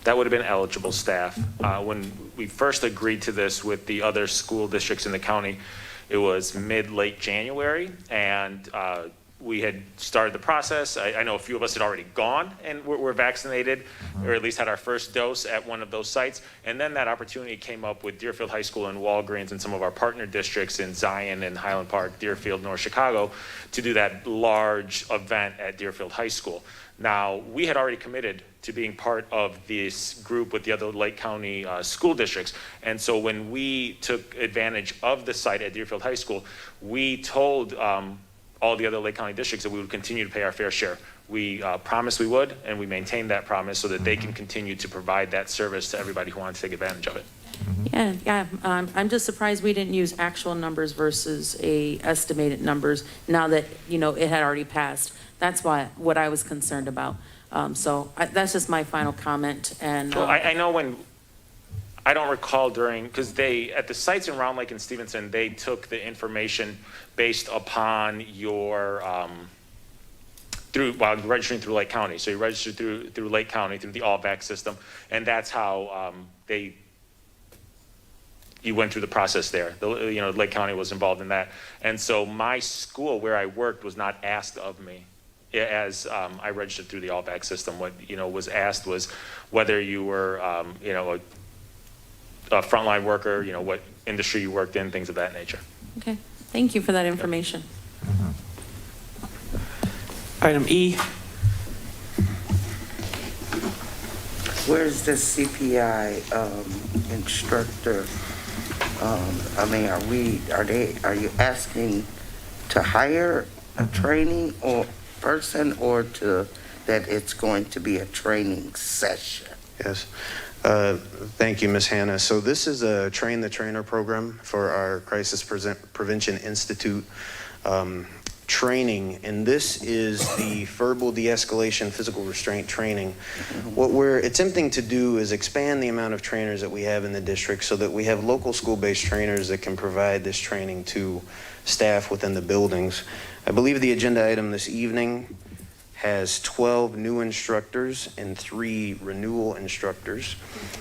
That would have been eligible staff. When we first agreed to this with the other school districts in the county, it was mid-late January, and we had started the process. I know a few of us had already gone and were vaccinated, or at least had our first dose at one of those sites. And then that opportunity came up with Deerfield High School and Walgreens and some of our partner districts in Zion and Highland Park, Deerfield, North Chicago, to do that large event at Deerfield High School. Now, we had already committed to being part of this group with the other Lake County school districts. And so when we took advantage of the site at Deerfield High School, we told all the other Lake County districts that we would continue to pay our fair share. We promised we would, and we maintained that promise so that they can continue to provide that service to everybody who wanted to take advantage of it. Yeah. I'm just surprised we didn't use actual numbers versus estimated numbers now that, it had already passed. That's what I was concerned about. That's just my final comment. And well, I know I don't recall because at the sites in Round Lake and Stevenson, they took the information based upon your, registering through Lake County. So you registered through Lake County, through the all-vax system, and that's how you went through the process there. Lake County was involved in that. And so my school where I worked was not asked of me as I registered through the all-vax system. What, was asked was whether you were, a frontline worker, what industry you worked in, things of that nature. Okay, thank you for that information. Item E. Where's the CPI instructor I mean, are you asking to hire a training or person, or that it's going to be a training session? Yes. Thank you, Ms. Hannah. So this is a Train the Trainer program for our Crisis Prevention Institute training, and this is the verbal de-escalation physical restraint training. What we're attempting to do is expand the amount of trainers that we have in the district so that we have local school-based trainers that can provide this training to staff within the buildings. I believe the agenda item this evening has 12 new instructors and 3 renewal instructors.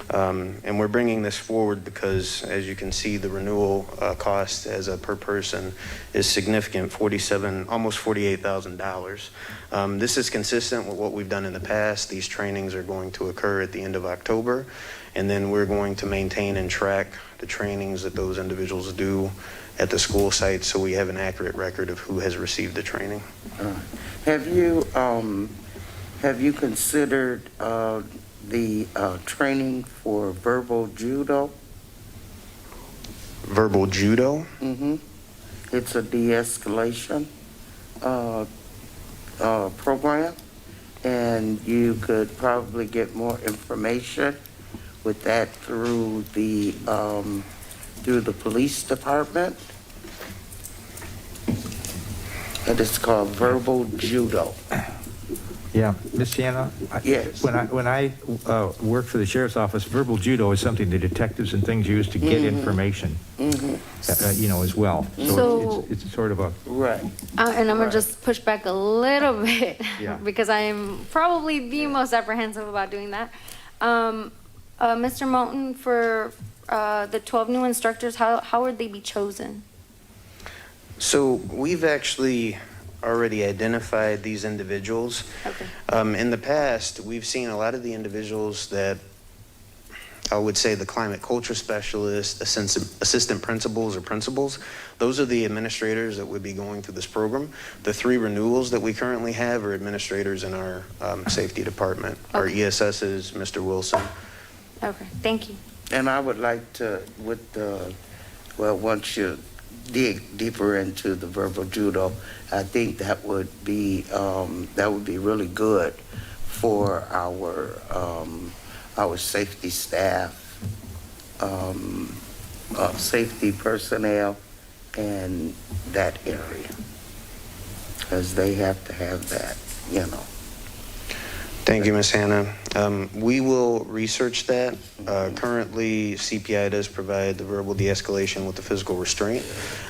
And we're bringing this forward because, as you can see, the renewal cost as a per person is significant, almost $48,000. This is consistent with what we've done in the past. These trainings are going to occur at the end of October, and then we're going to maintain and track the trainings that those individuals do at the school site so we have an accurate record of who has received the training. Have you considered the training for verbal judo? Verbal judo? Mm-hmm. It's a de-escalation program, and you could probably get more information with that through the police department. And it's called verbal judo. Yeah, Ms. Hannah? Yes. When I worked for the sheriff's office, verbal judo is something the detectives and things use to get information, as well. So it's sort of a... Right. And I'm going to just push back a little bit Yeah. because I'm probably the most apprehensive about doing that. Mr. Moulton, for the 12 new instructors, how would they be chosen? So we've actually already identified these individuals. Okay. In the past, we've seen a lot of the individuals that I would say the climate culture specialists, assistant principals or principals. Those are the administrators that would be going through this program. The 3 renewals that we currently have are administrators in our safety department. Okay. Our ESS is Mr. Wilson. Okay, thank you. And I would like to, once you dig deeper into the verbal judo, I think that would be really good for our safety staff, safety personnel in that area, because they have to have that, Thank you, Ms. Hannah. We will research that. Currently, CPI does provide the verbal de-escalation with the physical restraint.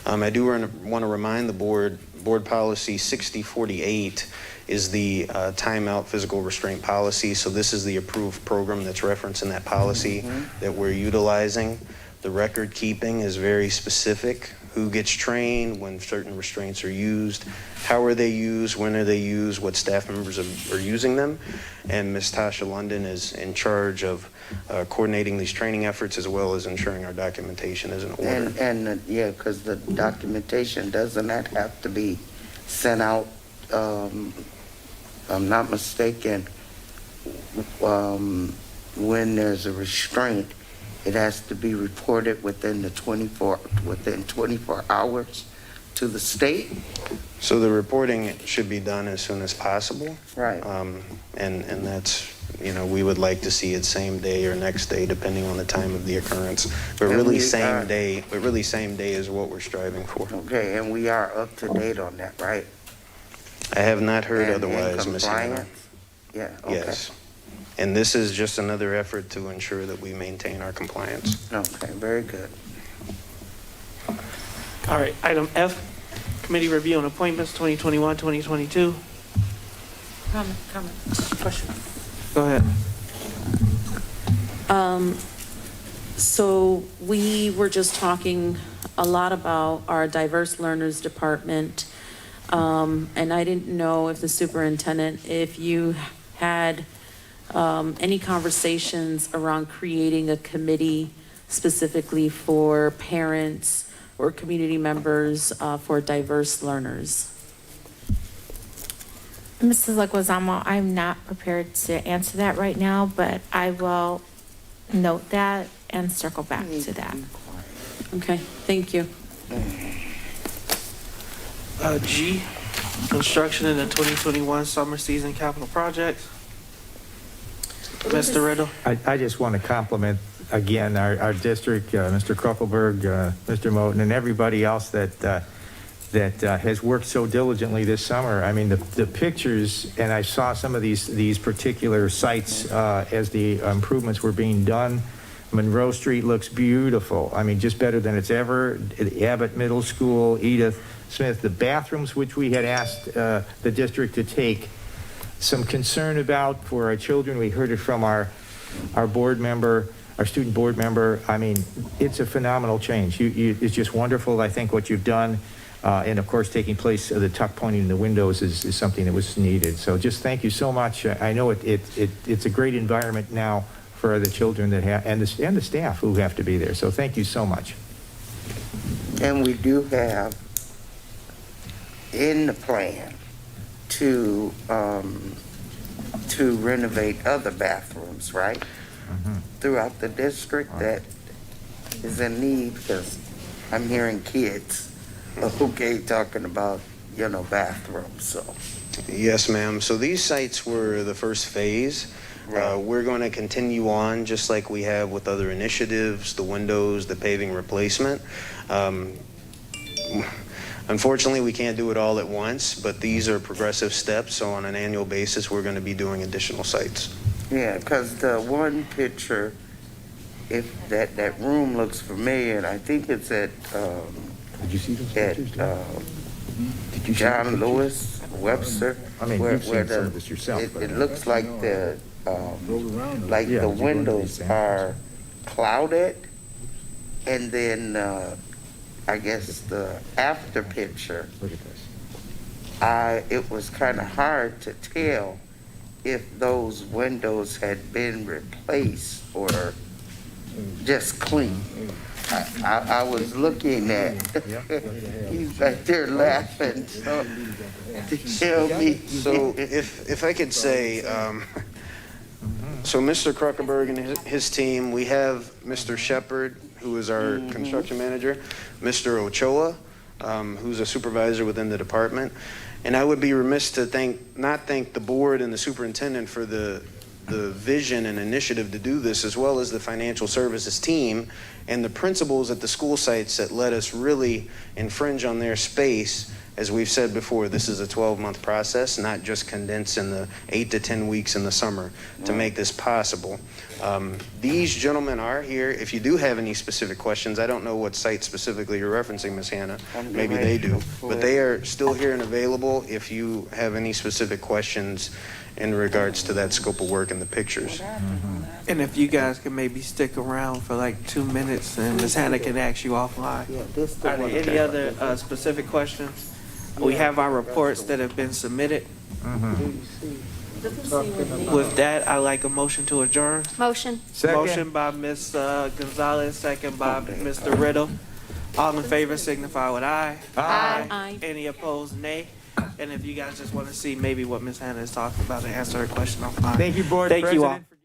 I do want to remind the board policy 6048 is the timeout physical restraint policy. So this is the approved program that's referenced in that policy that we're utilizing. The record keeping is very specific. Who gets trained, when certain restraints are used, how are they used, when are they used, what staff members are using them. And Ms. Tasha London is in charge of coordinating these training efforts as well as ensuring our documentation is in order. And because the documentation, doesn't that have to be sent out, if I'm not mistaken, when there's a restraint, it has to be reported within 24 hours to the state? So the reporting should be done as soon as possible. Right. And that's, we would like to see it same day or next day, depending on the time of the occurrence. But really same day is what we're striving for. Okay, and we are up to date on that, right? I have not heard otherwise, Ms. Hannah. Compliance? Yeah, okay. Yes. And this is just another effort to ensure that we maintain our compliance. Okay, very good. All right, item F, committee review and appointments 2021-2022. Comment, question. Go ahead. So we were just talking a lot about our diverse learners department. And I didn't know if the superintendent, if you had any conversations around creating a committee specifically for parents or community members for diverse learners. Mrs. Leguizamo, I'm not prepared to answer that right now, but I will note that and circle back to that. Okay, thank you. G, construction in the 2021 summer season capital projects. Mr. Riddle. I just want to compliment again our district, Mr. Kruckelberg, Mr. Moten, and everybody else that has worked so diligently this summer. I mean, the pictures, and I saw some of these particular sites as the improvements were being done. Monroe Street looks beautiful. I mean, just better than it's ever. Abbott Middle School, Edith Smith, the bathrooms, which we had asked the district to take some concern about for our children. We heard it from our board member, our student board member. I mean, it's a phenomenal change. It's just wonderful, I think, what you've done. And of course, taking place, the tuck pointing in the windows is something that was needed. So just thank you so much. I know it's a great environment now for the children that have, and the staff who have to be there. So thank you so much. And we do have in the plan to renovate other bathrooms, right? Throughout the district that is in need, because I'm hearing kids, okay, talking about, bathrooms, so. Yes, ma'am. So these sites were the first phase. We're going to continue on just like we have with other initiatives, the windows, the paving replacement. Unfortunately, we can't do it all at once, but these are progressive steps. So on an annual basis, we're going to be doing additional sites. Yeah, because the one picture, if that room looks familiar, and I think it's at, Did you see those pictures? Did you John Lewis Webster. I mean, you've seen some of this yourself. It looks like the windows are clouded, and then I guess the after picture. Look at this. It was kind of hard to tell if those windows had been replaced or just clean. I was looking at, he's back there laughing, so to tell me. So if I could say, so Mr. Kruckelberg and his team, we have Mr. Shepard, who is our construction manager, Mr. Ochoa, who's a supervisor within the department. And I would be remiss to not thank the board and the superintendent for the vision and initiative to do this, as well as the financial services team and the principals at the school sites that let us really infringe on their space. As we've said before, this is a 12-month process, not just condensed in the 8 to 10 weeks in the summer to make this possible. These gentlemen are here. If you do have any specific questions, I don't know what site specifically you're referencing, Ms. Hannah. Maybe they do. But they are still here and available if you have any specific questions in regards to that scope of work and the pictures. And if you guys can maybe stick around for like 2 minutes, and Ms. Hannah can ask you offline. Are there any other specific questions? We have our reports that have been submitted. With that, I like a motion to adjourn. Motion. Second. Motion by Ms. Gonzalez, second by Mr. Riddle. All in favor signify with aye. Aye. Any opposed, nay. And if you guys just want to see maybe what Ms. Hannah is talking about and answer her question offline. Thank you, Board Thank you all. President.